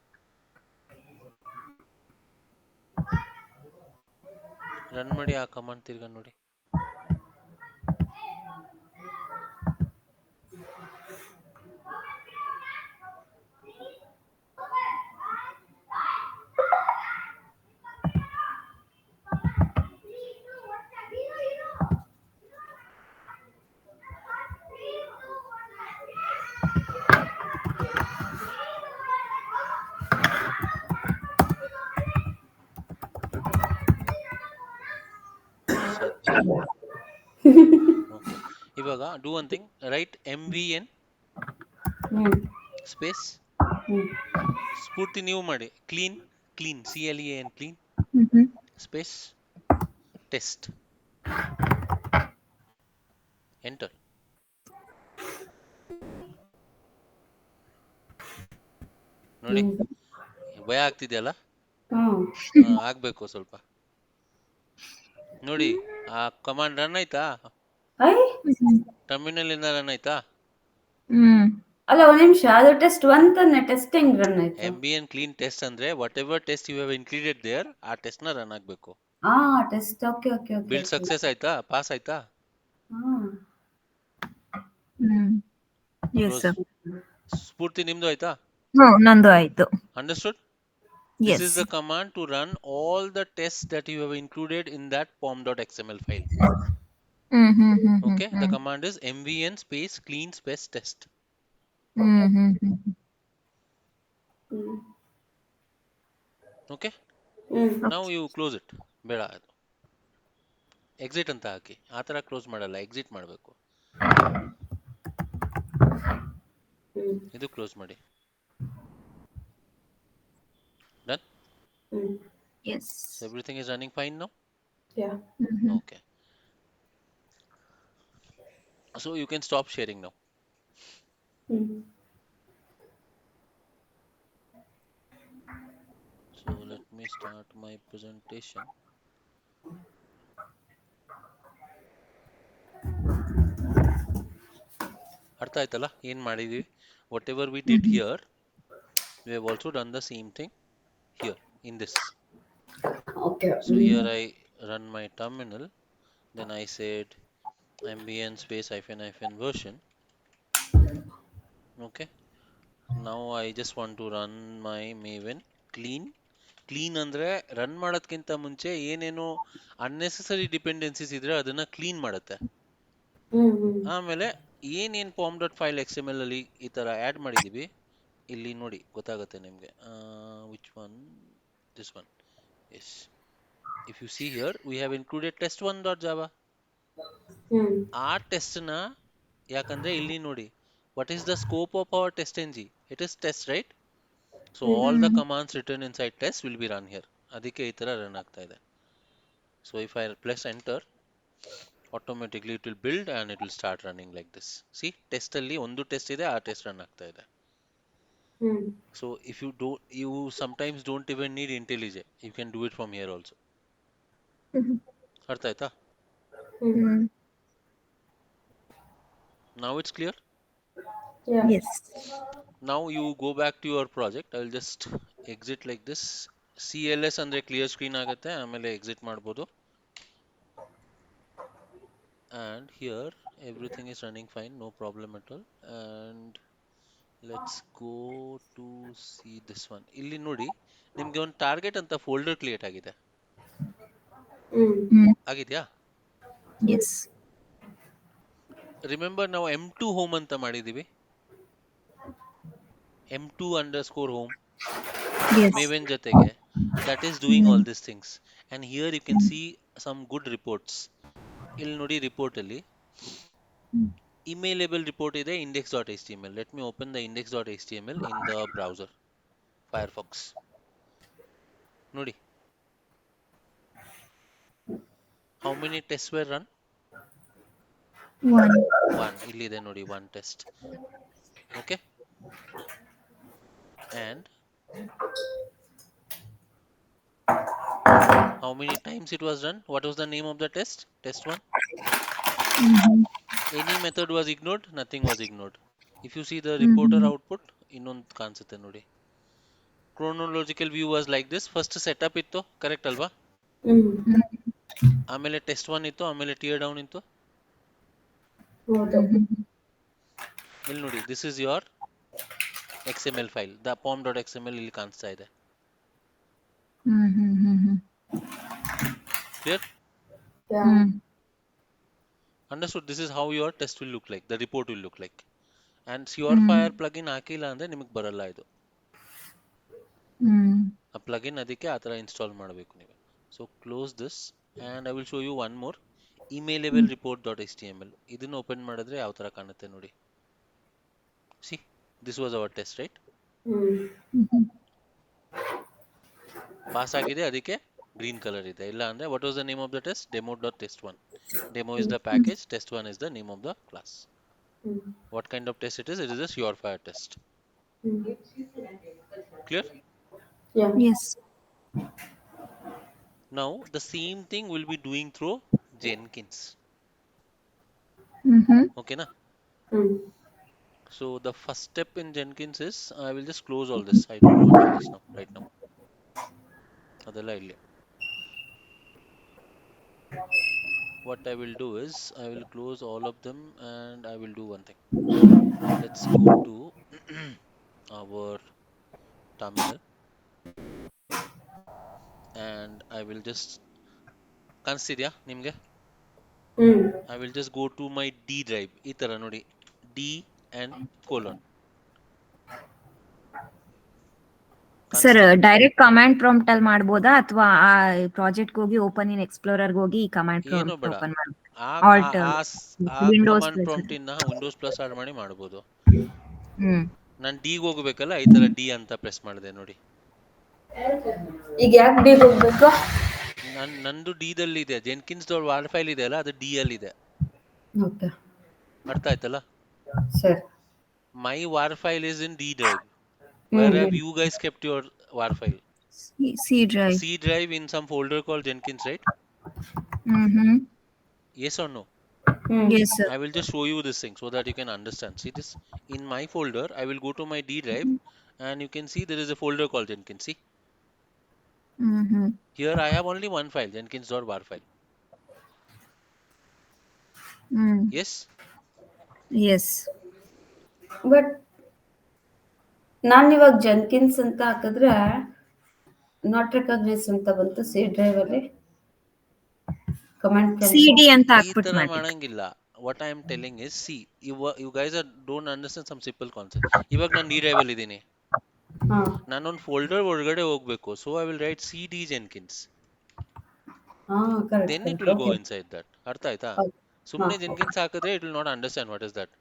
ರನ್ ಮಾಡಿ ಆ ಕಮಾಂಡ್. ತಿರ್ಗಾ ನೋಡಿ. ಸಜ್ಜಿ. ಓಕೆ, ಇವಾಗ do one thing. Write MVN space Spoorthi ನೀವು ಮಾಡಿ. Clean CLEAN clean space test. Enter. ನೋಡಿ, ಭಯ ಆಗ್ತಿದೆಯಲ್ಲ? ಆಗ್ಬೇಕು ಸ್ವಲ್ಪ. ನೋಡಿ, ಆ ಕಮಾಂಡ್ ರನ್ ಆಯ್ತಾ? ಟರ್ಮಿನಲ್ ಇಂದ ರನ್ ಆಯ್ತಾ? ಅಲ್ಲ, ಒಂದ್ ನಿಮಿಷ, ಅದು ಟೆಸ್ಟ್ 1 ತಾನೆ. ಟೆಸ್ಟ್ ಹೆಂಗ್ ರನ್ ಆಯ್ತು? MVN ಕ್ಲೀನ್ ಟೆಸ್ಟ್ ಅಂದ್ರೆ whatever test you have included there, ಆ ಟೆಸ್ಟ್ ನ ರನ್ ಆಗ್ಬೇಕು. ಟೆಸ್ಟ್. ಓಕೆ. ಬಿಲ್ಡ್ ಸಕ್ಸೆಸ್ ಆಯ್ತಾ? ಪಾಸ್ ಆಯ್ತಾ? ಸ್ಫೂರ್ತಿ ನಿಮ್ದು ಆಯ್ತಾ? ನಂದು ಆಯ್ತು. Understood? This is the command to run all the tests that you have included in that pom.xml file. Okay, the command is mvn space clean space test. Okay, now you close it. ಬೇಡ, ಅದು exit ಅಂತ ಹಾಕಿ. ಆ ತರ close ಮಾಡಲ್ಲ, exit ಮಾಡಬೇಕು. ಇದು close ಮಾಡಿ. Done? Yes. So everything is running fine now? Yeah. Okay. So you can stop sharing now. So let me start my presentation. ಅರ್ಥ ಆಯ್ತಲ್ಲ ಏನ್ ಮಾಡಿದೀವಿ? Whatever we did here, we have also done the same thing here in this. Okay. So here I run my terminal, then I said mbn space hyphen version. Okay, now I just want to run my maven clean ಅಂದ್ರೆ run ಮಾಡೋದಕ್ಕಿಂತ ಮುಂಚೆ ಏನೇನು unnecessary dependencies ಇದ್ರೆ ಅದನ್ನ clean ಮಾಡುತ್ತೆ. ಆಮೇಲೆ ಏನೇನ್ pom.file.xml ಅಲ್ಲಿ ಈ ತರ ಆಡ್ ಮಾಡಿದೀವಿ ಇಲ್ಲಿ ನೋಡಿ, ಗೊತ್ತಾಗುತ್ತೆ ನಿಮ್ಗೆ. which one? This one. Yes, if you see here we have included test1.java. ಆ ಟೆಸ್ಟ್ ನ, ಯಾಕಂದ್ರೆ ಇಲ್ಲಿ ನೋಡಿ, what is the scope of our test.ng? It is test, right? So all the commands written inside test will be run here. ಅದಕ್ಕೆ ಈ ತರ run ಆಗ್ತಾ ಇದೆ. So if I press enter, automatically it will build and it will start running like this. See, test ಅಲ್ಲಿ ಒಂದು test ಇದೆ, ಆ test run ಆಗ್ತಾ ಇದೆ. So if you sometimes don't even need IntelliJ, you can do it from here also. ಅರ್ಥ ಆಯ್ತಾ? Now it's clear? Yes. Now you go back to your project. I will just exit like this. CLS ಅಂದ್ರೆ clear screen ಆಗುತ್ತೆ, ಆಮೇಲೆ exit ಮಾಡ್ಬೋದು. And here everything is running fine, no problem at all. And let's go to see this one. ಇಲ್ಲಿ ನೋಡಿ ನಿಮ್ಗೆ ಒಂದು target ಅಂತ folder create ಆಗಿದೆ. ಆಗಿದ್ಯಾ? ಎಸ್. ರಿಮೆಂಬರ್ ನಾವು M2 ಹೋಮ್ ಅಂತ ಮಾಡಿದೀವಿ. M2_home yes. Maven ಜೊತೆಗೆ. That is doing all these things. And here you can see some good reports. ಇಲ್ಲಿ ನೋಡಿ ರಿಪೋರ್ಟ್ ಅಲ್ಲಿ emailable report ಇದೆ index.html. Let me open the index.html in the browser Firefox. ನೋಡಿ, how many tests were run? One. ಇಲ್ಲಿದೆ ನೋಡಿ, one test. Okay, and how many times it was run? What was the name of the test? Test 1. Any method was ignored? Nothing was ignored. If you see the reporter output, ಇನ್ನೊಂದು ಕಾಣಿಸುತ್ತೆ ನೋಡಿ. Chronological view was like this. First setup ಇತ್ತು, correct ಅಲ್ವಾ? ಆಮೇಲೆ test 1 ಇತ್ತು, ಆಮೇಲೆ tear down ಇತ್ತು. ಇಲ್ಲಿ ನೋಡಿ, this is your XML file. The pom.xml ಇಲ್ಲಿ ಕಾಣಿಸ್ತಾ ಇದೆ. Clear? Understood? This is how your test will look like, the report will look like. And SureFire plugin ಹಾಕಿಲ್ಲ ಅಂದ್ರೆ ನಿಮಗೆ ಬರಲ್ಲ ಇದು. ಆ ಪ್ಲಗಿನ್ ಅದಕ್ಕೆ ಆ ಥರ ಇನ್ಸ್ಟಾಲ್ ಮಾಡಬೇಕು ನೀವು. So close this and I will show you one more. emailable report.html. ಇದನ್ನು ಓಪನ್ ಮಾಡಿದ್ರೆ ಯಾವ ಥರ ಕಾಣುತ್ತೆ ನೋಡಿ. See, this was our test, right? Pass ಆಗಿದೆ, ಅದಕ್ಕೆ ಗ್ರೀನ್ ಕಲರ್ ಇದೆ. ಇಲ್ಲ ಅಂದ್ರೆ what was the name of the test? demo.test1. Demo is the package, test1 is the name of the class. What kind of test it is? It is a SureFire test. Clear? Yes. Now the same thing will be doing through Jenkins. Okay na? So the first step in Jenkins is, I will just close all this. I don't want all this now, right now. Adella illa. What I will do is, I will close all of them and I will do one thing. Let's go to our terminal and I will just consider nimge. I will just go to my D drive. ಈ ತರ ನೋಡಿ, D and colon. Sir, direct command prompt ಅಲ್ಲಿ ಮಾಡಬಹುದಾ ಅಥವಾ ಆ project ಹೋಗಿ open in explorer ಹೋಗಿ command ಏನು ಪ್ರಾಂಪ್ಟ್ ಬೇಡ, ಓಪನ್ ಆ ವಿಂಡೋಸ್ ಕಮಾಂಡ್ ಪ್ರಾಂಪ್ಟ್ ಇಂದ ವಿಂಡೋಸ್ ಪ್ಲಸ್ ಆಡ್ ಮಾಡಿ ಮಾಡಬಹುದು. ಹ್ಮ್. ನಾನು ಡಿ ಹೋಗಬೇಕಲ್ಲ, ಈ ತರ ಡಿ ಅಂತ ಪ್ರೆಸ್ ಮಾಡಿದೆ ನೋಡಿ. ಈಗ ಯಾಕೆ ಡಿ ಹೋಗ್ಬೇಕು? ನಂದು ಡಿ ದಲ್ಲಿ ಇದೆ, ಜೆನ್ಕಿನ್ಸ್ ವಾರ್ ಫೈಲ್ ಇದೆ ಅಲ್ಲ, ಅದು ಡಿ ಅಲ್ಲಿ ಇದೆ. ಓಕೆ, ಅರ್ಥ ಆಯ್ತಲ್ಲ? ಸರಿ. My war file is in D drive. Where have you guys kept your war file? C drive. C drive in some folder called Jenkins, right? Yes or no? Yes sir. I will just show you this thing so that you can understand. See this? In my folder, I will go to my D drive and you can see there is a folder called Jenkins. See? Here I have only one file, jenkins.war file. Yes? Yes. But ನಾನು ಇವಾಗ ಜೆನ್ಕಿನ್ಸ್ ಅಂತ ಹಾಕಿದ್ರೆ not recognise ಅಂತ ಬಂತು C drive ಅಲ್ಲಿ. Command CD ಅಂತ ಈ ಹಾಕ್ಬಿಟ್ಟು ತರ ಮಾಡಿ. ಮಾಡಂಗಿಲ್ಲ. What I am telling is, see, you guys don't understand some simple concept. ಇವಾಗ ನಾನು D drive ಅಲ್ಲಿ ಇದ್ದೀನಿ, ನಾನೊಂದು ಫೋಲ್ಡರ್ ಒಳಗಡೆ ಹೋಗ್ಬೇಕು. So I will write CD Jenkins. Then it will go inside that. ಅರ್ಥ ಆಯ್ತಾ? ಸುಮ್ಮನೆ Jenkins ಹಾಕಿದ್ರೆ it will not understand what is that.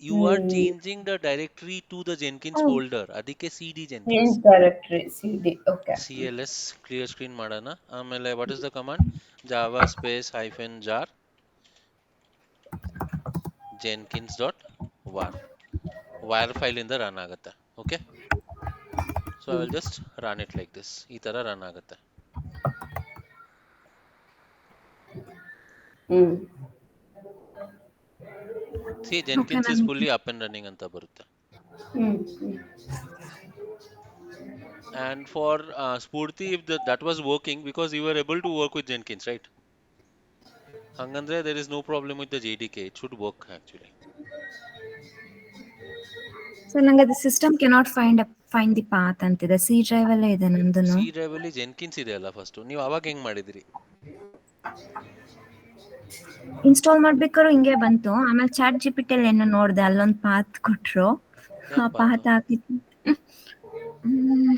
You are changing the directory to the Jenkins folder. ಅದಕ್ಕೆ CD Jenkins. Directory CD. Okay. CLS clear screen ಮಾಡೋಣ. ಆಮೇಲೆ what is the command? Java space -jar jenkins.war. war file ಇಂದ run ಆಗುತ್ತೆ. Okay, so I will just run it like this. ಈ ತರ run ಆಗುತ್ತೆ. See, Jenkins is fully up and running ಅಂತ ಬರುತ್ತೆ. And for Spurti, if that was working because you were able to work with Jenkins, right? ಹಂಗಂದ್ರೆ there is no problem with the JDK. It should work actually. So ನಂಗೆ ಅದು system cannot find the path ಅಂತಿದೆ. C drive ಅಲ್ಲೇ ಇದೆ ನಂದುನು. C drive ಅಲ್ಲಿ ಜೆನ್ಕಿನ್ಸ್ ಇದೆ ಅಲ್ಲ first. ನೀವು ಅವಾಗ ಹೆಂಗ್ ಮಾಡಿದಿರಿ? ಇನ್ಸ್ಟಾಲ್ ಮಾಡ್ಬೇಕಾದ್ರೂ ಹಿಂಗೆ ಬಂತು. ಆಮೇಲೆ ಚಾಟ್ GPT ಅಲ್ಲಿ ಏನೋ ನೋಡ್ದೆ, ಅಲ್ಲೊಂದು ಪಾತ್ ಕೊಟ್ರು. ಆ ಯಾವ ಪಾತ್ ಪಾತ್? ಹಾಕಿದ್ದು. ಹ್ಮ್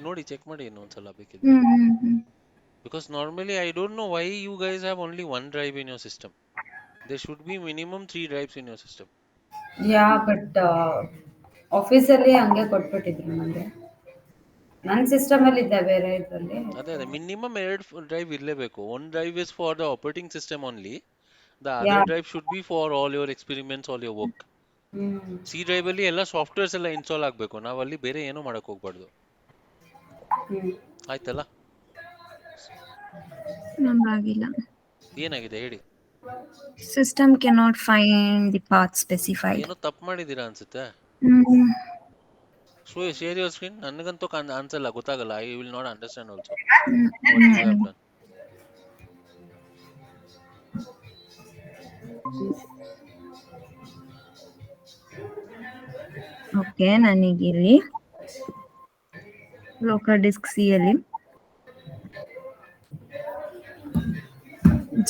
ನೋಡಿ ಚೆಕ್ ಮಾಡಿ ಇನ್ನೊಂದ್ಸಲ ಬೇಕಿದ್ರೆ. ಹ್ಮ್ hmm hmm. Because normally I don't know why you guys have only one drive in your system. There should be minimum 3 drives in your system. Yeah but ಆಫೀಸಲ್ಲಿ ಹಂಗೆ ಕೊಟ್ಬಿಟ್ಟಿದ್ರು ನನಗೆ. ನನ್ನ ಸಿಸ್ಟಮಲ್ಲಿ ಇದ್ದೆ ಬೇರೆ ಇದರಲ್ಲಿ. ಅದೇ ಮಿನಿಮಮ್ 2 ಡ್ರೈವ್ ಇರಲೇಬೇಕು. One drive is for the operating system only. The yeah other drive should be for all your experiments, all your work. C drive ಅಲ್ಲಿ ಎಲ್ಲ ಸಾಫ್ಟ್ವೇರ್ಸ್ ಎಲ್ಲ ಇನ್ಸ್ಟಾಲ್ ಆಗಬೇಕು. ನಾವು ಅಲ್ಲಿ ಬೇರೆ ಏನೂ ಮಾಡಕ್ ಹೋಗ್ಬಾರ್ದು. ಆಯ್ತಲ್ಲ? ನಂಗಾಗಿಲ್ಲ. ಏನಾಗಿದೆ ಹೇಳಿ? System cannot find the path specified. ಏನೋ ತಪ್ಪು ಮಾಡಿದೀರಾ ಅನ್ಸುತ್ತೆ. Share your screen. ನನಗಂತೂ ಅನ್ಸಲ್ಲ, ಗೊತ್ತಾಗಲ್ಲ. I will not understand also what you have done. Okay, ನನಗಿಲ್ಲಿ ಲೋಕಲ್ ಡಿಸ್ಕ್ ಸಿ ಅಲ್ಲಿ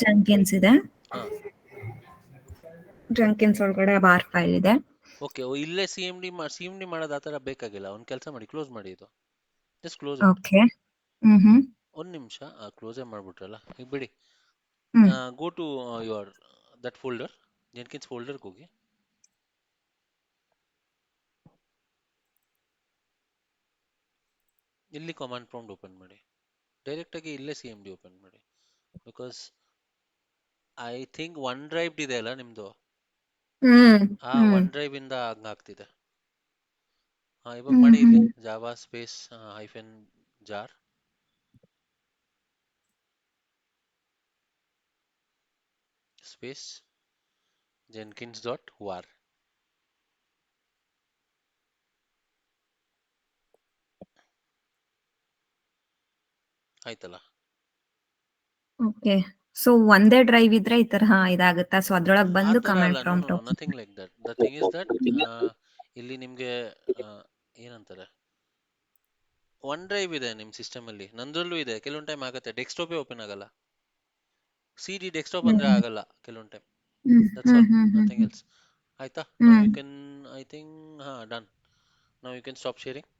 ಜಂಕಿನ್ಸ್ ಇದೆ. ಹಾ ಜಂಕಿನ್ಸ್ ಒಳಗಡೆ ಬಾರ್ ಫೈಲ್ ಇದೆ. ಓಕೆ, ಇಲ್ಲೇ ಸಿ ಎಂ ಡಿ ಮಾಡೋದು ಆ ಥರ ಬೇಕಾಗಿಲ್ಲ. ಒಂದು ಕೆಲಸ ಮಾಡಿ, ಕ್ಲೋಸ್ ಮಾಡಿ ಇದು. Just close. ಓಕೆ. ಹ್ಮ್ ಒಂದು ನಿಮಿಷ. ಕ್ಲೋಸೇ ಮಾಡ್ಬಿಟ್ರಲ್ಲ, ಈಗ ಬಿಡಿ. Hmm go to your that folder, Jenkins ಫೋಲ್ಡರ್ಗೆ ಹೋಗಿ. ಇಲ್ಲಿ ಕಮಾಂಡ್ ಪ್ರಾಂಪ್ಟ್ ಓಪನ್ ಮಾಡಿ. ಡೈರೆಕ್ಟಾಗಿ ಇಲ್ಲೇ ಸಿ ಎಂ ಡಿ ಓಪನ್ ಮಾಡಿ. Because I think one drive ಇದೆ ಅಲ್ಲ ನಿಮ್ಮದು. ಒನ್ ಡ್ರೈವ್ ಇಂದ ಹಂಗಾಗ್ತಿದೆ. ಇವಾಗ ಮಾಡಿ ಇಲ್ಲಿ Java space hyphen jar space Jenkins dot war. ಆಯ್ತಲ್ಲ? ಓಕೆ. ಸೊ ಒಂದೇ ಡ್ರೈವ್ ಇದ್ರೆ ಈ ತರ ಇದಾಗುತ್ತಾ? ಸೊ ಅದ್ರೊಳಗೆ ಆ ಬಂದು ಥರ ಕಮಾಂಡ್ ಅಲ್ಲ. Prompt. Nothing like that. The thing is that ಇಲ್ಲಿ ನಿಮಗೆ ಏನಂತಾರೆ, ಒನ್ ಡ್ರೈವ್ ಇದೆ ನಿಮ್ಮ ಸಿಸ್ಟಮ್ ಅಲ್ಲಿ. ನಂದ್ರಲ್ಲೂ ಇದೆ. ಕೆಲವೊಂದು ಟೈಮ್ ಆಗುತ್ತೆ ಡೆಸ್ಕ್ಟಾಪೇ ಓಪನ್ ಆಗಲ್ಲ. ಸಿ ಡಿ ಡೆಸ್ಕ್ಟಾಪ್ ಅಂದ್ರೆ ಆಗಲ್ಲ ಕೆಲವೊಂದು time. That's all, nothing else. ಆಯ್ತಾ? Now you can, I think, done. Now you can stop sharing.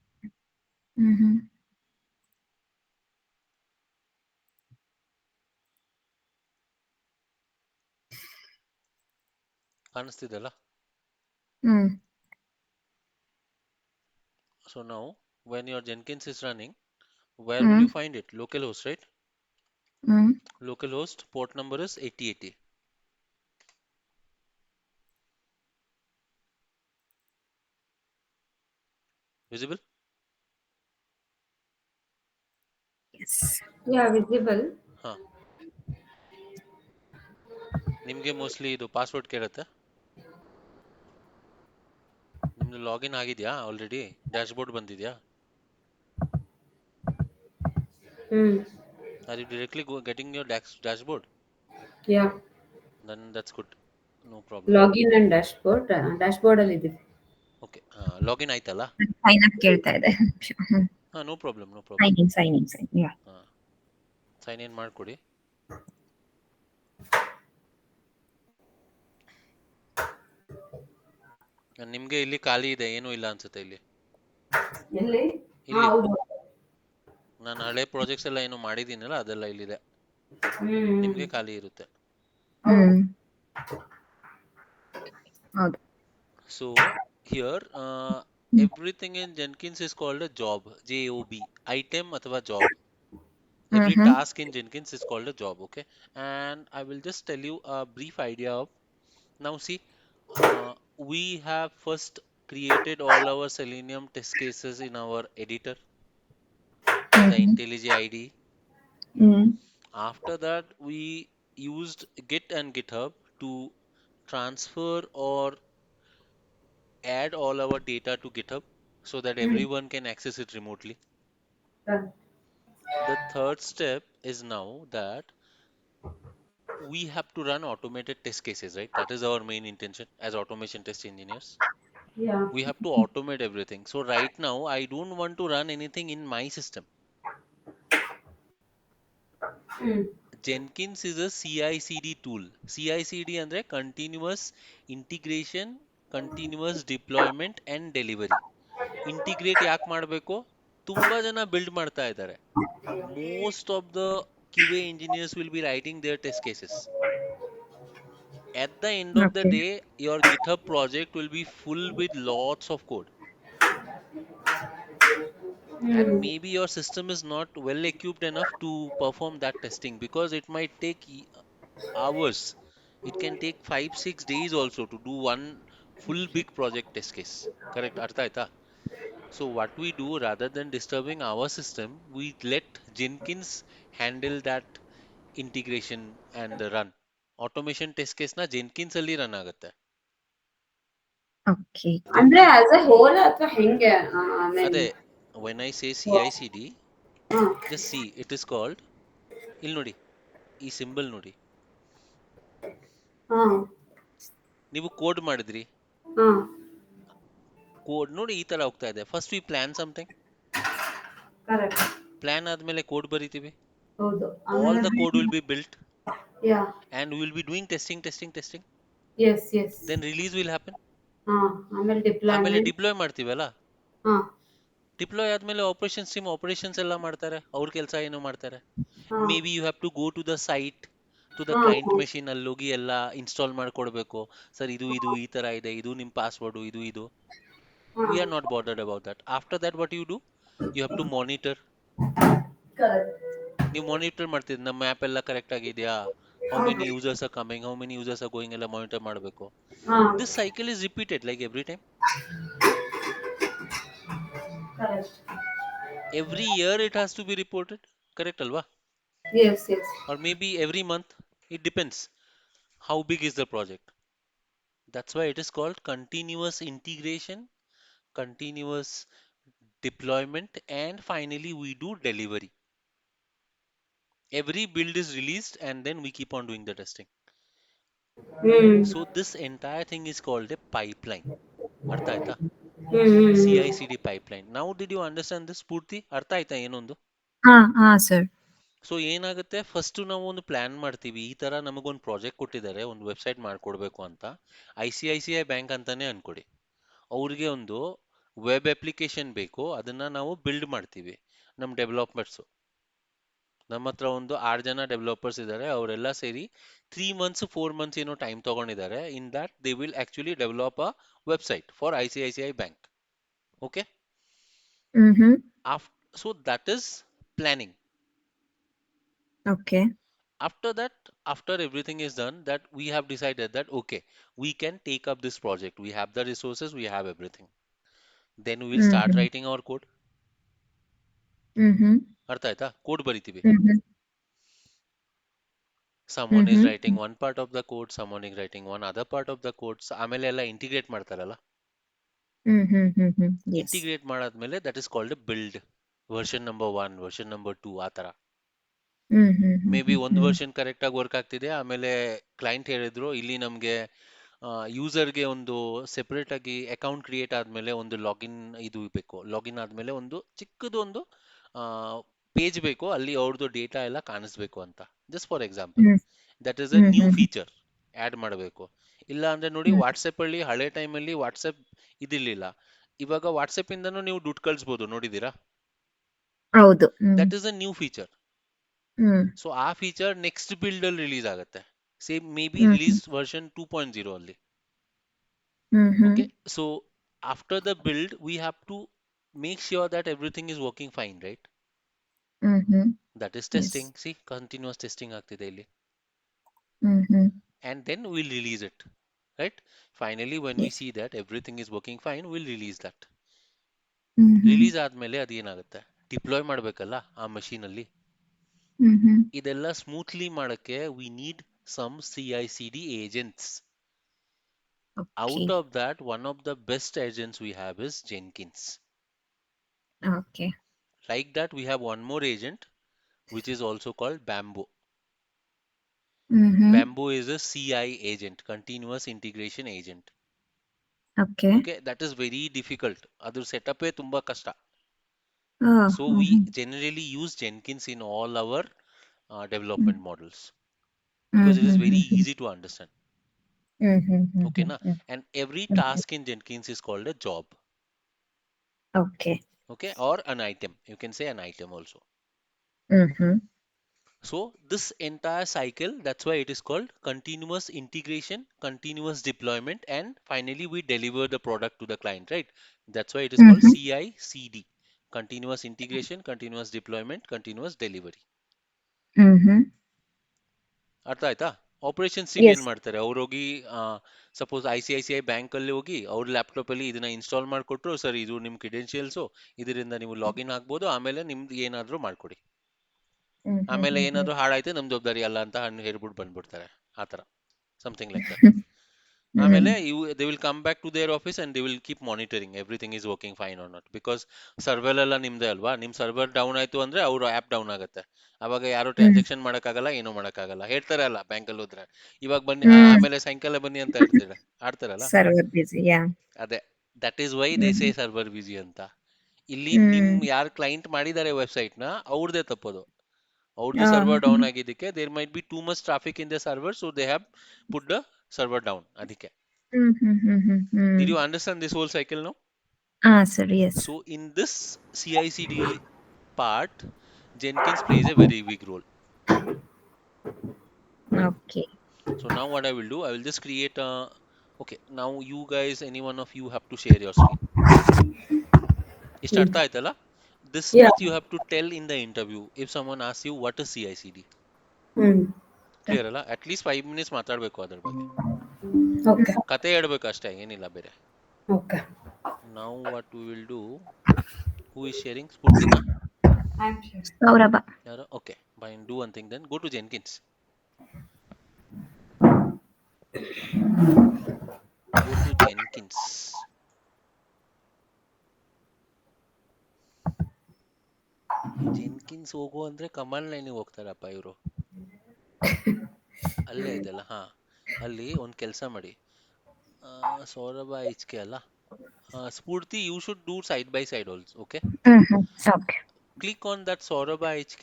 ಕಾಣಿಸ್ತಿದೆಲ್ಲ? So now when your Jenkins is running, where will you find it? Localhost, right? Localhost port number is 8080. Visible? Yes. Yeah visible. ಹಾ, ನಿಮಗೆ mostly ಇದು password ಕೇಳುತ್ತೆ. ನಿಮ್ದು login ಆಗಿದೆಯಾ already? Dashboard ಬಂದಿದೆಯಾ? Are you directly getting your dashboard? Yeah. Then that's good. No problem. Login and dashboard ಅಲ್ಲಿ ಇದೆ. Okay, login ಆಯ್ತಲ್ಲ? ಸೈನ್ ಅಪ್ ಕೇಳ್ತಾ ಇದೆ. No problem, no problem. Sign in. Yeah. Sign in ಮಾಡ್ಕೊಡಿ. ನಿಮ್ಗೆ ಇಲ್ಲಿ ಖಾಲಿ ಇದೆ, ಏನೂ ಇಲ್ಲ ಅನ್ಸುತ್ತೆ ಇಲ್ಲಿ. ಎಲ್ಲಿ? ಇಲ್ಲಿ ನಾನು ಹಳೆ ಪ್ರಾಜೆಕ್ಟ್ಸ್ ಎಲ್ಲ ಏನು ಮಾಡಿದ್ದೀನಲ್ಲ ಅದೆಲ್ಲ ಇಲ್ಲಿದೆ. ನಿಮ್ಗೆ ಖಾಲಿ ಇರುತ್ತೆ. So here everything in Jenkins is called a job. JOB. Item ಅಥವಾ job. Every task in Jenkins is called a job. Okay, and I will just tell you a brief idea of. Now see, we have first created all our Selenium test cases in our editor, the IntelliJ IDE. After that, we used Git and GitHub to transfer or add all our data to GitHub so that everyone can access it remotely. The third step is now that we have to run automated test cases, right? That is our main intention as automation test engineers. Yeah. We have to automate everything. So right now, I don't want to run anything in my system. Mm. Jenkins is a CI/CD tool. CI/CD ಅಂದ್ರೆ continuous integration, continuous deployment and delivery. Integrate ಯಾಕೆ ಮಾಡಬೇಕು? ತುಂಬಾ ಜನ build ಮಾಡ್ತಾ ಇದ್ದಾರೆ. Most of the QA engineers will be writing their test cases. At the end of the Okay. day, your GitHub project will be full with lots of code. And Mm. maybe your system is not well equipped enough to perform that testing because it might take hours. It can take 5-6 days also to do one full big project test case. Correct? Artha aita? So what we do, rather than disturbing our system, we let Jenkins handle that integration and the run. Automation test case na Jenkins ಅಲ್ಲಿ run ಆಗುತ್ತೆ. Okay. Then ಅಂದ್ರೆ as A hole ಅಥವಾ ಹೆಂಗೆ? I mean, ಅದೇ when I say CI/CD, ಹಾ. just see it is called. ಇಲ್ಲಿ ನೋಡಿ, ಈ ಸಿಂಬಲ್ ನೋಡಿ. ಹಾ. ನೀವು ಕೋಡ್ ಮಾಡಿದ್ರಿ, ಹಾ. ಕೋಡ್ ನೋಡಿ ಈ ತರ ಹೋಗ್ತಾ ಇದೆ. First we plan something, correct. Plan ಆದ್ಮೇಲೆ ಕೋಡ್ ಬರಿತೀವಿ. ಹೌದು. All ಆಮೇಲೆ the code will be built yeah. and we will be doing testing. Yes yes. Then release will happen. ಹಾ. ಆಮೇಲೆ ಆಮೇಲೆ ಡಿಪ್ಲಾಯ್ಮೆಂಟ್. ಡಿಪ್ಲಾಯ್ ಮಾಡ್ತೀವಲ್ಲ, ಹಾ. ಡಿಪ್ಲಾಯ್ ಆದ್ಮೇಲೆ ಆಪರೇಷನ್ಸ್ ಟೀಮ್ ಆಪರೇಷನ್ಸ್ ಎಲ್ಲ ಮಾಡ್ತಾರೆ. ಅವ್ರ ಕೆಲಸ ಏನು ಮಾಡ್ತಾರೆ? ಹಾ. Maybe you have to go to the site, to the ಹಾ. ಕ್ಲೈಂಟ್ ಮೆಷಿನ್ ಅಲ್ಲಿ ಹೋಗಿ ಎಲ್ಲ ಇನ್ಸ್ಟಾಲ್ ಮಾಡ್ಕೊಡ್ಬೇಕು. ಸರ್ ಇದು ಈ ತರ ಇದೆ, ಇದು ನಿಮ್ಮ ಪಾಸ್ವರ್ಡು, ಇದು. ಹಾ. We are not bothered about that. After that, what you do? You have to monitor. Correct. ನೀವು ಮಾನಿಟರ್ ಮಾಡ್ತಿದ್ರಿ, ನಮ್ಮ ಆ್ಯಪ್ ಎಲ್ಲ ಕರೆಕ್ಟ್ ಆಗಿದೆಯಾ, how many users are coming, how many users are going ಎಲ್ಲ ಮಾನಿಟರ್ ಮಾಡಬೇಕು. ಹಾ. This cycle is repeated like every time. Correct. Every year it has to be reported. Correct ಅಲ್ವಾ? Yes yes. Or maybe every month. It depends how big is the project. That's why it is called continuous integration, continuous deployment, and finally we do delivery. Every build is released and then we keep on doing the testing. Hmm. So this entire thing is called a pipeline. ಅರ್ಥ ಆಯ್ತಾ? ಹ್ಮ್. CI/CD pipeline. Now did you understand this ಪೂರ್ತಿ? ಅರ್ಥ ಆಯ್ತಾ ಏನೊಂದು? ಹಾ sir. So ಏನಾಗುತ್ತೆ, first ನಾವು ಒಂದು ಪ್ಲಾನ್ ಮಾಡ್ತೀವಿ. ಈ ತರ ನಮಗೊಂದು ಪ್ರಾಜೆಕ್ಟ್ ಕೊಟ್ಟಿದ್ದಾರೆ, ಒಂದು ವೆಬ್ಸೈಟ್ ಮಾಡ್ಕೊಡ್ಬೇಕು ಅಂತ. ICICI ಬ್ಯಾಂಕ್ ಅಂತಾನೆ ಅನ್ಕೊಡಿ. ಅವ್ರಿಗೆ ಒಂದು ವೆಬ್ ಅಪ್ಲಿಕೇಶನ್ ಬೇಕು, ಅದನ್ನ ನಾವು ಬಿಲ್ಡ್ ಮಾಡ್ತೀವಿ. ನಮ್ಮ ಡೆವಲಪರ್ಸ್, ನಮ್ಮ ಹತ್ರ ಒಂದು 6 ಜನ ಡೆವಲಪರ್ಸ್ ಇದ್ದಾರೆ. ಅವರೆಲ್ಲ ಸೇರಿ 3 months 4 months ಏನೋ ಟೈಮ್ ತಗೊಂಡಿದ್ದಾರೆ. In that they will actually develop a website for ICICI bank. Okay, Mm-hmm. So that is planning. Okay. After that, after everything is done, that we have decided that okay, we can take up this project, we have the resources, we have everything. Then we will start Mm-hmm. writing our code. Mm-hmm. ಅರ್ಥ ಆಯ್ತಾ? Code ಬರಿತೀವಿ. Mm-hmm. Someone is Mm-hmm. writing one part of the code, someone is writing one other part of the code. ಆಮೇಲೆ ಎಲ್ಲ integrate ಮಾಡ್ತಾರಲ್ಲ, Mm-hmm. Mm-hmm. Yes. Integrate ಮಾಡಾದ್ಮೇಲೆ that is called build. Version number 1, version number 2, ಆ ತರ. Mm-hmm. May be ಒಂದು Mm-hmm. Version correct ಆಗಿ work ಆಗ್ತಿದೆ, ಆಮೇಲೆ ಕ್ಲೈಂಟ್ ಹೇಳಿದ್ರು ಇಲ್ಲಿ ನಮ್ಗೆ ಯೂಸರ್ಗೆ ಒಂದು ಸೆಪರೇಟ್ ಆಗಿ ಅಕೌಂಟ್ ಕ್ರಿಯೇಟ್ ಆದ್ಮೇಲೆ ಒಂದು ಲಾಗಿನ್ ಇದು ಬೇಕು. ಲಾಗಿನ್ ಆದ್ಮೇಲೆ ಒಂದು ಚಿಕ್ಕದು ಒಂದು ಪೇಜ್ ಬೇಕು, ಅಲ್ಲಿ ಅವ್ರದ್ದು ಡೇಟಾ ಎಲ್ಲ ಕಾಣಿಸ್ಬೇಕು ಅಂತ. Just for example, that is a new Mm-hmm. Feature add ಮಾಡಬೇಕು. ಇಲ್ಲ ಅಂದ್ರೆ ನೋಡಿ, Mm-hmm. ವಾಟ್ಸಪ್ ಅಲ್ಲಿ ಹಳೆ ಟೈಮಲ್ಲಿ ವಾಟ್ಸಪ್ ಇದಿರ್ಲಿಲ್ಲ. ಇವಾಗ ವಾಟ್ಸಪ್ ಇಂದನೂ ನೀವು ದುಡ್ಡು ಕಳಿಸ್ಬೋದು, ನೋಡಿದೀರಾ? ಹೌದು. That is a new feature. Hmm. So ಆ ಫೀಚರ್ ನೆಕ್ಸ್ಟ್ ಬಿಲ್ಡ್ ಅಲ್ಲಿ ರಿಲೀಸ್ ಆಗುತ್ತೆ. Same may be hmm. Release version 2.0 ಅಲ್ಲಿ. Mm-hmm. Okay, so after the build, we have to make sure that everything is working fine, right? Mm-hmm. That is Yes. testing. See, continuous testing ಆಗ್ತಿದೆ ಇಲ್ಲಿ. Mm-hmm. And then we'll release it, right? Finally, when we Yes. see that everything is working fine, we'll release that. Mm-hmm. Release ಆದ್ಮೇಲೆ ಅದೇನಾಗುತ್ತೆ, deploy ಮಾಡ್ಬೇಕಲ್ಲ ಆ machine ಅಲ್ಲಿ. Mm-hmm. ಇದೆಲ್ಲ smoothly ಮಾಡಕ್ಕೆ we need some CI/CD agents. Out Okay. of that, one of the best agents we have is Jenkins. Okay. Like that, we have one more agent which is also called Bamboo. Mm-hmm. Bamboo is a CI agent, continuous integration agent. Okay. Okay, that is very difficult. Adu setup tumba kasta. Oh. So we Mm-hmm. generally use Jenkins in all our Mm-hmm. development models because it is very easy to understand. Mm-hmm. Okay, na? Mm-hmm. And every Okay. task in Jenkins is called a job. Okay. Okay, or an item. You can say an item also. Mm-hmm. So this entire cycle, that's why it is called continuous integration, continuous deployment, and finally we deliver the product to the client, right? That's why it is called Mm-hmm. CI/CD, continuous integration, continuous deployment, continuous delivery. Mm-hmm. ಅರ್ಥ ಆಯ್ತಾ? Operations team ಏನ್ Yes. ಮಾಡ್ತಾರೆ, ಅವ್ರು ಹೋಗಿ suppose ICICI bank ಅಲ್ಲಿ ಹೋಗಿ ಅವ್ರ laptop ಅಲ್ಲಿ ಇದನ್ನ ಇನ್ಸ್ಟಾಲ್ ಮಾಡ್ಕೊಟ್ರು, ಸರ್ ಇದು ನಿಮ್ ಕ್ರಿಡೆನ್ಶಿಯಲ್ಸ್, ಇದರಿಂದ ನೀವು ಲಾಗಿನ್ ಆಗ್ಬೋದು, ಆಮೇಲೆ ನಿಮ್ದು ಏನಾದ್ರೂ ಮಾಡ್ಕೊಡಿ, ಆಮೇಲೆ Mm-hmm. ಏನಾದ್ರೂ ಹಾಳಾಯ್ತು ನಮ್ ಜವಾಬ್ದಾರಿ ಅಲ್ಲ ಅಂತ ಹಣ್ಣು ಹೇರ್ಬಿಟ್ಟು ಬಂದ್ಬಿಡ್ತಾರೆ. ಆತರ ಸಮಥಿಂಗ್ ಲೈಕ್ ದಟ್. ಆಮೇಲೆ they will come back to their office and they will keep monitoring everything is working fine or not, because server ಎಲ್ಲ ನಿಮ್ದೇ ಅಲ್ವಾ. ನಿಮ್ ಸರ್ವರ್ ಡೌನ್ ಆಯ್ತು ಅಂದ್ರೆ ಅವ್ರ ಆಪ್ ಡೌನ್ ಆಗುತ್ತೆ. ಅವಾಗ ಯಾರು ಟ್ರಾನ್ಸಾಕ್ಷನ್ ಮಾಡಕ್ಕಾಗಲ್ಲ, ಏನೂ ಮಾಡಕ್ಕಾಗಲ್ಲ. ಹೇಳ್ತಾರೆ ಅಲ್ಲ ಬ್ಯಾಂಕಲ್ಲಿ ಹೋದ್ರೆ, ಇವಾಗ ಬನ್ನಿ ಆಮೇಲೆ ಸಾಯಂಕಾಲ ಬನ್ನಿ ಅಂತ ಹೇಳ್ತಾರೆ, ಆಡ್ತಾರಲ್ಲ. Server busy. Yeah. ಅದೇ, that is why they say Mm-hmm. Server busy ಅಂತ. ಇಲ್ಲಿ ನಿಮ್ Mm. ಯಾರು ಕ್ಲೈಂಟ್ ಮಾಡಿದ್ದಾರೆ ವೆಬ್ಸೈಟ್ ನ, ಅವ್ರದೇ ತಪ್ಪೋದು. ಅವ್ರದ್ದು ಸರ್ವರ್ ಡೌನ್ Mm-hmm. ಆಗಿದ್ದಕ್ಕೆ there might be too much traffic in the server, so they have put the server down. ಅದಕ್ಕೆ. Mm-hmm. Did you understand this whole cycle now? Ah, sir. Yes. So in this CI/CD part, Jenkins plays a very big role. Okay. So now what I will do, I will just create a. Okay, now you guys, any one of you have to share your screen. ಇಷ್ಟು ಅರ್ಥ ಆಯ್ತಲ್ಲ? This Yeah. much you have to tell in the interview if someone asks you what is CI/CD. Clear ಅಲ್ಲ? At least 5 minutes ಮಾತಾಡಬೇಕು ಅದ್ರ ಬಗ್ಗೆ. Okay. ಕತೆ ಹೇಳ್ಬೇಕು ಅಷ್ಟೇ, ಏನಿಲ್ಲ ಬೇರೆ. Okay. Now what we will do, who is sharing? Spurtina? I'm sure. Saurabha. ಯಾರು? Okay, fine. Do one thing then. Go to Jenkins. Go to Jenkins. ಜೆನ್ಕಿನ್ಸ್ ಹೋಗು ಅಂದ್ರೆ ಕಮಾಂಡ್ ಲೈನಿಗೆ ಹೋಗ್ತಾರಪ್ಪ ಇವರು. ಅಲ್ಲೇ ಇದೆಲ್ಲ. ಹಾ, ಅಲ್ಲಿ ಒಂದು ಕೆಲಸ ಮಾಡಿ. ಸೌರಭ HK ಅಲ್ಲ, Spoorthi, you should do side by side also. Okay, Mm-hmm. Okay. Click on that Saurabh HK.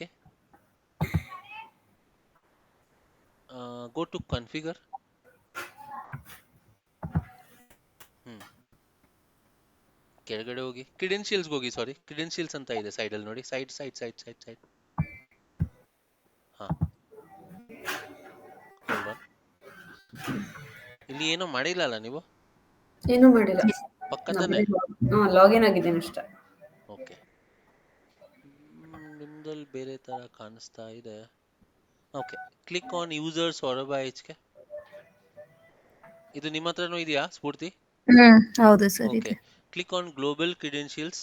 Go to configure. ಕೆಳಗಡೆ ಹೋಗಿ ಕ್ರಿಡೆನ್ಶಿಯಲ್ಸ್ ಹೋಗಿ, ಸಾರಿ ಕ್ರಿಡೆನ್ಶಿಯಲ್ಸ್ ಅಂತ ಇದೆ ಸೈಡ್ ಅಲ್ಲಿ ನೋಡಿ, side side side side side. ಹಾ, ಹೋಲ್ಡ್ ಆನ್. ಇಲ್ಲಿ ಏನೋ ಮಾಡಿಲ್ಲ ಅಲ್ಲ ನೀವು? ಏನೂ ಮಾಡಿಲ್ಲ. ಪಕ್ಕ ತಾನೆ? ಲಾಗಿನ್ ಆಗಿದ್ದೀನಿ ಅಷ್ಟೇ. ಓಕೆ, ನಿಮ್ದಲ್ಲಿ ಬೇರೆ ತರ ಕಾಣಿಸ್ತಾ ಇದೆ. Okay, click on user Saurabh HK. ಇದು ನಿಮ್ಮ ಹತ್ರನೂ ಇದೆಯಾ ಸ್ಫೂರ್ತಿ? ಹೌದು sir. Okay, click on global credentials,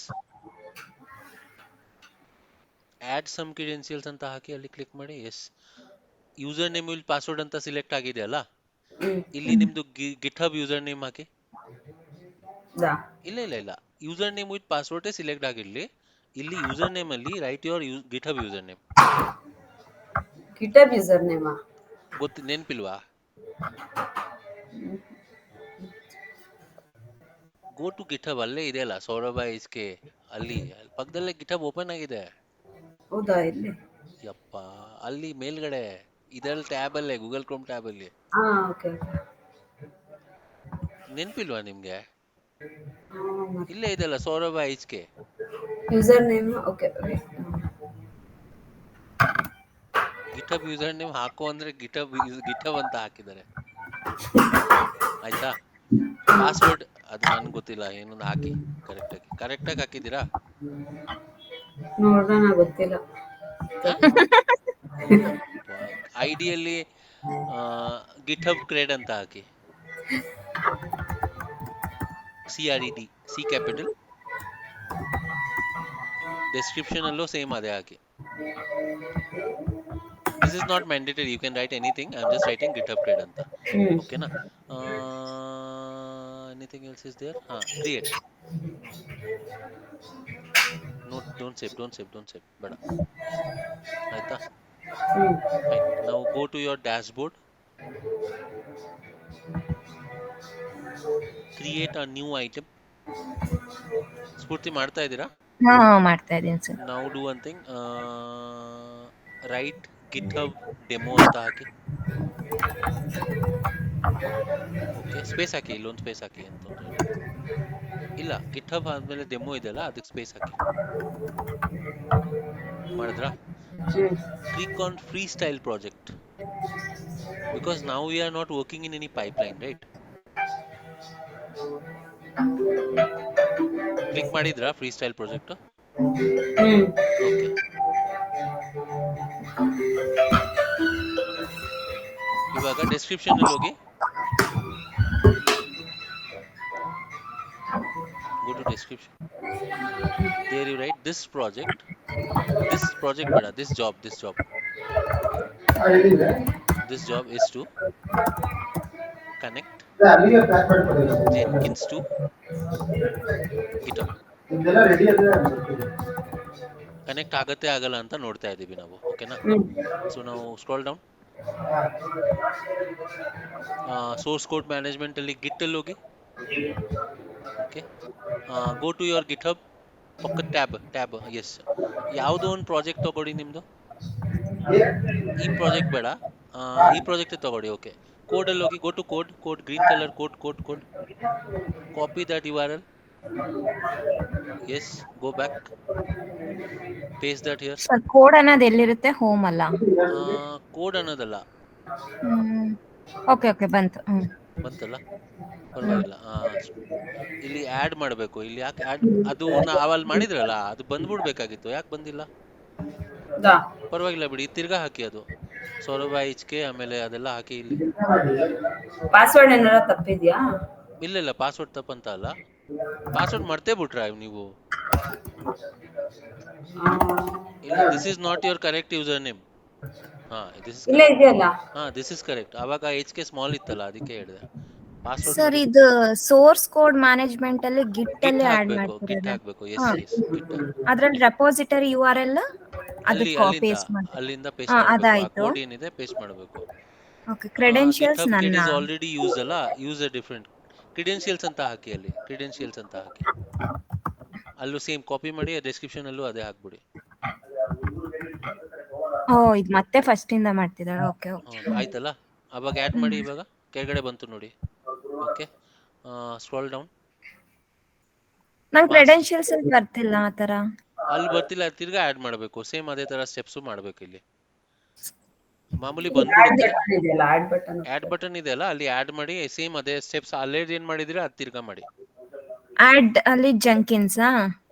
add some credentials ಅಂತ ಹಾಕಿ ಅಲ್ಲಿ ಕ್ಲಿಕ್ ಮಾಡಿ. ಎಸ್, ಯೂಸರ್ ನೇಮ್ ಇಲ್ಲಿ ಪಾಸ್ವರ್ಡ್ ಅಂತ ಸಿಲೆಕ್ಟ್ ಆಗಿದೆ ಅಲ್ಲ, ಇಲ್ಲಿ ನಿಮ್ದು ಗಿಟ್ ಹಬ್ ಯೂಸರ್ ನೇಮ್ ಹಾಕಿ. ಇಲ್ಲ ಇಲ್ಲ ಇಲ್ಲ, user name with password select ಆಗಿರ್ಲಿ. ಇಲ್ಲಿ ಯೂಸರ್ ನೇಮ್ ಅಲ್ಲಿ write your GitHub user name. GitHub user ನೇಮಾ? ನೆನ್ಪಿಲ್ವಾ? ಗೋ ಟು ಗಿಟ್ ಹಬ್, ಅಲ್ಲೇ ಇದೆ ಅಲ್ಲ ಸೌರಭ HK, ಅಲ್ಲಿ ಪಕ್ಕದಲ್ಲೇ ಗಿಟ್ ಹಬ್ ಓಪನ್ ಆಗಿದೆ. ಹೌದಾ? ಇಲ್ಲಿ ಯಪ್ಪ, ಅಲ್ಲಿ ಮೇಲ್ಗಡೆ ಇದರಲ್ಲಿ ಟ್ಯಾಬ್ ಅಲ್ಲೇ, ಗೂಗಲ್ ಕ್ರೋಮ್ ಟ್ಯಾಬ್ ಅಲ್ಲಿ. ಓಕೆ. ನೆನ್ಪಿಲ್ವಾ ನಿಮ್ಗೆ? ಇಲ್ಲೇ ಇದೆಲ್ಲ Saurabh HK user name. Okay. GitHub user name ಹಾಕೋ ಅಂದ್ರೆ ಗಿಟಬ್ ಅಂತ ಹಾಕಿದ್ದಾರೆ. ಆಯ್ತಾ? ಪಾಸ್ವರ್ಡ್ ಅದು ನನ್ಗೆ ಗೊತ್ತಿಲ್ಲ, ಏನೊಂದು ಹಾಕಿ ಕರೆಕ್ಟಾಗಿ ಹಾಕಿದ್ದೀರಾ? ನೋಡೋಣ, ಗೊತ್ತಿಲ್ಲ. ಐಡಿಯಲ್ಲಿ ಗಿಟಬ್ ಕ್ರೆಡ್ ಅಂತ ಹಾಕಿ, CRED, C ಕ್ಯಾಪಿಟಲ್. ಡಿಸ್ಕ್ರಿಪ್ಷನ್ ಅಲ್ಲೂ ಸೇಮ್ ಅದೇ ಹಾಕಿ. This is not mandatory, you can write anything. I am just writing GitHub cred ಅಂತ. ಓಕೆನಾ? Anything else is there? Create. Don't save ಬೇಡ. ಆಯ್ತಾ? Fine. Now go to your dashboard, create a new item. ಸ್ಫೂರ್ತಿ ಮಾಡ್ತಾ ಇದ್ದೀರಾ? ಹಾ ಮಾಡ್ತಾ ಇದೀನಿ sir. Now do one thing, write GitHub demo ಅಂತ ಹಾಕಿ. ಓಕೆ, ಸ್ಪೇಸ್ ಹಾಕಿ, ಇಲ್ಲೊಂದು ಸ್ಪೇಸ್ ಹಾಕಿ, ಏನು ತೊಂದರೆ ಇಲ್ಲ. ಇಲ್ಲ, GitHub ಆದ್ಮೇಲೆ ಡೆಮೋ ಇದೆಯಲ್ಲ ಅದಕ್ಕೆ ಸ್ಪೇಸ್ ಹಾಕಿ. ಮಾಡಿದ್ರಾ? Click on freestyle project because now we are not working in any pipeline, right? Click ಮಾಡಿದ್ರಾ freestyle project? ಓಕೆ, ಇವಾಗ ಡಿಸ್ಕ್ರಿಪ್ಷನ್ ಅಲ್ಲಿ ಹೋಗಿ, go to description, there you write this project ಬೇಡ, this job ಹೇಳಿದ್ರೆ this job is to connect ಅಲ್ಲಿಗೆ pack ಮಾಡ್ಕೊಳ್ಳಿ. Jenkins to GitHub. ಇದೆಲ್ಲ ready ಅಂದ್ರೆ ಬರ್ತೀವಿ. ಕನೆಕ್ಟ್ ಆಗತ್ತೆ ಆಗಲ್ಲ ಅಂತ ನೋಡ್ತಾ ಇದೀವಿ ನಾವು. ಓಕೆನಾ? ಸೊ ನಾವು scroll down, source code management ಅಲ್ಲಿ ಗಿಟ್ ಅಲ್ಲಿ ಹೋಗಿ. ಓಕೆ, ಗೋ ಟು ಯುವರ್ GitHub, ಪಕ್ಕ ಟ್ಯಾಬ್ ಎಸ್, ಯಾವುದೋ ಒಂದು ಪ್ರಾಜೆಕ್ಟ್ ತಗೊಳ್ಳಿ ನಿಮ್ದು. ಈ ಪ್ರಾಜೆಕ್ಟ್ ಬೇಡ, ಈ ಪ್ರಾಜೆಕ್ಟ್ ತಗೊಳ್ಳಿ. ಓಕೆ, ಕೋಡ್ ಅಲ್ಲಿ ಹೋಗಿ, go to code, green colour code, copy that URL. Yes, go back, paste that here. Sir code ಅನ್ನೋದು ಎಲ್ಲಿರುತ್ತೆ? ಹೋಮ್ ಅಲ್ಲ? ಕೋಡ್ ಅನ್ನೋದಲ್ಲ, ಓಕೆ ಬಂತು. ಬಂತಲ್ಲ, ಪರವಾಗಿಲ್ಲ. ಇಲ್ಲಿ ಆಡ್ ಮಾಡಬೇಕು. ಇಲ್ಲಿ ಯಾಕೆ ಆಡ್, ಅದು ನಾವಲ್ಲಿ ಮಾಡಿದ್ರಲ್ಲ ಅದು ಬಂದ್ಬಿಡ್ಬೇಕಾಗಿತ್ತು, ಯಾಕೆ ಬಂದಿಲ್ಲ? ಪರವಾಗಿಲ್ಲ ಬಿಡಿ, ತಿರ್ಗಾ ಹಾಕಿ. ಅದು ಸೌರಭ HK ಆಮೇಲೆ ಅದೆಲ್ಲ ಹಾಕಿ. ಇಲ್ಲಿ ಪಾಸ್ವರ್ಡ್ ಏನಾರ ತಪ್ಪಿದ್ಯಾ? ಇಲ್ಲ, ಪಾಸ್ವರ್ಡ್ ತಪ್ಪಂತ ಅಲ್ಲ, ಪಾಸ್ವರ್ಡ್ ಮರ್ತೇ ಬಿಟ್ರಾ ನೀವು? ಇಲ್ಲ, this is not your correct user name. This is correct. ಅವಾಗ HK ಸ್ಮಾಲ್ ಇತ್ತಲ್ಲ, ಅದಕ್ಕೆ ಹೇಳಿದೆ. ಪಾಸ್ವರ್ಡ್ ಸರ್ ಇದು ಸೋರ್ಸ್ ಕೋಡ್ ಮ್ಯಾನೇಜ್ಮೆಂಟ್ ಅಲ್ಲಿ ಗಿಟ್ ಅಲ್ಲಿ ಆಡ್ ಗಿಟ್ ಹಾಕ್ಬೇಕು. ಎಸ್, ಗಿಟ್ ಅದ್ರಲ್ಲಿ ರೆಪೋಸಿಟರಿ URL ಅದಕ್ಕೆ ಪೇಸ್ಟ್ ಮಾಡ್ತೀನಿ. ಅಲ್ಲಿಂದ ಪೇಸ್ಟ್ ಮಾಡಬೇಕು. ಕೋಡ್ ಏನಿದೆ ಪೇಸ್ಟ್ ಮಾಡಬೇಕು. ಓಕೆ, ಕ್ರೆಡೆನ್ಶಿಯಲ್ಸ್ ನನ್ನ ಇಟ್ ಇಸ್ ಆಲ್ರೆಡಿ ಯೂಸ್ ಅಲ್ಲ, ಯೂಸ್ ಅ ಡಿಫರೆಂಟ್ ಕ್ರೆಡೆನ್ಶಿಯಲ್ಸ್ ಅಂತ ಹಾಕಿ. ಅಲ್ಲಿ ಕ್ರೆಡೆನ್ಶಿಯಲ್ಸ್ ಅಂತ ಹಾಕಿ, ಅಲ್ಲೂ ಸೇಮ್ ಕಾಪಿ ಮಾಡಿ, ಡಿಸ್ಕ್ರಿಪ್ಷನ್ ಅಲ್ಲೂ ಅದೇ ಹಾಕ್ಬಿಡಿ. ಇದು ಮತ್ತೆ ಫಸ್ಟ್ ಇಂದ ಮಾಡ್ತಿದ್ದಾಳೆ. ಓಕೆ ಆಯ್ತಲ್ಲ, ಅವಾಗ ಆಡ್ ಮಾಡಿ. ಇವಾಗ ಕೆಳಗಡೆ ಬಂತು ನೋಡಿ. Okay, scroll down. ನಂಗೆ ಕ್ರೆಡೆನ್ಶಿಯಲ್ಸ್ ಅಲ್ಲಿ ಬರ್ತಿಲ್ಲ ಆ ತರ. ಅಲ್ಲಿ ಬರ್ತಿಲ್ಲ, ತಿರ್ಗಾ ಆಡ್ ಮಾಡಬೇಕು. ಸೇಮ್ ಅದೇ ತರ ಸ್ಟೆಪ್ಸ್ ಮಾಡಬೇಕು. ಇಲ್ಲಿ ಮಾಮೂಲಿ ಬಂದ್ಬಿಡುತ್ತೆ, ಆಡ್ ಬಟನ್ ಇದೆ ಅಲ್ಲ, ಅಲ್ಲಿ ಆಡ್ ಮಾಡಿ. ಸೇಮ್ ಅದೇ ಸ್ಟೆಪ್ಸ್ ಅಲ್ಲೇ ಏನ್ ಮಾಡಿದ್ರೆ ಅದು ತಿರ್ಗಾ ಮಾಡಿ. ಆಡ್ ಅಲ್ಲಿ ಜೆಂಕಿನ್ಸ್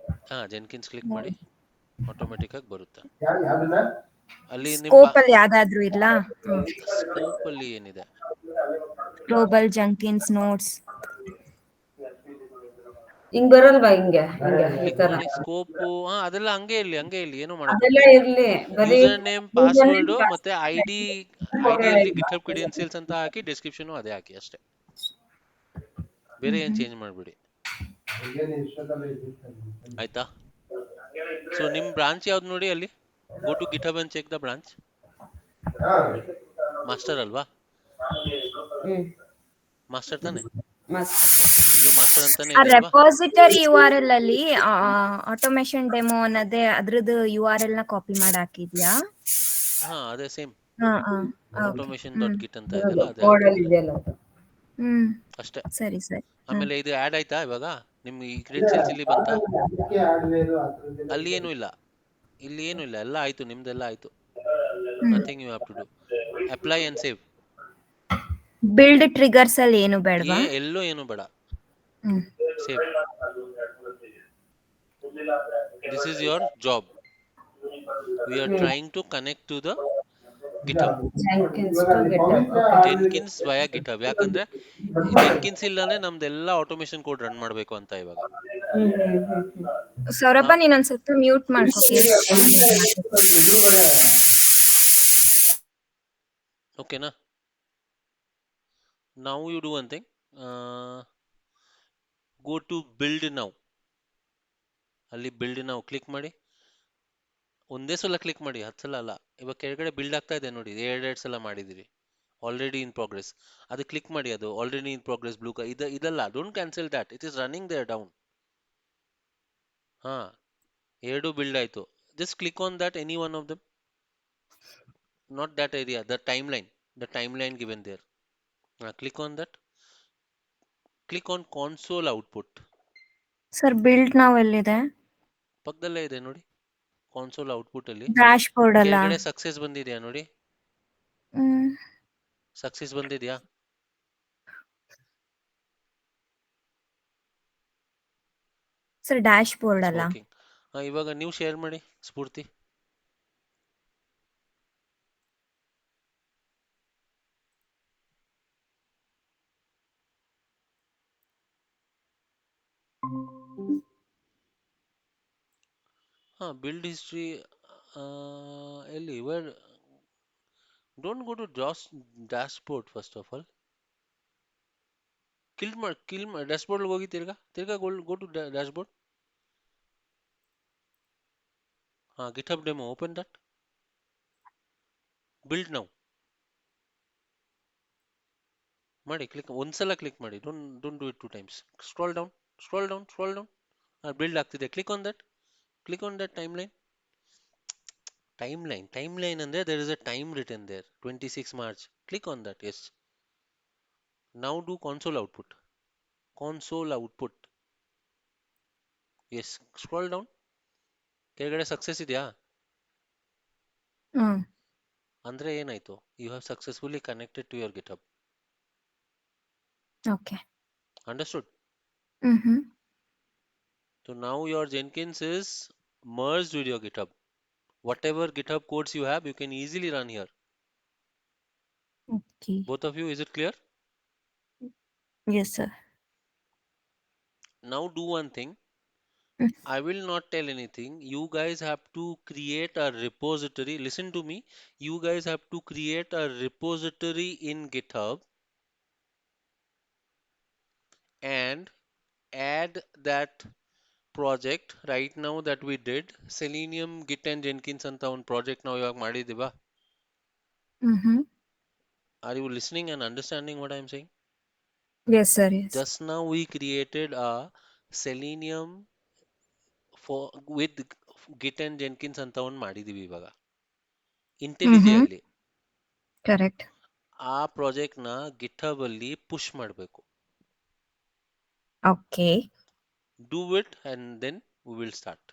ಜೆನ್ಕಿನ್ಸ್ ಕ್ಲಿಕ್ ಮಾಡಿ, ಆಟೋಮೆಟಿಕ್ ಆಗಿ ಬರುತ್ತೆ. ಅಲ್ಲಿ ಸ್ಕೋಪ್ ಅಲ್ಲಿ ಯಾವ್ದಾದ್ರು ಇಲ್ಲ? ಸ್ಕೋಪ್ ಅಲ್ಲಿ ಏನಿದೆ? ಗ್ಲೋಬಲ್ ಜೆಂಕಿನ್ಸ್ ನೋಟ್ಸ್ ಹಿಂಗ್ ಬರಲ್ವಾ? ಹಿಂಗೆ ಸ್ಕೋಪ್ ಅದೆಲ್ಲ ಹಂಗೆ ಇಲ್ಲಿ ಏನು ಅದೆಲ್ಲ ಇರ್ಲಿ, ಬರೀ ಯೂಸರ್ ನೇಮ್, ಪಾಸ್ವರ್ಡ್ ಮತ್ತೆ ಐಡಿ ಅಲ್ಲಿ GitHub ಕ್ರೆಡೆನ್ಶಿಯಲ್ಸ್ ಅಂತ ಹಾಕಿ, ಡಿಸ್ಕ್ರಿಪ್ಷನ್ ಅದೇ ಹಾಕಿ ಅಷ್ಟೇ. ಬೇರೆ ಏನ್ ಚೇಂಜ್ ಮಾಡ್ಬಿಡಿ. ಆಯ್ತಾ? ಸೊ ನಿಮ್ ಬ್ರಾಂಚ್ ಯಾವ್ದು ನೋಡಿ, ಅಲ್ಲಿ go to GitHub and check the branch. Master ಅಲ್ವಾ? ಮಾಸ್ಟರ್ ತಾನೆ? ಇಲ್ಲೂ ಮಾಸ್ಟರ್ ಅಂತಾನೆ ಇದೆ. ರೆಪೋಸಿಟರಿ URL ಅಲ್ಲಿ ಆಟೋಮೇಷನ್ ಡೆಮೋ ಅನ್ನೋದೇ ಅದ್ರದ್ದು URL ನ ಕಾಪಿ ಮಾಡಿ ಹಾಕಿದ್ಯಾ? ಅದೇ ಸೇಮ್ automation.git ಅಂತ ಇದೆಯಲ್ಲ, ಅದೇ ಅಷ್ಟೇ. ಸರಿ. ಆಮೇಲೆ ಇದು ಆಡ್ ಆಯ್ತಾ? ಇವಾಗ ನಿಮ್ ಈ ಕ್ರೆಡೆನ್ಶಿಯಲ್ಸ್ ಇಲ್ಲಿ ಬಂತಾ? ಅಲ್ಲಿ ಏನು ಇಲ್ಲ, ಇಲ್ಲಿ ಏನು ಇಲ್ಲ, ಎಲ್ಲ ಆಯ್ತು, ನಿಮ್ದೆಲ್ಲ ಆಯ್ತು. Nothing you have to do. Apply and save. Build triggers ಅಲ್ಲಿ ಏನು ಬೇಡವಾ? ಎಲ್ಲೋ ಏನು ಬೇಡ. Save. This is your job. We are trying to connect to the GitHub. Jenkins via GitHub. ಯಾಕಂದ್ರೆ Jenkins ಇಲ್ಲನೆ ನಮ್ದೆಲ್ಲ ಆಟೋಮೇಷನ್ ಕೋಡ್ ರನ್ ಮಾಡಬೇಕು ಅಂತ ಇವಾಗ. ಸೌರಭ, ನೀನು ಒಂದು ಸ್ವಲ್ಪ ಮ್ಯೂಟ್ ಮಾಡ್ಕೋ. ಓಕೆನಾ? Now you do one thing. Go to build now. ಅಲ್ಲಿ build now ಕ್ಲಿಕ್ ಮಾಡಿ. ಒಂದೇ ಸಲ ಕ್ಲಿಕ್ ಮಾಡಿ, 10 ಸಲ ಅಲ್ಲ. ಇವಾಗ ಕೆಳಗಡೆ ಬಿಲ್ಡ್ ಆಗ್ತಾ ಇದೆ ನೋಡಿ, ಎರಡೆರಡು ಸಲ ಮಾಡಿದಿರಿ. ಆಲ್ರೆಡಿ ಇನ್ ಪ್ರೋಗ್ರೆಸ್, ಅದು ಕ್ಲಿಕ್ ಮಾಡಿ, ಅದು ಆಲ್ರೆಡಿ ಇನ್ ಪ್ರೋಗ್ರೆಸ್ ಬ್ಲೂ ಇದಲ್ಲ. Don't cancel that, it is running there down. ಹಾ, ಎರಡು ಬಿಲ್ಡ್ ಆಯ್ತು. Just click on that, any one of them, not that area, the timeline given there. Click on that, click on console output. Sir build ನಾವು ಎಲ್ಲಿದೆ? ಪಕ್ಕದಲ್ಲೇ ಇದೆ ನೋಡಿ, console output ಅಲ್ಲಿ dashboard ಅಲ್ಲ? ಕೆಳಗಡೆ ಸಕ್ಸೆಸ್ ಬಂದಿದ್ಯಾ ನೋಡಿ, ಹ್ಮ್. ಸಕ್ಸೆಸ್ ಬಂದಿದ್ಯಾ? ಸರ್ ಡ್ಯಾಶ್ ಬೋರ್ಡ್ ಅಲ್ಲ? ವರ್ಕಿಂಗ್. ಇವಾಗ ನೀವು ಶೇರ್ ಮಾಡಿ ಸ್ಫೂರ್ತಿ. ಬಿಲ್ಡ್ ಹಿಸ್ಟ್ರಿ ಎಲ್ಲಿ? Where? Don't go to dashboard first of all. Kill ಮಾಡಿ ಡ್ಯಾಶ್ ಬೋರ್ಡ್ ಹೋಗಿ ತಿರ್ಗಾ go to dashboard. GitHub demo, open that, build now ಮಾಡಿ. ಕ್ಲಿಕ್ ಒಂದ್ಸಲ ಕ್ಲಿಕ್ ಮಾಡಿ, don't do it 2 times. Scroll down. Build ಆಗ್ತಿದೆ. Click on that timeline ಅಂದ್ರೆ there is a time written there, 26 March. Click on that. Yes, now do console output. Yes, scroll down. ಕೆಳಗಡೆ success ಇದೆಯಾ ಹ್ಮ್. ಅಂದ್ರೆ ಏನಾಯ್ತು? You have successfully connected to your GitHub. Okay. Understood? Hmm. So now your Jenkins is merged with your GitHub. Whatever GitHub codes you have, you can easily run here. Okay. Both of you, is it clear? Yes sir. Now do one thing. Mm. I will not tell anything. You guys have to create a repository. Listen to me. You guys have to create a repository in GitHub and add that project right now that we did. Selenium Git and Jenkins ಅಂತ ಒಂದು project ನಾವು ಇವಾಗ ಮಾಡಿದೀವಾ? Are you listening and understanding what I am saying? Yes sir, yes. Just now we created a Selenium with Git and Jenkins ಅಂತ ಒಂದು ಮಾಡಿದೀವಿ ಇವಾಗ. IntelliJ ಅಲ್ಲಿ. Correct. ಆ ಪ್ರಾಜೆಕ್ಟ್ ನ GitHub ಅಲ್ಲಿ ಪುಷ್ ಮಾಡಬೇಕು. Okay. Do it and then we will start.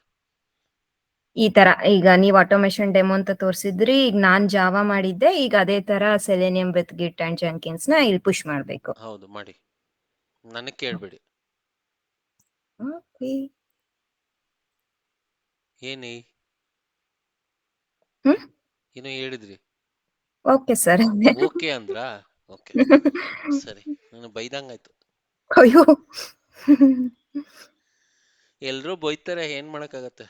ಈ ತರ ಈಗ ನೀವು ಆಟೋಮೇಷನ್ ಡೆಮೋ ಅಂತ ತೋರಿಸಿದ್ರಿ, ಈಗ ನಾನ್ ಜಾವಾ ಮಾಡಿದ್ದೆ, ಈಗ ಅದೇ ತರ ಸೆಲೆನಿಯಂ ವಿತ್ ಗಿಟ್ ಅಂಡ್ ಜೆಂಕಿನ್ಸ್ ನ ಇಲ್ಲಿ ಪುಷ್ ಮಾಡಬೇಕು. ಹೌದು, ಮಾಡಿ. ನನಗೆ ಕೇಳಬೇಡಿ. ಓಕೆ. ಏನೇ ಏನೋ ಹೇಳಿದ್ರಿ? Okay sir. ಓಕೆ ಅಂದ್ರಾ? ಓಕೆ, ಸರಿ. ನಾನು ಬೈದಂಗಾಯ್ತು. ಅಯ್ಯೋ, ಎಲ್ರೂ ಬೈತಾರೆ, ಏನ್ ಮಾಡಕ್ಕಾಗತ್ತೆ?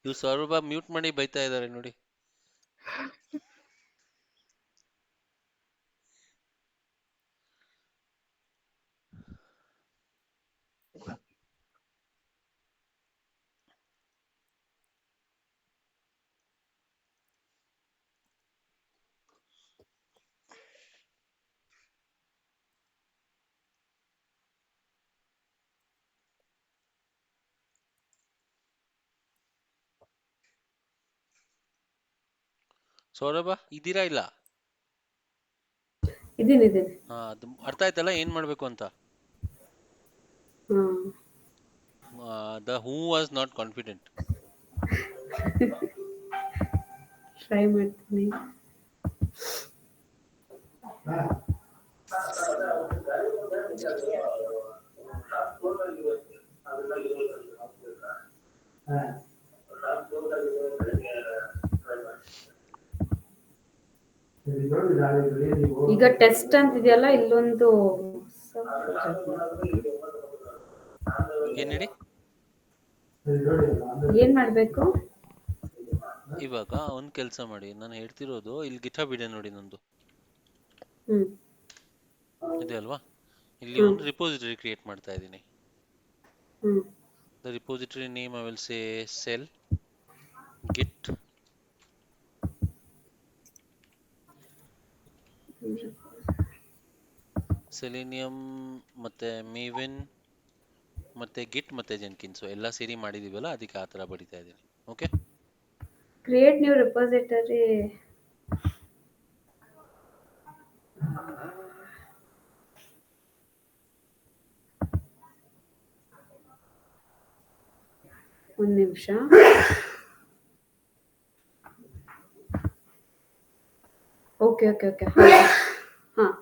ಇವ್ ಸ್ವಲ್ಪ ಮ್ಯೂಟ್ ಮಾಡಿ ಬೈತಾ ಇದಾರೆ ನೋಡಿ. ಸೌರಭ ಇದ್ದೀರಾ? ಇಲ್ಲ, ಇದೀನಿ. ಅದು ಅರ್ಥ ಆಯ್ತಲ್ಲ ಏನ್ ಮಾಡ್ಬೇಕು ಅಂತ. The who was not confident. Try ಮಾಡ್ತೀನಿ. ಈಗ ಟೆಸ್ಟ್ ಅಂತಿದೆಯಲ್ಲ, ಇಲ್ಲೊಂದು ಏನ್ ಹೇಳಿ? ಏನ್ ಮಾಡ್ಬೇಕು? ಇವಾಗ ಒಂದ್ ಕೆಲ್ಸ ಮಾಡಿ, ನಾನು ಹೇಳ್ತಿರೋದು ಇಲ್ಲಿ GitHub ಇದೆ ನೋಡಿ ನಂದು. ಇದೆ ಅಲ್ವಾ? ಇಲ್ಲಿ ಒಂದು ರಿಪೋಸಿಟರಿ ಕ್ರಿಯೇಟ್ ಮಾಡ್ತಾ ಇದ್ದೀನಿ. The repository name I will say cell git selenium ಮತ್ತೆ maven ಮತ್ತೆ ಗಿಟ್ ಮತ್ತೆ ಜೆನ್ಕಿನ್ಸ್ ಎಲ್ಲ ಸೇರಿ ಮಾಡಿದೀವಲ್ಲ ಅದಕ್ಕೆ ಆ ತರ ಬಡಿತಾ ಇದ್ದೀನಿ. Okay, create new repository. ಒಂದು ನಿಮಿಷ. Okay okay okay. ಹಾಂ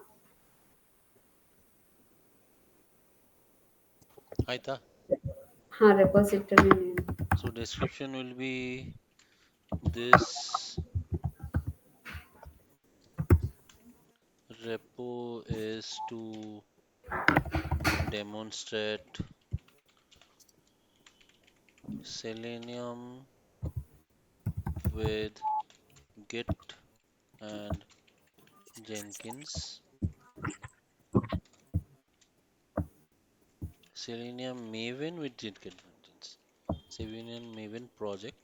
ಆಯ್ತಾ? ಹಾಂ, repository name. So description will be this repo is to demonstrate selenium with git and jenkins. Selenium maven with jenkins. Selenium maven project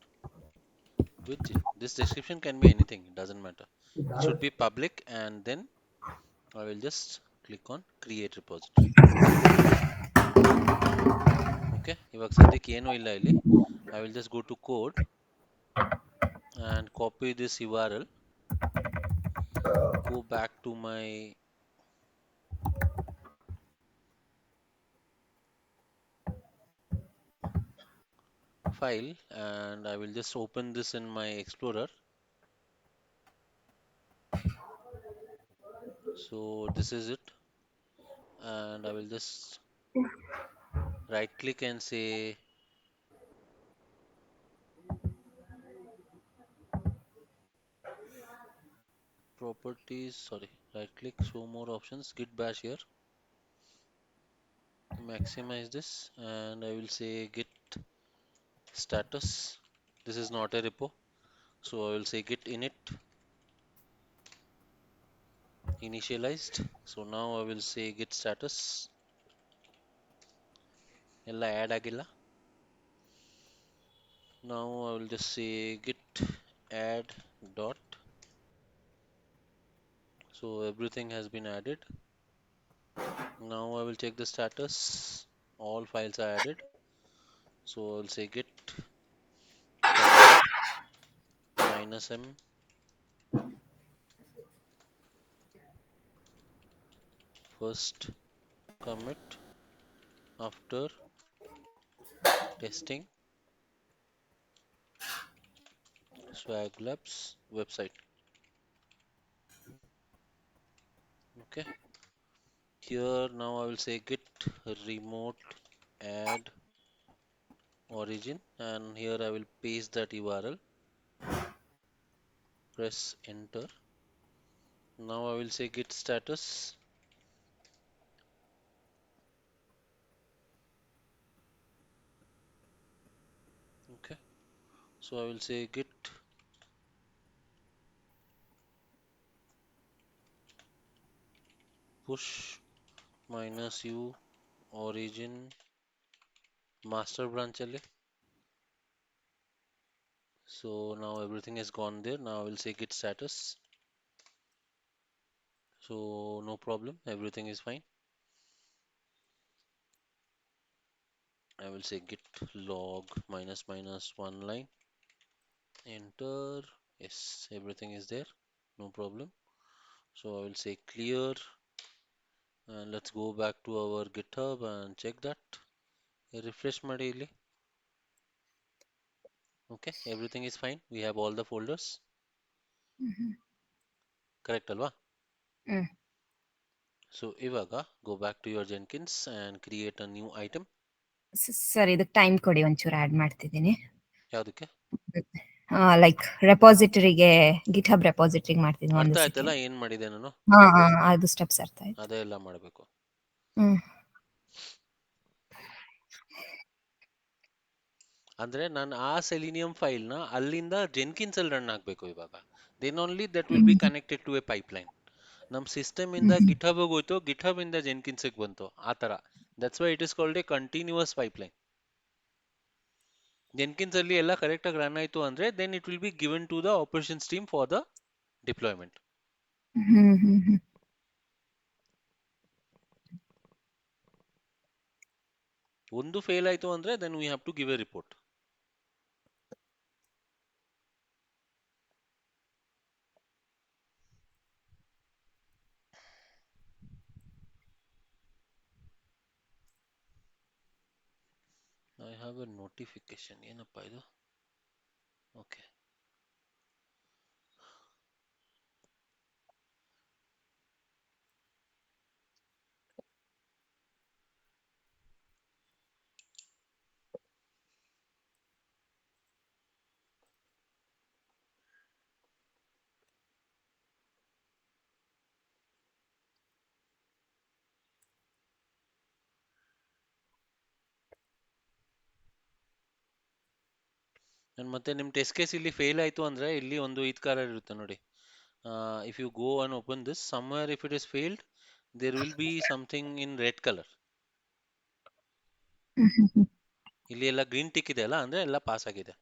with this description can be anything, it doesn't matter. It should be public, and then I will just click on create repository. Okay, ಇವಾಗ ಸದ್ಯಕ್ಕೆ ಏನೂ ಇಲ್ಲ ಇಲ್ಲಿ. I will just go to code and copy this URL, go back to my file, and I will just open this in my Explorer. So this is it, and I will just right click and say properties, sorry, right click, show more options, git bash here, maximize this, and I will say git status. This is not a repo, so I will say git init initialized. So now I will say git status ಎಲ್ಲ add ಆಗಿಲ್ಲ. Now I will just say git add dot. So everything has been added. Now I will check the status. All files are added. So I will say git commit -m first commit after testing Swag Labs website. Okay. Here now I will say git remote add origin, and here I will paste that URL. Press enter. Now I will say git status. Okay. So I will say git push -u origin master branch ಅಲ್ಲಿ. So now everything is gone there. Now I will say git status. So no problem, everything is fine. I will say git log --one line. Enter. Yes, everything is there. No problem. So I will say clear, and let's go back to our GitHub and check that. Refresh ಮಾಡಿ ಇಲ್ಲಿ. Okay, everything is fine. We have all the folders. Correct ಅಲ್ವಾ? So ಇವಾಗ go back to your Jenkins and create a new item. Sir ಇದಕ್ಕೆ time ಕೊಡಿ, ಒಂಚೂರು add ಮಾಡ್ತಿದ್ದೀನಿ. ಯಾವುದಕ್ಕೆ? Like ರೆಪಾಸಿಟರಿಗೆ, ಗಿಟ್ hub ರೆಪಾಸಿಟರಿಗೆ ಮಾಡ್ತೀನಿ. ಅರ್ಥ ಆಯ್ತಲ್ಲ ಏನ್ ಮಾಡಿದೆ ನಾನು? ಅದು ಸ್ಟೆಪ್ಸ್ ಅರ್ಥ ಆಯ್ತು. ಅದೇ ಎಲ್ಲ ಮಾಡಬೇಕು. ಅಂದ್ರೆ ನಾನು ಆ ಸೆಲಿನಿಯಂ ಫೈಲ್ ನ ಅಲ್ಲಿಂದ ಜೆನ್ಕಿನ್ಸ್ ಅಲ್ಲಿ ರನ್ ಆಗ್ಬೇಕು ಇವಾಗ. Then only that will be connected to a pipeline. ನಮ್ ಸಿಸ್ಟಮ್ ಇಂದ ಗಿಟ್ಹಬ್ ಹೋಯ್ತು, ಗಿಟ್ಹಬ್ ಇಂದ ಜೆನ್ಕಿನ್ಸ್ ಬಂತು, ಆ ತರ. That's why it is called a continuous pipeline. Jenkins ಅಲ್ಲಿ ಎಲ್ಲ ಕರೆಕ್ಟ್ ಆಗಿ ರನ್ ಆಯ್ತು ಅಂದ್ರೆ then it will be given to the operations team for the deployment. Hmm hmm ಹ್ಮ್ ಒಂದು ಫೇಲ್ ಆಯ್ತು ಅಂದ್ರೆ then we have to give a report. I have a notification. ಏನಪ್ಪ ಇದು? Okay. ಮತ್ತೆ ನಿಮ್ಮ ಟೆಸ್ಟ್ ಕೇಸ್ ಇಲ್ಲಿ ಫೇಲ್ ಆಯ್ತು ಅಂದ್ರೆ ಇಲ್ಲಿ ಒಂದು ಇದ್ ಕಲರ್ ಇರುತ್ತೆ ನೋಡಿ. If you go and open this somewhere, if it is failed, there will be something in red color. ಇಲ್ಲಿ ಎಲ್ಲ ಗ್ರೀನ್ ಟಿಕ್ ಇದೆ ಅಲ್ಲ, ಅಂದ್ರೆ ಎಲ್ಲ ಪಾಸ್ ಆಗಿದೆ.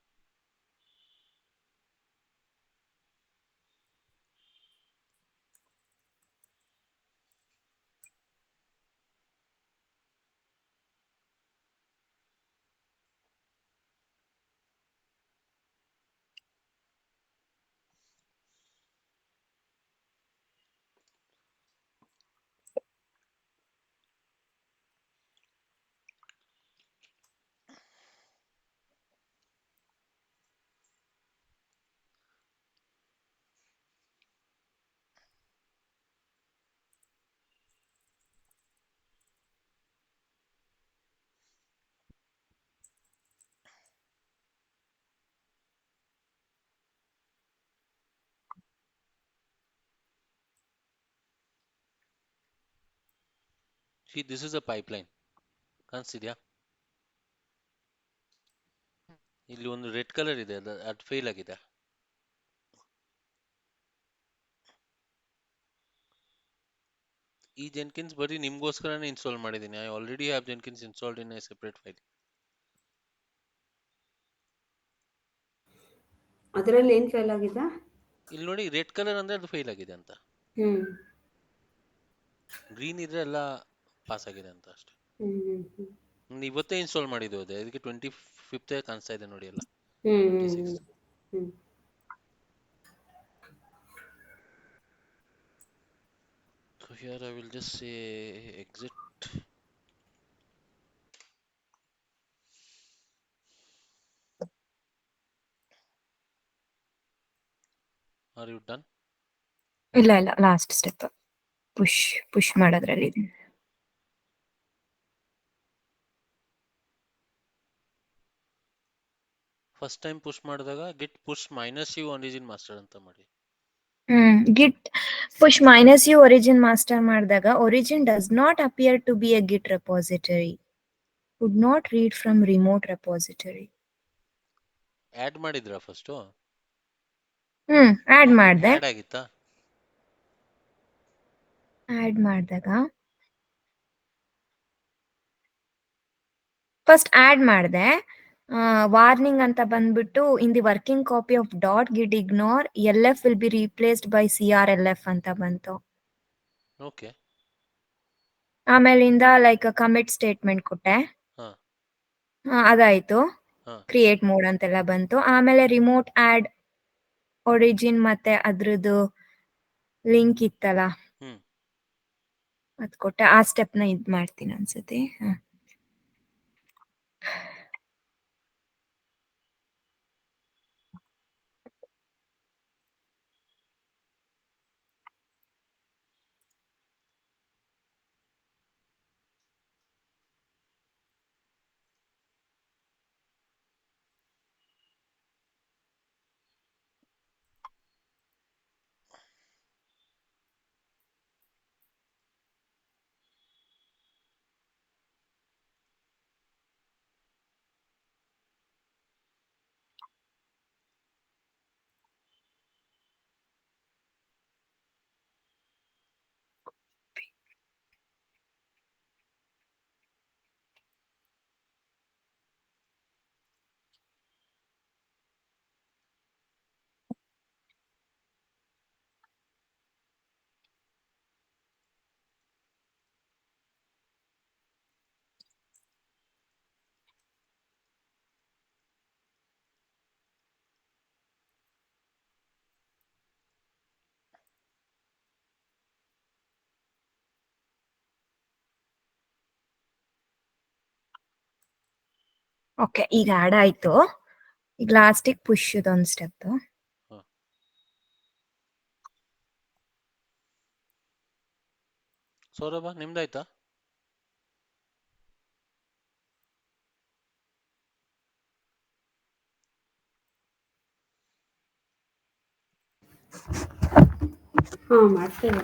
See, this is a pipeline. ಕಾಣಿಸ್ತಿದ್ಯಾ? ಇಲ್ಲಿ ಒಂದು ರೆಡ್ ಕಲರ್ ಇದೆ, ಅದು ಫೇಲ್ ಆಗಿದೆ. ಈ ಜೆನ್ಕಿನ್ಸ್ ಬರೀ ನಿಮ್ಗೋಸ್ಕರನೇ ಇನ್ಸ್ಟಾಲ್ ಮಾಡಿದ್ದೀನಿ. I already have Jenkins installed in a separate file. ಅದರಲ್ಲಿ ಏನು ಫೇಲ್ ಆಗಿದೆ? ಇಲ್ಲಿ ನೋಡಿ, ರೆಡ್ ಕಲರ್ ಅಂದ್ರೆ ಅದು ಫೇಲ್ ಆಗಿದೆ ಅಂತ. ಹ್ಮ್ ಗ್ರೀನ್ ಇದ್ರೆ ಎಲ್ಲ ಪಾಸ್ ಆಗಿದೆ ಅಂತ ಅಷ್ಟೇ. ಇವತ್ತೇ ಇನ್ಸ್ಟಾಲ್ ಮಾಡಿದ್ದು ಅದೇ, ಅದಕ್ಕೆ 25th ಕಾಣಿಸ್ತಾ ಇದೆ ನೋಡಿ ಎಲ್ಲ. ಹ್ಮ್ 26th. Hmm So here I will just say exit. Are you done? ಇಲ್ಲ ಇಲ್ಲ, ಲಾಸ್ಟ್ ಸ್ಟೆಪ್ ಪುಷ್ ಮಾಡೋದ್ರಲ್ಲಿ ಇದೆ. ಫಸ್ಟ್ ಟೈಮ್ ಪುಷ್ ಮಾಡಿದಾಗ ಗಿಟ್ ಪುಷ್ -u origin master ಅಂತ ಮಾಡಿ. ಗಿಟ್ ಪುಷ್ -u origin master ಮಾಡಿದಾಗ origin does not appear to be a git repository. Could not read from remote repository. Add ಮಾಡಿದ್ರಾ first? Add ಮಾಡಿದೆ. Add ಆಗಿತ್ತಾ? Add ಮಾಡಿದಾಗ first add ಮಾಡಿದೆ, warning ಅಂತ ಬಂದ್ಬಿಟ್ಟು in the working copy of .git ignore LF will be replaced by CRLF ಅಂತ ಬಂತು. Okay. ಆಮೇಲಿಂದ ಲೈಕ್ ಕಮಿಟ್ ಸ್ಟೇಟ್ಮೆಂಟ್ ಕೊಟ್ಟೆ, ಅದಾಯ್ತು. ಕ್ರಿಯೇಟ್ ಮೋಡ್ ಅಂತೆಲ್ಲ ಬಂತು. ಆಮೇಲೆ ರಿಮೋಟ್ ಆಡ್ ಒರಿಜಿನ್ ಮತ್ತೆ ಅದ್ರದ್ದು ಲಿಂಕ್ ಇತ್ತಲ್ಲ, ಅದ್ ಕೊಟ್ಟೆ. ಆ ಸ್ಟೆಪ್ನ ಇದ್ ಮಾಡ್ತೀನಿ ಅನ್ಸುತ್ತೆ. ಓಕೆ, ಈಗ ಆಡ್ ಆಯ್ತು. ಈಗ ಲಾಸ್ಟಿಗೆ ಪುಷ್ ಒಂದು ಸ್ಟೆಪ್. ಸೌರಭ ನಿಮ್ದಾಯ್ತಾ? ಮಾಡ್ತೇನೆ.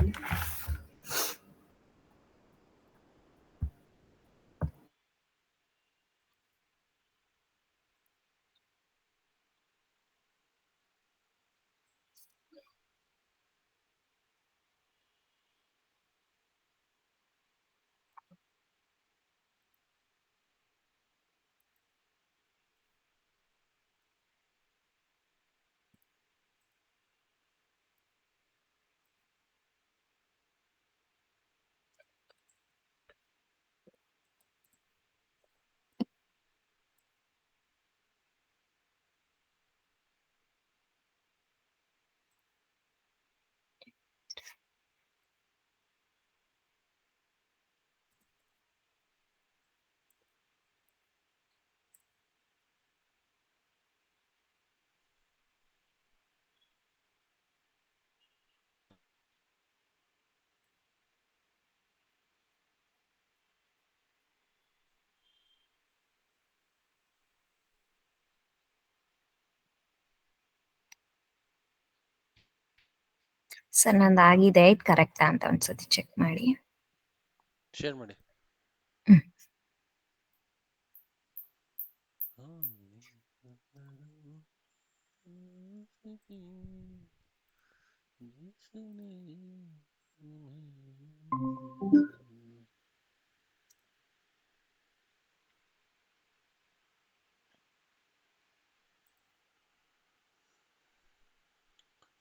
ಸರ್ ನಂದು ಆಗಿದೆ, ಇದು ಕರೆಕ್ಟಾ ಅಂತ ಒಂದ್ಸತಿ ಚೆಕ್ ಮಾಡಿ. ಶೇರ್ ಮಾಡಿ. ಹ್ಮ್.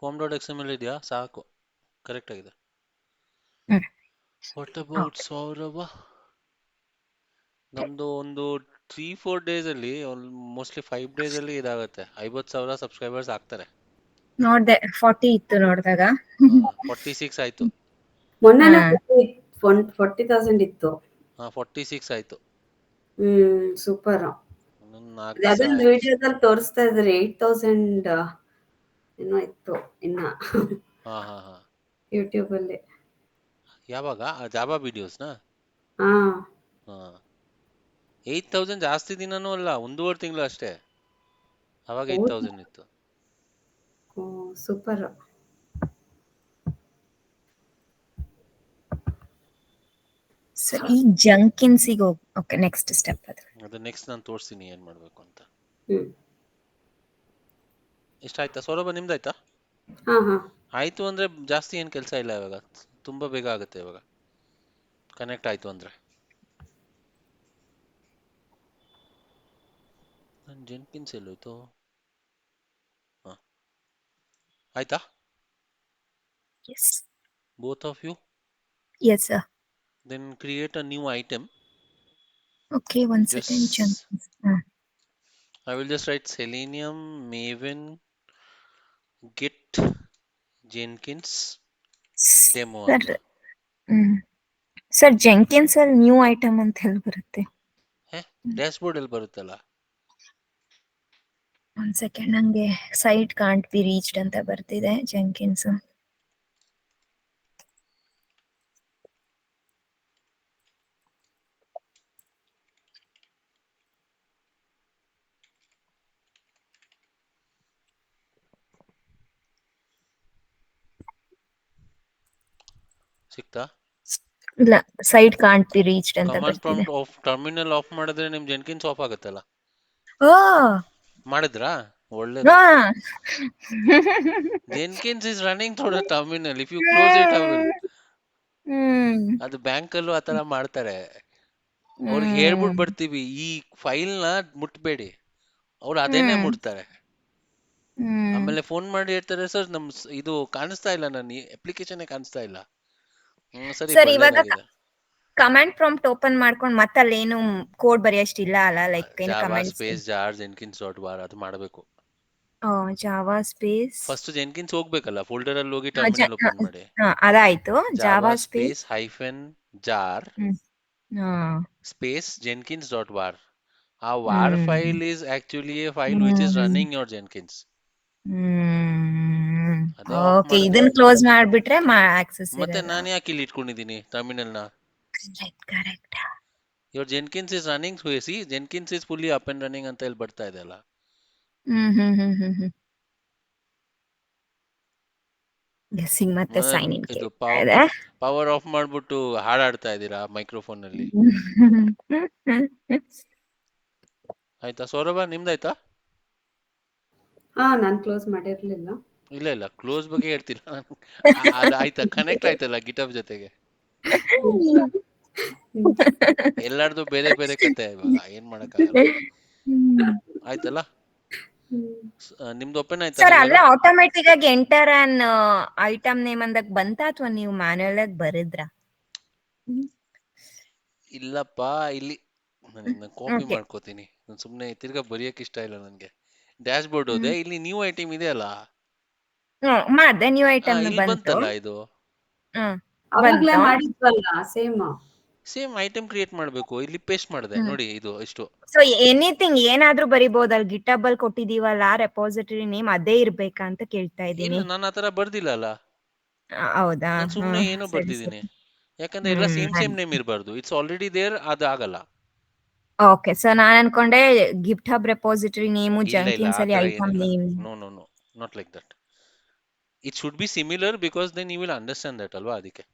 form.xml ಇದೆಯಾ? ಸಾಕು, ಕರೆಕ್ಟ್ ಆಗಿದೆ. ವಾಟ್ ಅಬೌಟ್ ಸೌರಭ? ನಮ್ದು ಒಂದು 3-4 ಡೇಸ್ ಅಲ್ಲಿ, ಮೋಸ್ಟ್ಲಿ 5 ಡೇಸ್ ಅಲ್ಲಿ ಇದಾಗುತ್ತೆ. 50,000 ಸಬ್ಸ್ಕ್ರೈಬರ್ಸ್ ಆಗ್ತಾರೆ. ನೋಡ್ದೆ 40 ಇತ್ತು ನೋಡಿದಾಗ. 46 ಆಯ್ತು. ಮೊನ್ನೆ 40,000 ಇತ್ತು. 46 ಆಯ್ತು. ಸೂಪರ್. ಇನ್ನೊಂದು 4 ದಿವಸ ಅದೊಂದು ವಿಡಿಯೋದಲ್ಲಿ ತೋರಿಸ್ತಾ ಇದ್ದಾರೆ 8,000 ಏನೋ ಇತ್ತು ಇನ್ನ ಯೂಟ್ಯೂಬ್ ಅಲ್ಲಿ. ಯಾವಾಗ? ಜಾವಾ ವಿಡಿಯೋಸ್ನಾ? ಹಾ 8,000 ಜಾಸ್ತಿ ದಿನನೂ ಅಲ್ಲ, 1.5 ತಿಂಗಳು ಅಷ್ಟೇ. ಅವಾಗ 8,000 ಇತ್ತು. ಸೂಪರ್. ಈ ಜಂಕಿನ್ಸಿಗೆ ಹೋಗಿ. ಓಕೆ, ನೆಕ್ಸ್ಟ್ ಸ್ಟೆಪ್ ಅದು ನೆಕ್ಸ್ಟ್ ನಾನು ತೋರಿಸ್ತೀನಿ ಏನ್ ಮಾಡ್ಬೇಕು ಅಂತ. ಇಷ್ಟ ಆಯ್ತಾ ಸೌರಭ? ನಿಮ್ದಾಯ್ತಾ? ಆಯ್ತು ಅಂದ್ರೆ ಜಾಸ್ತಿ ಏನ್ ಕೆಲಸ ಇಲ್ಲ ಇವಾಗ, ತುಂಬಾ ಬೇಗ ಆಗುತ್ತೆ ಇವಾಗ ಕನೆಕ್ಟ್ ಆಯ್ತು ಅಂದ್ರೆ. ಜೆನ್ಕಿನ್ಸ್ ಎಲ್ಲೋಯ್ತು? ಆಯ್ತಾ? Yes. Both of you? Yes, sir. Then create a new item. Okay, one second. Jenkins. I will just write Selenium Maven Git Jenkins demo ಅಂತ. ಸರ್ ಜೆಂಕಿನ್ಸ್ ಅಲ್ಲಿ ನ್ಯೂ ಐಟಮ್ ಅಂತ ಹೇಳಿ ಬರುತ್ತೆ. ಡ್ಯಾಶ್ ಬೋರ್ಡ್ ಅಲ್ಲಿ ಬರುತ್ತಲ್ಲ. ಒಂದ್ ಸೆಕೆಂಡ್, ನಂಗೆ ಸೈಟ್ ಕಾಂಟ್ ಬಿ ರೀಚ್ಡ್ ಅಂತ ಬರ್ತಿದೆ ಜೆಂಕಿನ್ಸ್. ಸಿಕ್ತಾ? ಇಲ್ಲ, ಸೈಟ್ ಕಾಂಟ್ ಬಿ ರೀಚ್ಡ್ ಅಂತ ಕಮಾಂಡ್ ಬರ್ತಿದೆ. ಪ್ರಾಂಪ್ಟ್ ಟರ್ಮಿನಲ್ ಆಫ್ ಮಾಡಿದ್ರೆ ನಿಮ್ ಜೆನ್ಕಿನ್ಸ್ ಆಫ್ ಆಗುತ್ತಲ್ಲ. ಮಾಡಿದ್ರಾ? ಒಳ್ಳೇದು. ಜೆನ್ಕಿನ್ಸ್ is running through the terminal. If you close it, how will? ಅದು ಬ್ಯಾಂಕ್ ಅಲ್ಲೂ ಆತರ ಮಾಡ್ತಾರೆ. ಅವ್ರಿಗೆ ಹೇಳ್ಬಿಟ್ಟು ಬರ್ತೀವಿ, ಈ ಫೈಲ್ ನ ಮುಟ್ಬೇಡಿ, ಅವ್ರು ಅದೇನೆ ಮುಟ್ತಾರೆ. ಆಮೇಲೆ ಫೋನ್ ಮಾಡಿ ಹೇಳ್ತಾರೆ, ಸರ್ ನಮ್ ಇದು ಕಾಣಿಸ್ತಾ ಇಲ್ಲ, ನನ್ನ ಅಪ್ಲಿಕೇಶನ್ ಕಾಣಿಸ್ತಾ ಇಲ್ಲ. ಸರಿ, ಒಳ್ಳೇದಾಗಿದೆ. ಕಮಾಂಡ್ ಪ್ರಾಂಪ್ಟ್ ಓಪನ್ ಮಾಡ್ಕೊಂಡು ಮತ್ತೆ ಅಲ್ಲೇನು ಕೋಡ್ ಬರೆಯಷ್ಟಿಲ್ಲ ಅಲ್ಲ, ಲೈಕ್ ಏನು Java command space jar jenkins.var ಅದು ಮಾಡಬೇಕು. ಜಾವಾ ಸ್ಪೇಸ್ ಫಸ್ಟ್ ಜೆನ್ಕಿನ್ಸ್ ಹೋಗ್ಬೇಕಲ್ಲ, ಫೋಲ್ಡರ್ ಅಲ್ಲಿ ಹೋಗಿ ಟರ್ಮಿನಲ್ ಓಪನ್ ಮಾಡಿ. ಅದಾಯ್ತು. Java space -jar space jenkins.var ಆ var file is actually a file which is running your Jenkins. ಅದೇ ಆಫ್ ಓಕೆ, ಮಾಡಿದ್ರೆ ಇದನ್ನ ಕ್ಲೋಸ್ ಮಾಡ್ಬಿಟ್ರೆ ಆಕ್ಸೆಸ್ ಮತ್ತೆ ಇರಲ್ಲ. ನಾನು ಯಾಕೆ ಇಲ್ಲಿ ಇಟ್ಕೊಂಡಿದ್ದೀನಿ ಟರ್ಮಿನಲ್ನ? Correct. Your Jenkins is running, see Jenkins is fully up and running ಅಂತ ಹೇಳಿ ಬರ್ತಾ ಇದೆ ಅಲ್ಲ. ಗೆಸ್ಸಿಂಗ್ ಮತ್ತೆ ಸೈನ್ ಇನ್ ಇದು ಕೇಳ್ತಾ ಇದೆ. ಪವರ್ ಆಫ್ ಮಾಡ್ಬಿಟ್ಟು ಹಾಡಾಡ್ತಾ ಇದ್ದೀರಾ ಮೈಕ್ರೋಫೋನ್ ಅಲ್ಲಿ. ಆಯ್ತಾ ಸೌರಭ, ನಿಮ್ದಾಯ್ತಾ? ನಾನು ಕ್ಲೋಸ್ ಮಾಡಿರ್ಲಿಲ್ಲ. ಇಲ್ಲ ಕ್ಲೋಸ್ ಬಗ್ಗೆ ಹೇಳ್ತಿಲ್ಲ ಅದು ಆಯ್ತಾ, ಕನೆಕ್ಟ್ ಆಯ್ತಲ್ಲ ಗಿಟಬ್ ಜೊತೆಗೆ. ಎಲ್ಲಾರ್ದು ಬೇರೆ ಬೇರೆ ಕತೆ, ಇವಾಗ ಏನ್ ಮಾಡಕ್ಕಾಗಲ್ಲ. ಆಯ್ತಲ್ಲ, ನಿಮ್ದು ಓಪನ್ ಆಯ್ತಾ? ಸರ್ ಅಲ್ಲೇ ಆಟೋಮೆಟಿಕ್ ಆಗಿ ಎಂಟರ್ ಅನ್ ಐಟಮ್ ನೇಮ್ ಅಂದಾಗ ಬಂತ ಅಥವಾ ನೀವು ಮ್ಯಾನ್ಯುಯಲ್ ಆಗಿ ಬರೆದ್ರ? ಇಲ್ಲಪ್ಪ, ಇಲ್ಲಿ ನಾನು ಕಾಪಿ ಮಾಡ್ಕೋತೀನಿ. ನಾನು ಸುಮ್ನೆ ತಿರ್ಗಾ ಬರೆಯಕ್ ಇಷ್ಟ ಇಲ್ಲ ನನ್ಗೆ. ಡ್ಯಾಶ್ ಬೋರ್ಡ್ ಹೋದೆ, ಇಲ್ಲಿ ನ್ಯೂ ಐಟಮ್ ಇದೆ ಅಲ್ಲ, ಮಾಡ್ದೆ, ನ್ಯೂ ಐಟಮ್ ಇಲ್ಲಿ ಬಂತು. ಬಂತಲ್ಲ ಇದು. ಅವಾಗ್ಲೇ ಮಾಡಿದ್ವಲ್ಲ ಸೇಮ್ ಐಟಮ್ ಕ್ರಿಯೇಟ್ ಮಾಡ್ಬೇಕು. ಇಲ್ಲಿ ಪೇಸ್ಟ್ ಮಾಡಿದೆ ನೋಡಿ, ಇದು ಇಷ್ಟು. ಸೊ ಎನಿಥಿಂಗ್ ಏನಾದ್ರೂ ಬರಿಬಹುದಲ್ಲ, ಗಿಟಬ್ ಅಲ್ಲಿ ಕೊಟ್ಟಿದೀವಲ್ಲ ರೆಪೋಸಿಟರಿ ನೇಮ್ ಅದೇ ಇರ್ಬೇಕಾ ಅಂತ ಕೇಳ್ತಾ ಇದೀನಿ. ಇಲ್ಲ, ನಾನು ಆತರ ಬರ್ದಿಲ್ಲ ಅಲ್ಲ. ಹೌದಾ? ನಾನು ಸುಮ್ನೆ ಏನೋ ಬರ್ದಿದ್ದೀನಿ. ಯಾಕಂದ್ರೆ ಎಲ್ಲ ಸೇಮ್ ನೇಮ್ ಇರಬಾರ್ದು. ಇಟ್ಸ್ ಆಲ್ರೆಡಿ ದೇರ್, ಅದು ಆಗಲ್ಲ. ಓಕೆ, ಸೊ ನಾನು ಅನ್ಕೊಂಡೆ ಗಿಟ್ಹಬ್ ರೆಪೋಸಿಟರಿ ನೇಮು ಇಲ್ಲ ಜಂಕಿನ್ಸ್ ಅಲ್ಲಿ ಆತರ ಐಟಮ್ ಏನಿಲ್ಲ. Name. No not like that. It should be similar because then you will understand that ಅಲ್ವಾ, ಅದಕ್ಕೆ.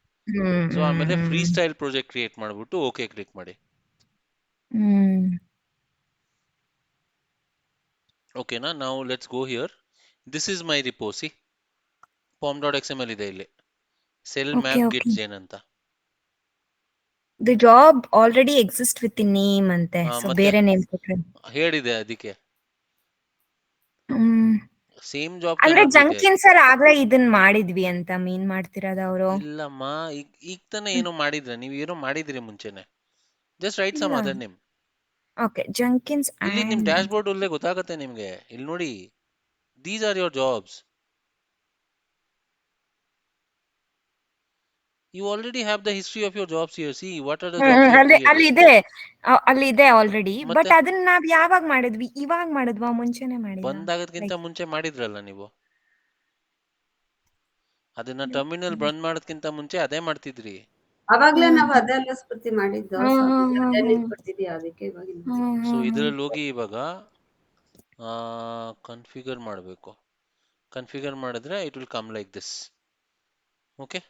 ಸೊ ಆಮೇಲೆ ಫ್ರೀ ಸ್ಟೈಲ್ ಪ್ರಾಜೆಕ್ಟ್ ಕ್ರಿಯೇಟ್ ಮಾಡ್ಬಿಟ್ಟು ಓಕೆ ಕ್ಲಿಕ್ ಮಾಡಿ. ಓಕೆನಾ? ನಾವು let's go here. This is my repo. See pom.xml ಇದೆ ಇಲ್ಲಿ. ಸೆಲ್ ಮ್ಯಾಪ್ ಗಿಟ್ ಜೇನ್ ಅಂತ. The job already exist with the name ಅಂತೆ, ಸೊ ಬೇರೆ ನೇಮ್ ಕೊಟ್ರೆ ಹೇಳಿದೆ ಅದಕ್ಕೆ. ಸೇಮ್ ಜಾಬ್ ಅಂದ್ರೆ ಜಂಕಿನ್ಸ್ ಅಲ್ಲಿ ಆಗ್ಲೇ ಇದನ್ನ ಮಾಡಿದ್ವಿ ಅಂತ ಮೀನ್ ಮಾಡ್ತಿರೋದ ಅವರು? ಇಲ್ಲಮ್ಮ, ಈಗ ತಾನೇ ಏನೋ ಮಾಡಿದ್ರೆ, ನೀವು ಏನೋ ಮಾಡಿದ್ರಿ ಮುಂಚೆನೆ. Just write some other name. Okay, Jenkins. ಇಲ್ಲಿ ನಿಮ್ ಡ್ಯಾಶ್ ಬೋರ್ಡ್ ಅಲ್ಲೇ ಗೊತ್ತಾಗುತ್ತೆ ನಿಮ್ಗೆ. ಇಲ್ಲಿ ನೋಡಿ, these are your jobs. You already have the history of your jobs here. See what are the jobs you have created. ಅಲ್ಲಿ ಇದೆ ಆಲ್ರೆಡಿ. ಬಟ್ ಅದನ್ನ ನಾವ್ ಯಾವಾಗ ಮಾಡಿದ್ವಿ? ಇವಾಗ ಮಾಡಿದ್ವಾ, ಮುಂಚೆನೆ ಮಾಡಿದ್ವಾ? ಬಂದಾಗದ್ಕಿಂತ ಮುಂಚೆ ಮಾಡಿದ್ರಲ್ಲ ನೀವು. ಅದನ್ನ ಟರ್ಮಿನಲ್ ಬಂದ್ ಮಾಡೋದಕ್ಕಿಂತ ಮುಂಚೆ ಅದೇ ಮಾಡ್ತಿದ್ರಿ. ಅವಾಗ್ಲೇ ನಾವು ಅದೆಲ್ಲ ಸ್ಫೂರ್ತಿ ಮಾಡಿದ್ದು. ಅದಕ್ಕೆ ಸೊ ಇದ್ರಲ್ಲಿ ಹೋಗಿ ಇವಾಗ ಕನ್ಫಿಗರ್ ಮಾಡಬೇಕು. ಕನ್ಫಿಗರ್ ಮಾಡಿದ್ರೆ it will come like this. Okay,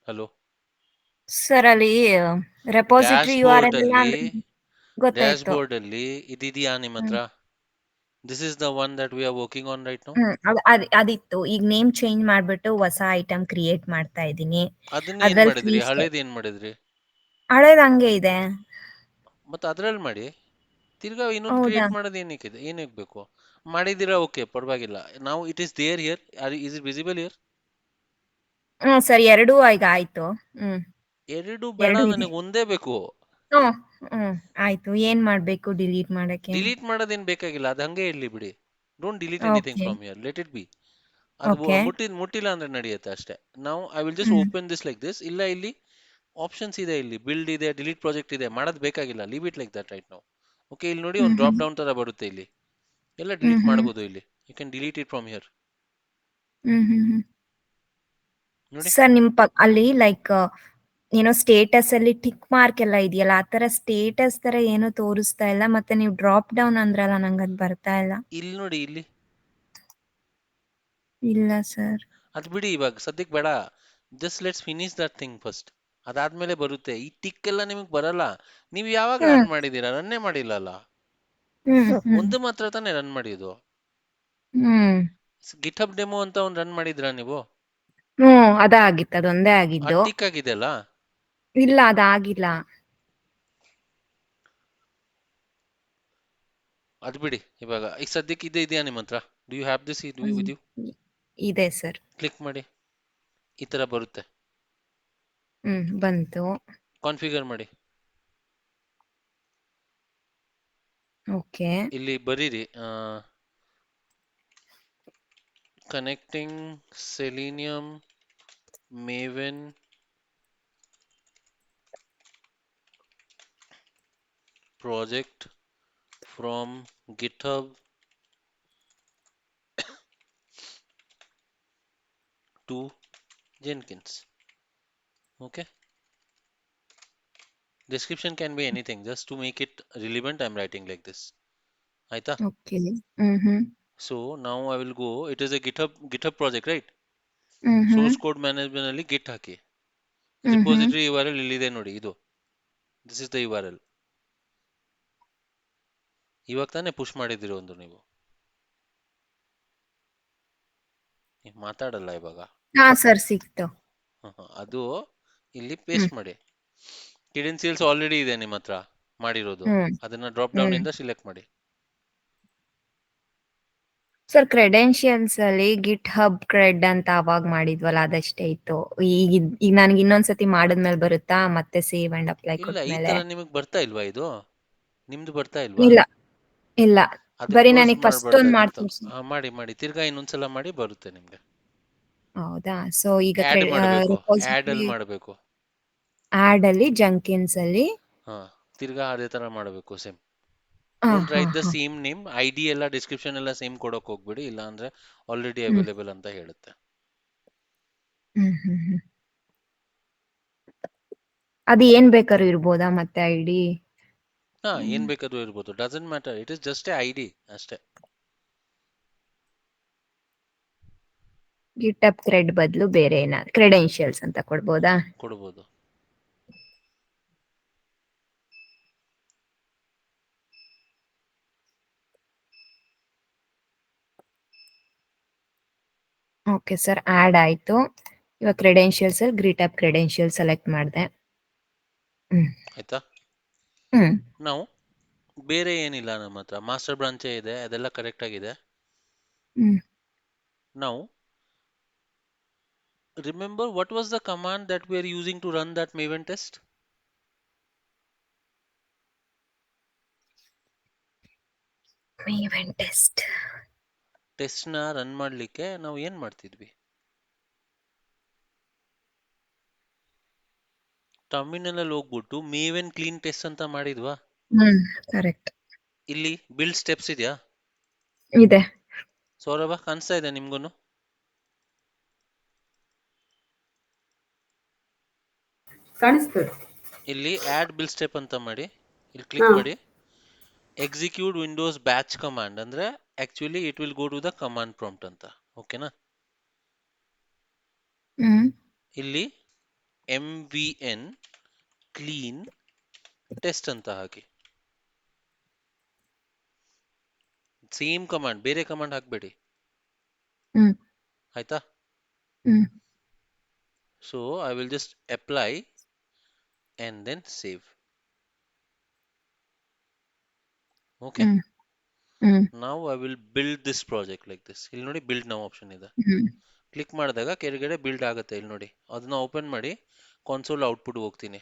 hello sir, ಅಲ್ಲಿ ರೆಪೋಸಿಟರಿ URL ಗೊತ್ತಾಯ್ತು. ಡ್ಯಾಶ್ ಬೋರ್ಡ್ ಅಲ್ಲಿ ಇದಿದೆಯಾ ನಿಮ್ಮ ಹತ್ರ? This is the one that we are working on right now. ಅದಿತ್ತು. ಈಗ ನೇಮ್ ಚೇಂಜ್ ಮಾಡ್ಬಿಟ್ಟು ಹೊಸ ಐಟಮ್ ಕ್ರಿಯೇಟ್ ಮಾಡ್ತಾ ಇದೀನಿ. ಅದನ್ನ ಏನ್ ಮಾಡಿದ್ರಿ? ಹಳೇದ್ ಏನ್ ಮಾಡಿದ್ರಿ? ಹಳೇದ್ ಹಂಗೆ ಇದೆ. ಮತ್ತೆ ಅದ್ರಲ್ಲಿ ಮಾಡಿ. ತಿರ್ಗಾ ಇನ್ನೊಂದು ಕ್ರಿಯೇಟ್ ಮಾಡೋದು ಏನಕ್ಕೆ ಬೇಕು? ಮಾಡಿದಿರಾ, ಓಕೆ, ಪರವಾಗಿಲ್ಲ. ನಾವು it is there here. Is it visible here? ಸರಿ, ಎರಡೂ ಈಗ ಆಯ್ತು. ಎರಡು ಬೇಡ, ನನಗೆ ಒಂದೇ ಬೇಕು. ಆಯ್ತು. ಏನ್ ಮಾಡ್ಬೇಕು ಡಿಲೀಟ್ ಮಾಡಕ್ಕೆ? ಡಿಲೀಟ್ ಮಾಡೋದೇನ್ ಬೇಕಾಗಿಲ್ಲ, ಅದು ಹಂಗೆ ಇರ್ಲಿ ಬಿಡಿ. Don't delete anything from here, let it be. ಅದು ಮುಟ್ಟಿಲ್ಲ ಅಂದ್ರೆ ನಡೆಯುತ್ತೆ ಅಷ್ಟೇ. ನಾವು I will just open this like this. ಇಲ್ಲ, ಇಲ್ಲಿ ಆಪ್ಷನ್ಸ್ ಇದೆ, ಇಲ್ಲಿ ಬಿಲ್ಡ್ ಇದೆ, ಡಿಲೀಟ್ ಪ್ರಾಜೆಕ್ಟ್ ಇದೆ. ಮಾಡೋದು ಬೇಕಾಗಿಲ್ಲ, leave it like that right now. Okay, ಇಲ್ಲಿ ನೋಡಿ ಒಂದು ಡ್ರಾಪ್ ಡೌನ್ ತರ ಬರುತ್ತೆ. ಇಲ್ಲಿ ಎಲ್ಲ ಡಿಲೀಟ್ ಮಾಡಬಹುದು. ಇಲ್ಲಿ you can delete it from here. Sir, ನಿಮ್ ಅಲ್ಲಿ ಲೈಕ್ ಏನೋ ಸ್ಟೇಟಸ್ ಅಲ್ಲಿ ಟಿಕ್ ಮಾರ್ಕ್ ಎಲ್ಲ ಇದೆಯಲ್ಲ, ಆತರ ಸ್ಟೇಟಸ್ ತರ ಏನು ತೋರಿಸ್ತಾ ಇಲ್ಲ. ಮತ್ತೆ ನೀವು ಡ್ರಾಪ್ ಡೌನ್ ಅಂದ್ರಲ್ಲ, ನಂಗೆ ಅದು ಬರ್ತಾ ಇಲ್ಲ. ಇಲ್ಲಿ ನೋಡಿ, ಇಲ್ಲಿ ಇಲ್ಲ ಸರ್. ಅದ್ ಬಿಡಿ, ಇವಾಗ ಸದ್ಯಕ್ಕೆ ಬೇಡ. Just let's finish that thing first. ಅದಾದ್ಮೇಲೆ ಬರುತ್ತೆ. ಈ ಟಿಕ್ ಎಲ್ಲ ನಿಮಗೆ ಬರಲ್ಲ. ನೀವು ಯಾವಾಗ ರನ್ ಮಾಡಿದೀರಾ? ರನ್ನೇ ಮಾಡಿಲ್ಲ ಅಲ್ಲ. ಒಂದು ಮಾತ್ರ ತಾನೇ ರನ್ ಮಾಡಿದ್ದು. ಗಿಟ್ಹಬ್ ಡೆಮೋ ಅಂತ ಒಂದು ರನ್ ಮಾಡಿದ್ರಾ ನೀವು? ಅದಾಗಿತ್ತು, ಅದೊಂದೇ ಆಗಿದ್ದು. ಟಿಕ್ ಆಗಿದೆ ಅಲ್ಲ? ಇಲ್ಲ, ಅದಾಗಿಲ್ಲ. ಅದ್ ಬಿಡಿ. ಇವಾಗ ಈಗ ಸದ್ಯಕ್ಕೆ ಇದೆಯಾ ನಿಮ್ಮ ಹತ್ರ? Do you have this with you? ಇದೆ ಸರ್. ಕ್ಲಿಕ್ ಮಾಡಿ, ಈ ತರ ಬರುತ್ತೆ. ಬಂತು. ಕಾನ್ಫಿಗರ್ ಮಾಡಿ. ಓಕೆ, ಇಲ್ಲಿ ಬರೀರಿ connecting Selenium Maven project from GitHub to Jenkins. Okay. Description can be anything. Just to make it relevant, I'm writing like this. Aita. Okay. Hmm. So now I will go. It is a GitHub project, right? Hmm. Source code management ಅಲ್ಲಿ git ಹಾಕಿ. ಹ್ಮ್. Repository URL ಇಲ್ಲಿದೆ ನೋಡಿ ಇದು. This is the URL. ಇವಾಗ ತಾನೇ push ಮಾಡಿದಿರೋ ಒಂದು ನೀವು. ಮಾತಾಡಲ್ಲ ಇವಾಗ. ಹಾ ಸರ್ ಸಿಕ್ತು. ಅದು ಇಲ್ಲಿ ಪೇಸ್ಟ್ ಮಾಡಿ. ಕ್ರೆಡೆನ್ಸಿಯಲ್ಸ್ ಆಲ್ರೆಡಿ ಇದೆ ನಿಮ್ಮ ಹತ್ರ ಮಾಡಿರೋದು. ಅದನ್ನ ಡ್ರಾಪ್ ಡೌನ್ ಇಂದ ಸಿಲೆಕ್ಟ್ ಮಾಡಿ. ಸರ್ ಕ್ರೆಡೆನ್ಶಿಯಲ್ಸ್ ಅಲ್ಲಿ ಗಿಟ್ ಹಬ್ ಕ್ರೆಡ್ ಅಂತ ಅವಾಗ ಮಾಡಿದ್ವಲ್ಲ ಅದಷ್ಟೇ ಇತ್ತು. ಈಗ ನನಗೆ ಇನ್ನೊಂದ್ಸತಿ ಮಾಡಿದ್ಮೇಲೆ ಬರುತ್ತಾ ಮತ್ತೆ ಸೇವ್ ಅಂಡ್ ಅಪ್ಲೈ ಇಲ್ಲ ಈ ಕೊಟ್ಮೇಲೆ? ತರ ನಿಮಗೆ ಬರ್ತಾ ಇಲ್ವಾ ಇದು? ನಿಮ್ದು ಬರ್ತಾ ಇಲ್ವಾ? ಇಲ್ಲ ಇಲ್ಲ, ಅದು ಬರೀ ಕ್ಲೋಸ್ ನನಗೆ ಫಸ್ಟ್ ಒಂದು ಮಾಡ್ಬಾರ್ದಾಗಿತ್ತು. ಮಾಡಿ ತಿರ್ಗಾ ಇನ್ನೊಂದ್ಸಲ ಮಾಡಿ ಬರುತ್ತೆ ನಿಮ್ಗೆ. ಹೌದಾ? ಸೊ ಈಗ ಆಡ್ ಮಾಡಬೇಕು. ಆಡ್ ಅಲ್ಲಿ ಮಾಡಬೇಕು. ಆಡ್ ಅಲ್ಲಿ ಜಂಕಿನ್ಸ್ ಅಲ್ಲಿ ತಿರ್ಗಾ ಅದೇ ತರ ಮಾಡಬೇಕು same. Don't right the same name. ID ಎಲ್ಲ ಡಿಸ್ಕ್ರಿಪ್ಷನ್ ಎಲ್ಲ ಸೇಮ್ ಕೊಡೋಕೆ ಹೋಗ್ಬಿಡಿ, ಇಲ್ಲ ಅಂದ್ರೆ ಆಲ್ರೆಡಿ ಅವೈಲೇಬಲ್ ಅಂತ ಹೇಳುತ್ತೆ. ಅದು ಏನ್ ಬೇಕಾದ್ರೂ ಇರ್ಬೋದಾ ಮತ್ತೆ ಐಡಿ? ಏನ್ ಬೇಕಾದ್ರೂ ಇರ್ಬೋದು. Doesn't matter. It is just A ID ಅಷ್ಟೇ. ಗಿಟ್ ಹಬ್ ಥ್ರೆಡ್ ಬದಲು ಬೇರೆ ಏನಾದ್ರು ಕ್ರೆಡೆನ್ಶಿಯಲ್ಸ್ ಅಂತ ಕೊಡ್ಬೋದಾ? ಕೊಡ್ಬೋದು. ಓಕೆ ಸರ್, ಆಡ್ ಆಯ್ತು. ಇವಾಗ ಕ್ರೆಡೆನ್ಶಿಯಲ್ಸ್ ಅಲ್ಲಿ ಗಿಟ್ ಹಬ್ ಕ್ರೆಡೆನ್ಶಿಯಲ್ ಸೆಲೆಕ್ಟ್ ಮಾಡಿದೆ. ಆಯ್ತಾ? ನಾವು ಬೇರೆ ಏನಿಲ್ಲ ನಮ್ಮ ಹತ್ರ. ಮಾಸ್ಟರ್ ಬ್ರಾಂಚೇ ಇದೆ, ಅದೆಲ್ಲ ಕರೆಕ್ಟ್ ಆಗಿದೆ. ನಾವು remember what was the command that we are using to run that Maven test? Maven test. Test ನ ರನ್ ಮಾಡ್ಲಿಕ್ಕೆ ನಾವು ಏನ್ ಮಾಡ್ತಿದ್ವಿ? ಟರ್ಮಿನಲ್ ಅಲ್ಲಿ ಹೋಗ್ಬಿಟ್ಟು ಮೇವೆನ್ ಕ್ಲೀನ್ ಟೆಸ್ಟ್ ಅಂತ ಮಾಡಿದ್ವಾ? ಕರೆಕ್ಟ್. ಇಲ್ಲಿ ಬಿಲ್ಡ್ ಸ್ಟೆಪ್ಸ್ ಇದೆಯಾ? ಇದೆ. ಸೌರಭ ಕಾಣಿಸ್ತಾ ಇದೆ ನಿಮ್ಗೂನು? ಕಾಣಿಸ್ತದೆ. ಇಲ್ಲಿ ಆಡ್ ಬಿಲ್ಡ್ ಸ್ಟೆಪ್ ಅಂತ ಮಾಡಿ, ಇಲ್ಲಿ ಕ್ಲಿಕ್ ಮಾಡಿ. ಎಕ್ಸಿಕ್ಯೂಟ್ ವಿಂಡೋಸ್ ಬ್ಯಾಚ್ ಕಮಾಂಡ್ ಅಂದ್ರೆ actually it will go to the command prompt ಅಂತ. ಓಕೆನಾ? ಇಲ್ಲಿ MVN ಕ್ಲೀನ್ ಟೆಸ್ಟ್ ಅಂತ ಹಾಕಿ. ಸೇಮ್ ಕಮಾಂಡ್, ಬೇರೆ ಕಮಾಂಡ್ ಹಾಕ್ಬೇಡಿ. ಆಯ್ತಾ? So I will just apply and then save. Okay. Now I will build this project like this. ಇಲ್ಲಿ ನೋಡಿ build now option ಇದೆ. ಕ್ಲಿಕ್ ಮಾಡಿದಾಗ ಕೆಳಗಡೆ ಬಿಲ್ಡ್ ಆಗುತ್ತೆ. ಇಲ್ಲಿ ನೋಡಿ, ಅದನ್ನ ಓಪನ್ ಮಾಡಿ ಕನ್ಸೋಲ್ ಔಟ್ಪುಟ್ ಹೋಗ್ತೀನಿ.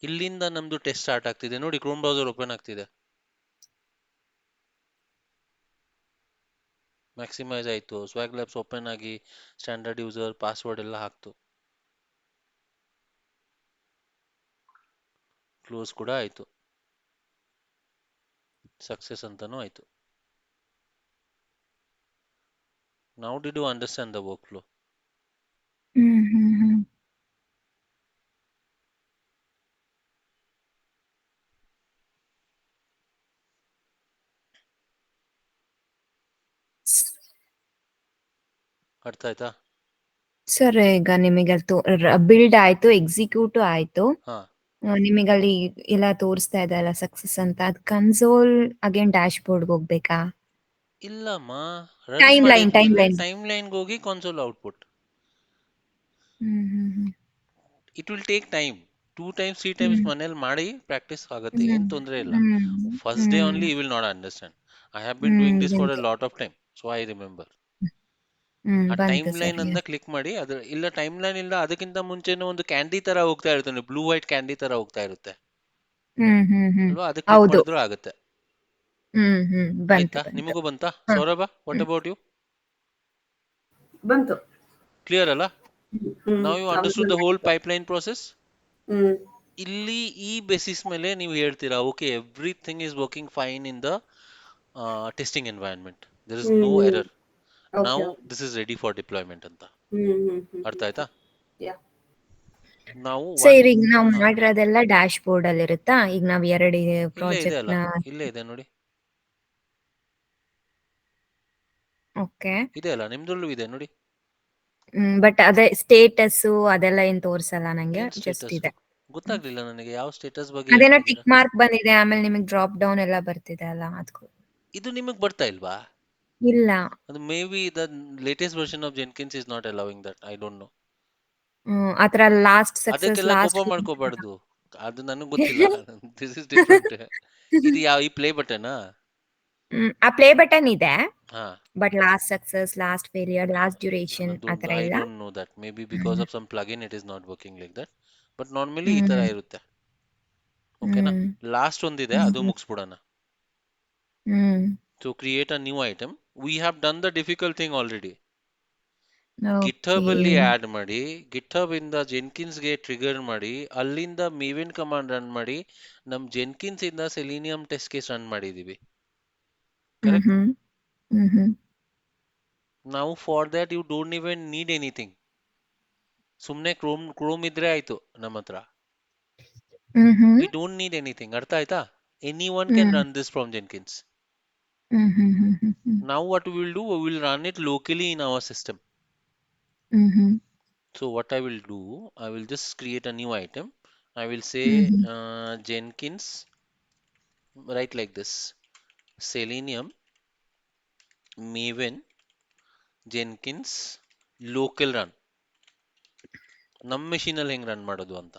ಇಲ್ಲಿಂದ ನಮ್ದು ಟೆಸ್ಟ್ ಸ್ಟಾರ್ಟ್ ಆಗ್ತಿದೆ ನೋಡಿ. ಕ್ರೋಮ್ ಬ್ರೌಸರ್ ಓಪನ್ ಆಗ್ತಿದೆ. ಮ್ಯಾಕ್ಸಿಮೈಸ್ ಆಯ್ತು. ಸ್ವಾಗ್ ಲ್ಯಾಬ್ಸ್ ಓಪನ್ ಆಗಿ ಸ್ಟ್ಯಾಂಡರ್ಡ್ ಯೂಸರ್ ಪಾಸ್ವರ್ಡ್ ಎಲ್ಲ ಹಾಕ್ತು. ಕ್ಲೋಸ್ ಕೂಡ ಆಯ್ತು. ಸಕ್ಸೆಸ್ ಅಂತಾನೂ ಆಯ್ತು. Now did you understand the workflow? ಅರ್ಥ ಆಯ್ತಾ? ಸರ್ ಈಗ ನಿಮಗೆ ಬಿಲ್ಡ್ ಆಯ್ತು, ಎಕ್ಸಿಕ್ಯೂಟ್ ಆಯ್ತು, ನಿಮಗೆ ಅಲ್ಲಿ ಎಲ್ಲ ತೋರಿಸ್ತಾ ಇದೆ ಅಲ್ಲ ಸಕ್ಸಸ್ ಅಂತ. ಅದು ಕನ್ಸೋಲ್ ಅಗೇನ್ ಡ್ಯಾಶ್ ಬೋರ್ಡ್ ಹೋಗ್ಬೇಕಾ? ಇಲ್ಲಮ್ಮ, ಟೈಮ್ ಲೈನ್ ಟೈಮ್ ಲೈನ್ ಹೋಗಿ console output. It will take time. 2 times 3 times ಮನೇಲಿ ಮಾಡಿ ಪ್ರಾಕ್ಟೀಸ್ ಆಗುತ್ತೆ. ಏನ್ ತೊಂದರೆ ಇಲ್ಲ. First day only you will not understand. I have been doing this for a lot of time, so I remember. ಆ timeline ಅನ್ನ click ಮಾಡಿ. ಅದ್ರ ಇಲ್ಲ ಟೈಮ್ ಲೈನ್ ಇಲ್ಲ, ಅದಕ್ಕಿಂತ ಮುಂಚೆನೇ ಒಂದು ಕ್ಯಾಂಡಿ ತರ ಹೋಗ್ತಾ ಇರುತ್ತೆ, ಬ್ಲೂ ವೈಟ್ ಕ್ಯಾಂಡಿ ತರ ಹೋಗ್ತಾ ಇರುತ್ತೆ ಅಲ್ವಾ? ಅದಕ್ಕೆ ಕ್ಲಿಕ್ ಮಾಡಿದ್ರು ಆಗುತ್ತೆ. ಆಯ್ತಾ? ನಿಮಗೂ ಬಂತಾ? ಸೌರಭ, ವಾಟ್ ಅಬೌಟ್ ಯು? ಬಂತು. Clear ಅಲ್ಲ? Now you understood the whole pipeline process. ಇಲ್ಲಿ ಈ ಬೇಸಿಸ್ ಮೇಲೆ ನೀವು ಹೇಳ್ತೀರಾ okay everything is working fine in the testing environment, there is no error, ನಾವು this is ready for deployment ಅಂತ. ಅರ್ಥ ಆಯ್ತಾ? ನಾವು ಸರ್ ಈಗ ನಾವು ಮಾಡಿರೋದೆಲ್ಲ ಡ್ಯಾಶ್ ಬೋರ್ಡ್ ಅಲ್ಲಿ ಇರುತ್ತಾ? ಈಗ ನಾವ್ ಎರಡು ಇಲ್ಲೇ ಇದೆ ಪ್ರಾಜೆಕ್ಟ್ ಅಲ್ಲ, ನ ಇಲ್ಲೇ ಇದೆ ನೋಡಿ, ಓಕೆ. ಇದೆ ಅಲ್ಲ, ನಿಮ್ದ್ರಲ್ಲೂ ಇದೆ ನೋಡಿ. ಬಟ್ ಅದೇ ಸ್ಟೇಟಸ್ ಅದೆಲ್ಲ ಏನ್ ತೋರ್ಸಲ್ಲ ನಂಗೆ, ಏನ್ ಜಸ್ಟ್ ಸ್ಟೇಟಸ್ ಇದೆ. ಗೊತ್ತಾಗ್ಲಿಲ್ಲ ನನಗೆ, ಯಾವ ಸ್ಟೇಟಸ್ ಬಗ್ಗೆ ಅದೇನೋ ಹೇಳ್ತಿದ್ದೀರಾ? ಟಿಕ್ ಮಾರ್ಕ್ ಬಂದಿದೆ, ಆಮೇಲೆ ನಿಮಗೆ ಡ್ರಾಪ್ ಡೌನ್ ಎಲ್ಲ ಬರ್ತಿದೆ ಅಲ್ಲ ಅದಕ್ಕೂ. ಇದು ನಿಮಗೆ ಬರ್ತಾ ಇಲ್ವಾ? ಇಲ್ಲ, ಅದು maybe the latest version of Jenkins is not allowing that, I don't know. ಆತರ ಲಾಸ್ಟ್ ಸಕ್ಸಸ್ ಅದಕ್ಕೆಲ್ಲ ಲಾಸ್ಟ್ ಕೋಪ ಮಾಡ್ಕೋಬಾರ್ದು, ಅದು ನನಗೆ ಗೊತ್ತಿಲ್ಲ. This is different. ಇದು ಯಾವ ಈ ಪ್ಲೇ ಬಟನ್? ಆ ಪ್ಲೇ ಬಟನ್ ಇದೆ, ಹಾ, but last success, last failure, last duration ಆತರ I ಇಲ್ಲ. don't know that. Maybe because of some plugin it is not working like that. But normally ಈ ತರ ಇರುತ್ತೆ. ಓಕೆನಾ? ಲಾಸ್ಟ್ ಒಂದಿದೆ, ಅದು ಮುಗಿಸ್ಬಿಡೋಣ. So create a new item. We have done the difficult thing already. GitHub ಅಲ್ಲಿ add ಮಾಡಿ, GitHub ಇಂದ ಜೆನ್ಕಿನ್ಸ್ ಗೆ ಟ್ರಿಗರ್ ಮಾಡಿ, ಅಲ್ಲಿಂದ ಮೇವಿನ್ ಕಮಾಂಡ್ ರನ್ ಮಾಡಿ, ನಮ್ ಜೆನ್ಕಿನ್ಸ್ ಇಂದ ಸೆಲಿನಿಯಂ ಟೆಸ್ಟ್ ಕೇಸ್ ರನ್ ಮಾಡಿದೀವಿ. ಕರೆಕ್ಟ್? ನಾವು for that you don't even need anything. ಸುಮ್ನೆ ಕ್ರೋಮ್ ಇದ್ರೆ ಆಯ್ತು ನಮ್ಮ ಹತ್ರ. We don't need anything. ಅರ್ಥ ಆಯ್ತಾ? Anyone can run this from Jenkins. Now what we will do, we will run it locally in our system. So what I will do, I will just create a new item. I will say Jenkins, write like this, Selenium Maven Jenkins local run. ನಮ್ಮ machine ಅಲ್ಲಿ ಹೆಂಗ್ run ಮಾಡೋದು ಅಂತ.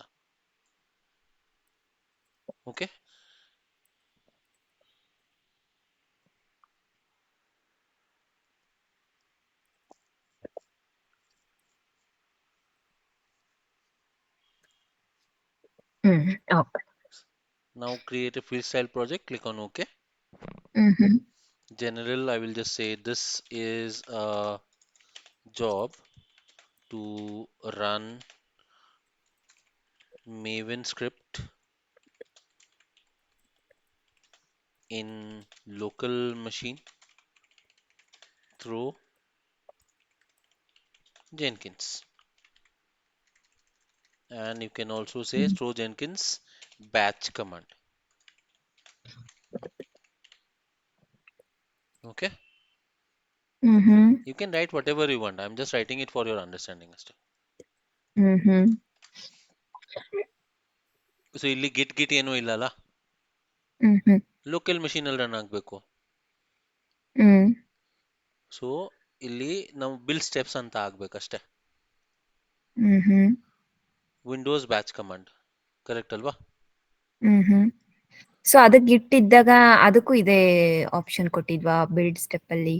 Okay, now create a freestyle project, click on OK. General, I will just say this is a job to run Maven script in local machine through Jenkins, and you can also say through Jenkins batch command. Okay, you can write whatever you want. I'm just writing it for your understanding. So ಇಲ್ಲಿ ಗಿಟ್ ಏನೂ ಇಲ್ಲ ಅಲ್ಲ, local machine ಅಲ್ಲಿ run ಆಗಬೇಕು. So ಇಲ್ಲಿ ನಾವು bill steps ಅಂತ ಆಗ್ಬೇಕಷ್ಟೇ. Windows batch command, correct ಅಲ್ವಾ? ಸೊ ಅದಕ್ಕೆ ಗಿಟ್ ಇದ್ದಾಗ ಅದಕ್ಕೂ ಇದೇ ಆಪ್ಷನ್ ಕೊಟ್ಟಿದ್ವಾ ಬಿಲ್ಡ್ ಸ್ಟೆಪ್ ಅಲ್ಲಿ?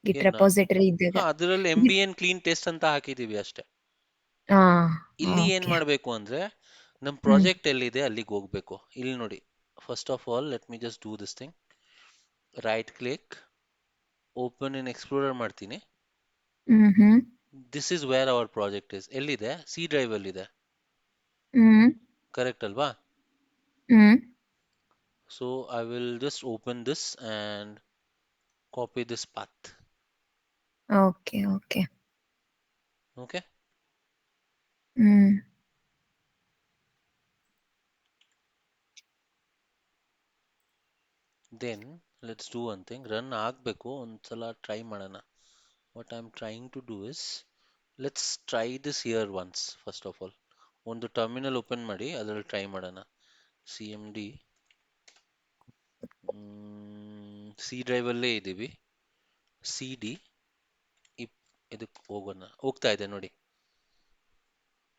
ಗಿಟ್ ರೆಪೋಸಿಟರಿ ಇದ್ದಾಗ ಅದರಲ್ಲಿ MBN ಕ್ಲೀನ್ ಟೆಸ್ಟ್ ಅಂತ ಹಾಕಿದೀವಿ ಅಷ್ಟೇ. ಇಲ್ಲಿ ಏನ್ ಮಾಡ್ಬೇಕು ಅಂದ್ರೆ, ನಮ್ ಪ್ರಾಜೆಕ್ಟ್ ಎಲ್ಲಿದೆ ಅಲ್ಲಿಗೆ ಹೋಗ್ಬೇಕು. ಇಲ್ಲಿ ನೋಡಿ, first of all let me just do this thing. Right click, open in explorer ಮಾಡ್ತೀನಿ. This is where our project is. ಎಲ್ಲಿದೆ? ಸಿ ಡ್ರೈವ್ ಅಲ್ಲಿ ಇದೆ, ಕರೆಕ್ಟ್ ಅಲ್ವಾ? So I will just open this and copy this path. Okay okay okay, then let's do one thing. Run ಆಗಬೇಕು, ಒಂದ್ಸಲ try ಮಾಡೋಣ. What I am trying to do is, let's try this here once. First of all ಒಂದು terminal open ಮಾಡಿ, ಅದರಲ್ಲಿ try ಮಾಡೋಣ. CMD C drive ಅಲ್ಲೇ ಇದ್ದೀವಿ. CD ಇದಕ್ಕೆ ಹೋಗೋಣ. ಹೋಗ್ತಾ ಇದೆ ನೋಡಿ,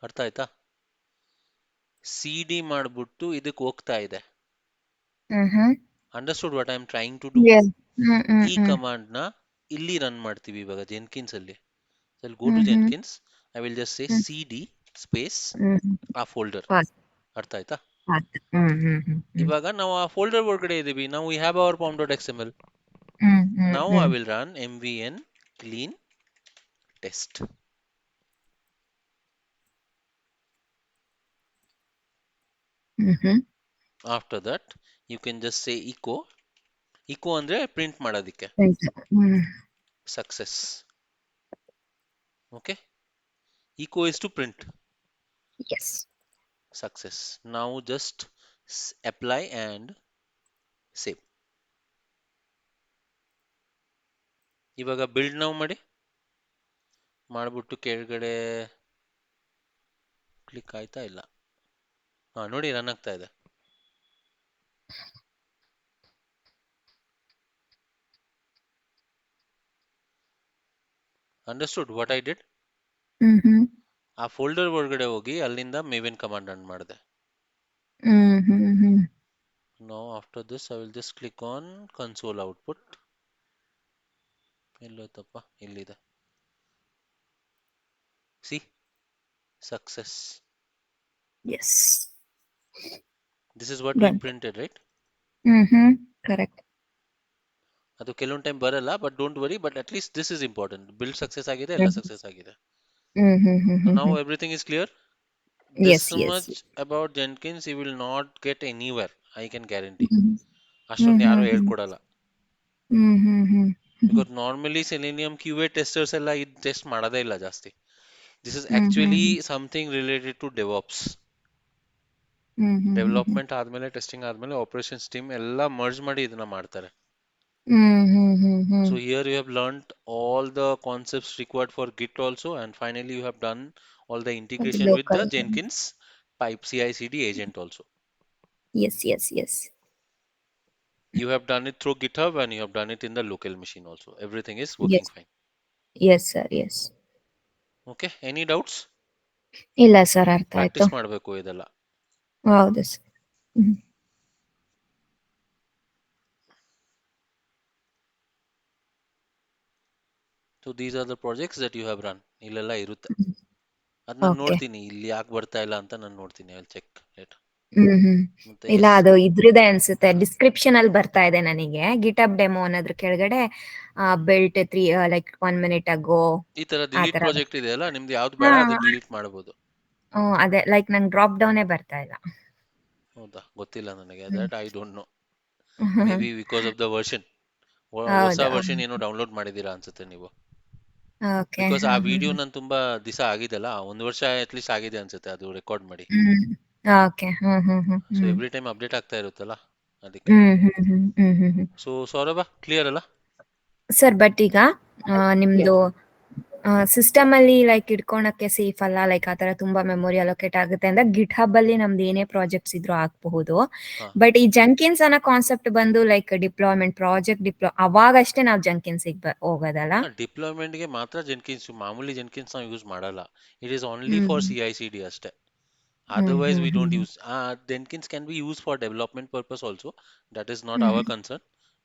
ಅರ್ಥ ಆಯ್ತಾ? CD ಮಾಡ್ಬಿಟ್ಟು ಇದಕ್ಕೆ ಹೋಗ್ತಾ ಇದೆ. Understood what I am trying to do? ಈ ಕಮಾಂಡ್ ನ ಇಲ್ಲಿ ರನ್ ಮಾಡ್ತೀವಿ ಇವಾಗ ಜೆನ್ಕಿನ್ಸ್ ಅಲ್ಲಿ. Go to Jenkins, I will just say CD space ಆ ಫೋಲ್ಡರ್. ಅರ್ಥ ಆಯ್ತಾ? ಇವಾಗ ನಾವು ಆ ಫೋಲ್ಡರ್ ಒಳಗಡೆ ಇದೀವಿ. ನಾವು we have our pom.xml. Now I will run mvn clean test. After that, you can just say echo. Echo andre print ಮಾಡೋದಕ್ಕೆ success. Okay, echo is to print yes success. Now just apply and save. ಇವಾಗ build ನಾವು ಮಾಡ್ಬಿಟ್ಟು ಕೆಳಗಡೆ click ಆಯ್ತಾ ಇಲ್ಲ? ಹಾ ನೋಡಿ, run ಆಗ್ತಾ ಇದೆ. Understood what I did? ಆ ಫೋಲ್ಡರ್ ಒಳಗಡೆ ಹೋಗಿ ಅಲ್ಲಿಂದ ಮೇವಿನ್ ಕಮಾಂಡ್ ರನ್ ಮಾಡಿದೆ. Now after this I will just click on console output. ಎಲ್ಲೋತಪ್ಪ, ಇಲ್ಲಿದೆ. See, success. Yes This is what we printed, right? Correct. ಅದು ಕೆಲವೊಂದು ಟೈಮ್ ಬರಲ್ಲ, but don't worry. But at least this is important. Build success ಆಗಿದೆ, ಎಲ್ಲ success ಆಗಿದೆ. Now everything is clear. This much about Jenkins you will not get anywhere, I can guarantee. ಅಷ್ಟೊಂದು ಯಾರು ಹೇಳ್ಕೊಡಲ್ಲ. Because normally Selenium QA testers ಎಲ್ಲ ಇದು test ಮಾಡೋದೇ ಇಲ್ಲ ಜಾಸ್ತಿ. This is actually something related to DevOps. Development ಆದ್ಮೇಲೆ, testing ಆದ್ಮೇಲೆ operations team ಎಲ್ಲ ಮರ್ಜ್ ಮಾಡಿ ಇದನ್ನ ಮಾಡ್ತಾರೆ. So here you have learnt all the concepts required for Git also, and finally you have done all the integration with the Jenkins pipe CI/CD agent also. Yes. You have done it through GitHub and you have done it in the local machine also. Everything is working fine. Yes sir, yes. Okay, any doubts? ಇಲ್ಲ sir, ಅರ್ಥ ಆಯ್ತು. Practice ಮಾಡಬೇಕು ಇದೆಲ್ಲ. ಹೌದು sir. So these are the projects that you have run. ಇಲ್ಲೆಲ್ಲ ಇರುತ್ತೆ. ಅದ್ ನಾನು ನೋಡ್ತೀನಿ, ಇಲ್ಲಿ ಯಾಕೆ ಬರ್ತಾ ಇಲ್ಲ ಅಂತ ನಾನು ನೋಡ್ತೀನಿ. I will check later. ಇಲ್ಲ, ಅದು ಇದ್ರದೇ ಅನ್ಸುತ್ತೆ, ಡಿಸ್ಕ್ರಿಪ್ಷನ್ ಅಲ್ಲಿ ಬರ್ತಾ ಇದೆ ನನಗೆ. ಗಿಟಬ್ ಡೆಮೋ ಅನ್ನೋದ್ರ ಕೆಳಗಡೆ ಬಿಲ್ಟ್ 3 ಲೈಕ್ 1 minute ago ಈ ತರ ಡಿಲೀಟ್ ಪ್ರಾಜೆಕ್ಟ್ ಇದೆ ಅಲ್ಲ, ನಿಮ್ದು ಯಾವ್ದು ಬೇಡ ಅದು ಡಿಲೀಟ್ ಮಾಡಬಹುದು. ಅದೇ ಲೈಕ್ ನಂಗೆ ಡ್ರಾಪ್ ಡೌನೇ ಬರ್ತಾ ಇಲ್ಲ. ಹೌದಾ, ಗೊತ್ತಿಲ್ಲ ನನಗೆ. That I don't no. May be because of the version. ಹೊಸ ವರ್ಷನ್ ಏನೋ ಡೌನ್ಲೋಡ್ ಮಾಡಿದೀರಾ ಅನ್ಸುತ್ತೆ ನೀವು. ಬಿಕಾಸ್ ಆ ವಿಡಿಯೋ ನಾನು ತುಂಬಾ ದಿವಸ ಆಗಿದೆಲ್ಲ, 1 ವರ್ಷ ಅಟ್ ಲೀಸ್ಟ್ ಆಗಿದೆ ಅನ್ಸುತ್ತೆ ಅದು ರೆಕಾರ್ಡ್ ಮಾಡಿ. ಸೊ ಎವ್ರಿ ಟೈಮ್ ಅಪ್ಡೇಟ್ ಆಗ್ತಾ ಇರುತ್ತಲ್ಲ, ಅದಕ್ಕೆ. ಸೊ ಸೌರಭ, ಕ್ಲಿಯರ್ ಅಲ್ಲ ಸರ್? ಬಟ್ ಈಗ ನಿಮ್ದು ಸಿಸ್ಟಮ್ ಅಲ್ಲಿ ಲೈಕ್ ಇಟ್ಕೊಳಕ್ಕೆ ಸೇಫ್ ಅಲ್ಲ, ಲೈಕ್ ಆತರ ತುಂಬಾ ಮೆಮೊರಿ ಅಲೋಕೇಟ್ ಆಗುತ್ತೆ ಅಂದ್ರೆ ಗಿಟ್ ಹಬ್ ಅಲ್ಲಿ ನಮ್ದು ಏನೇ ಪ್ರಾಜೆಕ್ಟ್ಸ್ ಇದ್ರೂ ಹಾಕಬಹುದು. ಬಟ್ ಈ ಜಂಕಿನ್ಸ್ ಅನ್ನೋ ಕಾನ್ಸೆಪ್ಟ್ ಬಂದು ಲೈಕ್ ಡಿಪ್ಲಾಯ್ಮೆಂಟ್ ಪ್ರಾಜೆಕ್ಟ್ ಅವಾಗಷ್ಟೇ ನಾವು ಜಂಕಿನ್ಸ್ ಹೋಗೋದಲ್ಲ. ಡಿಪ್ಲಾಯ್ಮೆಂಟ್ ಗೆ ಮಾತ್ರ ಜೆನ್ಕಿನ್ಸ್, ಮಾಮೂಲಿ ಜೆನ್ಕಿನ್ಸ್ ನಾವು ಯೂಸ್ ಮಾಡಲ್ಲ. It is only for CI/CD ಅಷ್ಟೇ. Otherwise we don't use. Jenkins can be used for development purpose also. That is not our concern.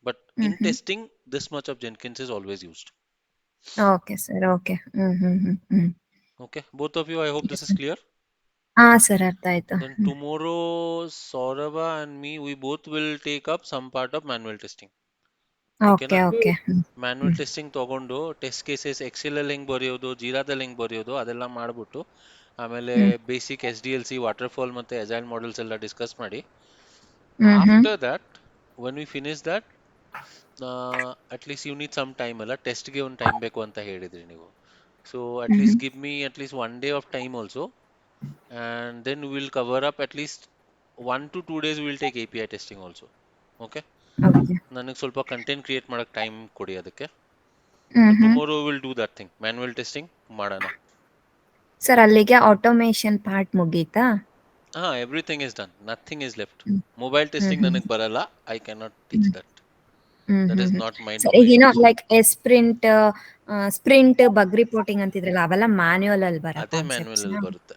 But in testing, this much of Jenkins is always used. Okay sir, okay. Okay, both of you, I hope this is clear. sir, ಅರ್ಥ ಆಯ್ತು. Then tomorrow Saurabha and me, we both will take up some part of manual testing. Okay. Manual testing ತಗೊಂಡು test cases Excel ಅಲ್ಲಿ ಹೆಂಗ್ ಬರೆಯೋದು, ಜೀರಾದಲ್ಲಿ ಹೆಂಗ್ ಬರೆಯೋದು ಅದೆಲ್ಲ ಮಾಡ್ಬಿಟ್ಟು, ಆಮೇಲೆ ಬೇಸಿಕ್ SDLC, ವಾಟರ್ ಫಾಲ್ ಮತ್ತೆ ಅಜೈಲ್ ಮಾಡೆಲ್ಸ್ ಎಲ್ಲ ಡಿಸ್ಕಸ್ ಮಾಡಿ, after that when we finish that, at least you need some time ಅಲ್ಲ, ಟೆಸ್ಟ್ಗೆ ಒಂದು ಟೈಮ್ ಬೇಕು ಅಂತ ಹೇಳಿದ್ರಿ ನೀವು. So at least give me at least 1 day of time also, and then we will cover up at least 1 to 2 days we will take API testing also. Okay, ನನಗೆ ಸ್ವಲ್ಪ content create ಮಾಡಕ್ time ಕೊಡಿ ಅದಕ್ಕೆ. Tomorrow will do that thing, manual testing ಮಾಡೋಣ. Sir ಅಲ್ಲಿಗೆ automation part ಮುಗೀತಾ? Everything is done, nothing is left. Mobile testing ನನಗೆ ಬರಲ್ಲ, I can not teach that. That is not my domain. ಏನೋ like sprint bug reporting ಅಂತಿದ್ರಲ್ಲ, ಅವೆಲ್ಲ manual ಅಲ್ಲಿ ಬರುತ್ತೆ. ಅದೇ ಮ್ಯಾನ್ಯುವಲ್ ಅಲ್ಲಿ ಬರುತ್ತೆ.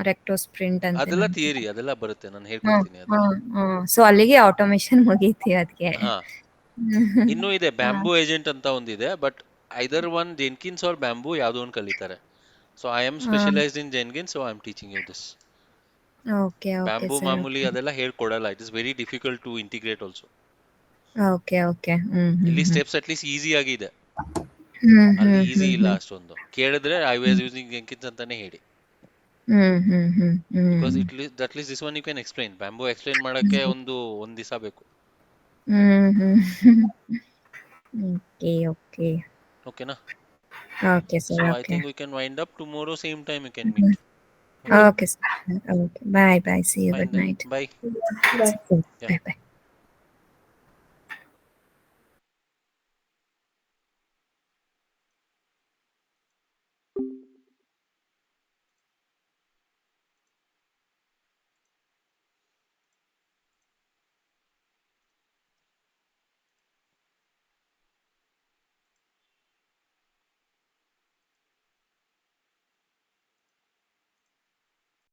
ರೆಕ್ಟೋ ಸ್ಪ್ರಿಂಟ್ ಅಂತ ಅದೆಲ್ಲ ಥಿಯರಿ, ಅದೆಲ್ಲ ಬರುತ್ತೆ, ನಾನು ಹೇಳ್ಕೊಡ್ತೀನಿ ಅದನ್ನ. ಸೊ ಅಲ್ಲಿಗೆ ಆಟೋಮೇಷನ್ ಮುಗೀತಿ ಅದಕ್ಕೆ. ಇನ್ನೂ ಇದೆ, ಬ್ಯಾಂಬೂ ಏಜೆಂಟ್ ಅಂತ ಒಂದಿದೆ, but either one Jenkins or Bamboo ಯಾವ್ದೋ ಒಂದು ಕಲಿತಾರೆ. So I am specialised in Jenkins, so I am teaching you this. Bamboo ಮಾಮೂಲಿ ಅದೆಲ್ಲ ಹೇಳ್ಕೊಡಲ್ಲ. It is very difficult to integrate also. Okay. ಇಲ್ಲಿ ಸ್ಟೆಪ್ಸ್ ಅಟ್ ಲೀಸ್ಟ್ ಈಸಿ ಆಗಿದೆ. Hmm ಅಲ್ಲಿ ಹ್ಮ್ easy ಹ್ಮ್ ಇಲ್ಲ ಹ್ಮ್ ಅಷ್ಟೊಂದು. ಕೇಳಿದ್ರೆ ಐ ವಾಸ್ ಯೂಸಿಂಗ್ ಜೆಂಕಿನ್ಸ್ ಅಂತಾನೆ ಹೇಳಿ. Hmm hmm hmm because hmm that least this one you can explain. Bamboo explain ಮಾಡಕ್ಕೆ ಒಂದ್ ದಿವಸ ಬೇಕು. ಹ್ಮ್ ಹ್ಮ್ ಓಕೆ ಓಕೆ ಓಕೆನಾ? Okay so sir I okay think we can wind up. Tomorrow same time you can meet. Okay okay sir okay bye bye see you fine good then. Night bye. Bye. Bye bye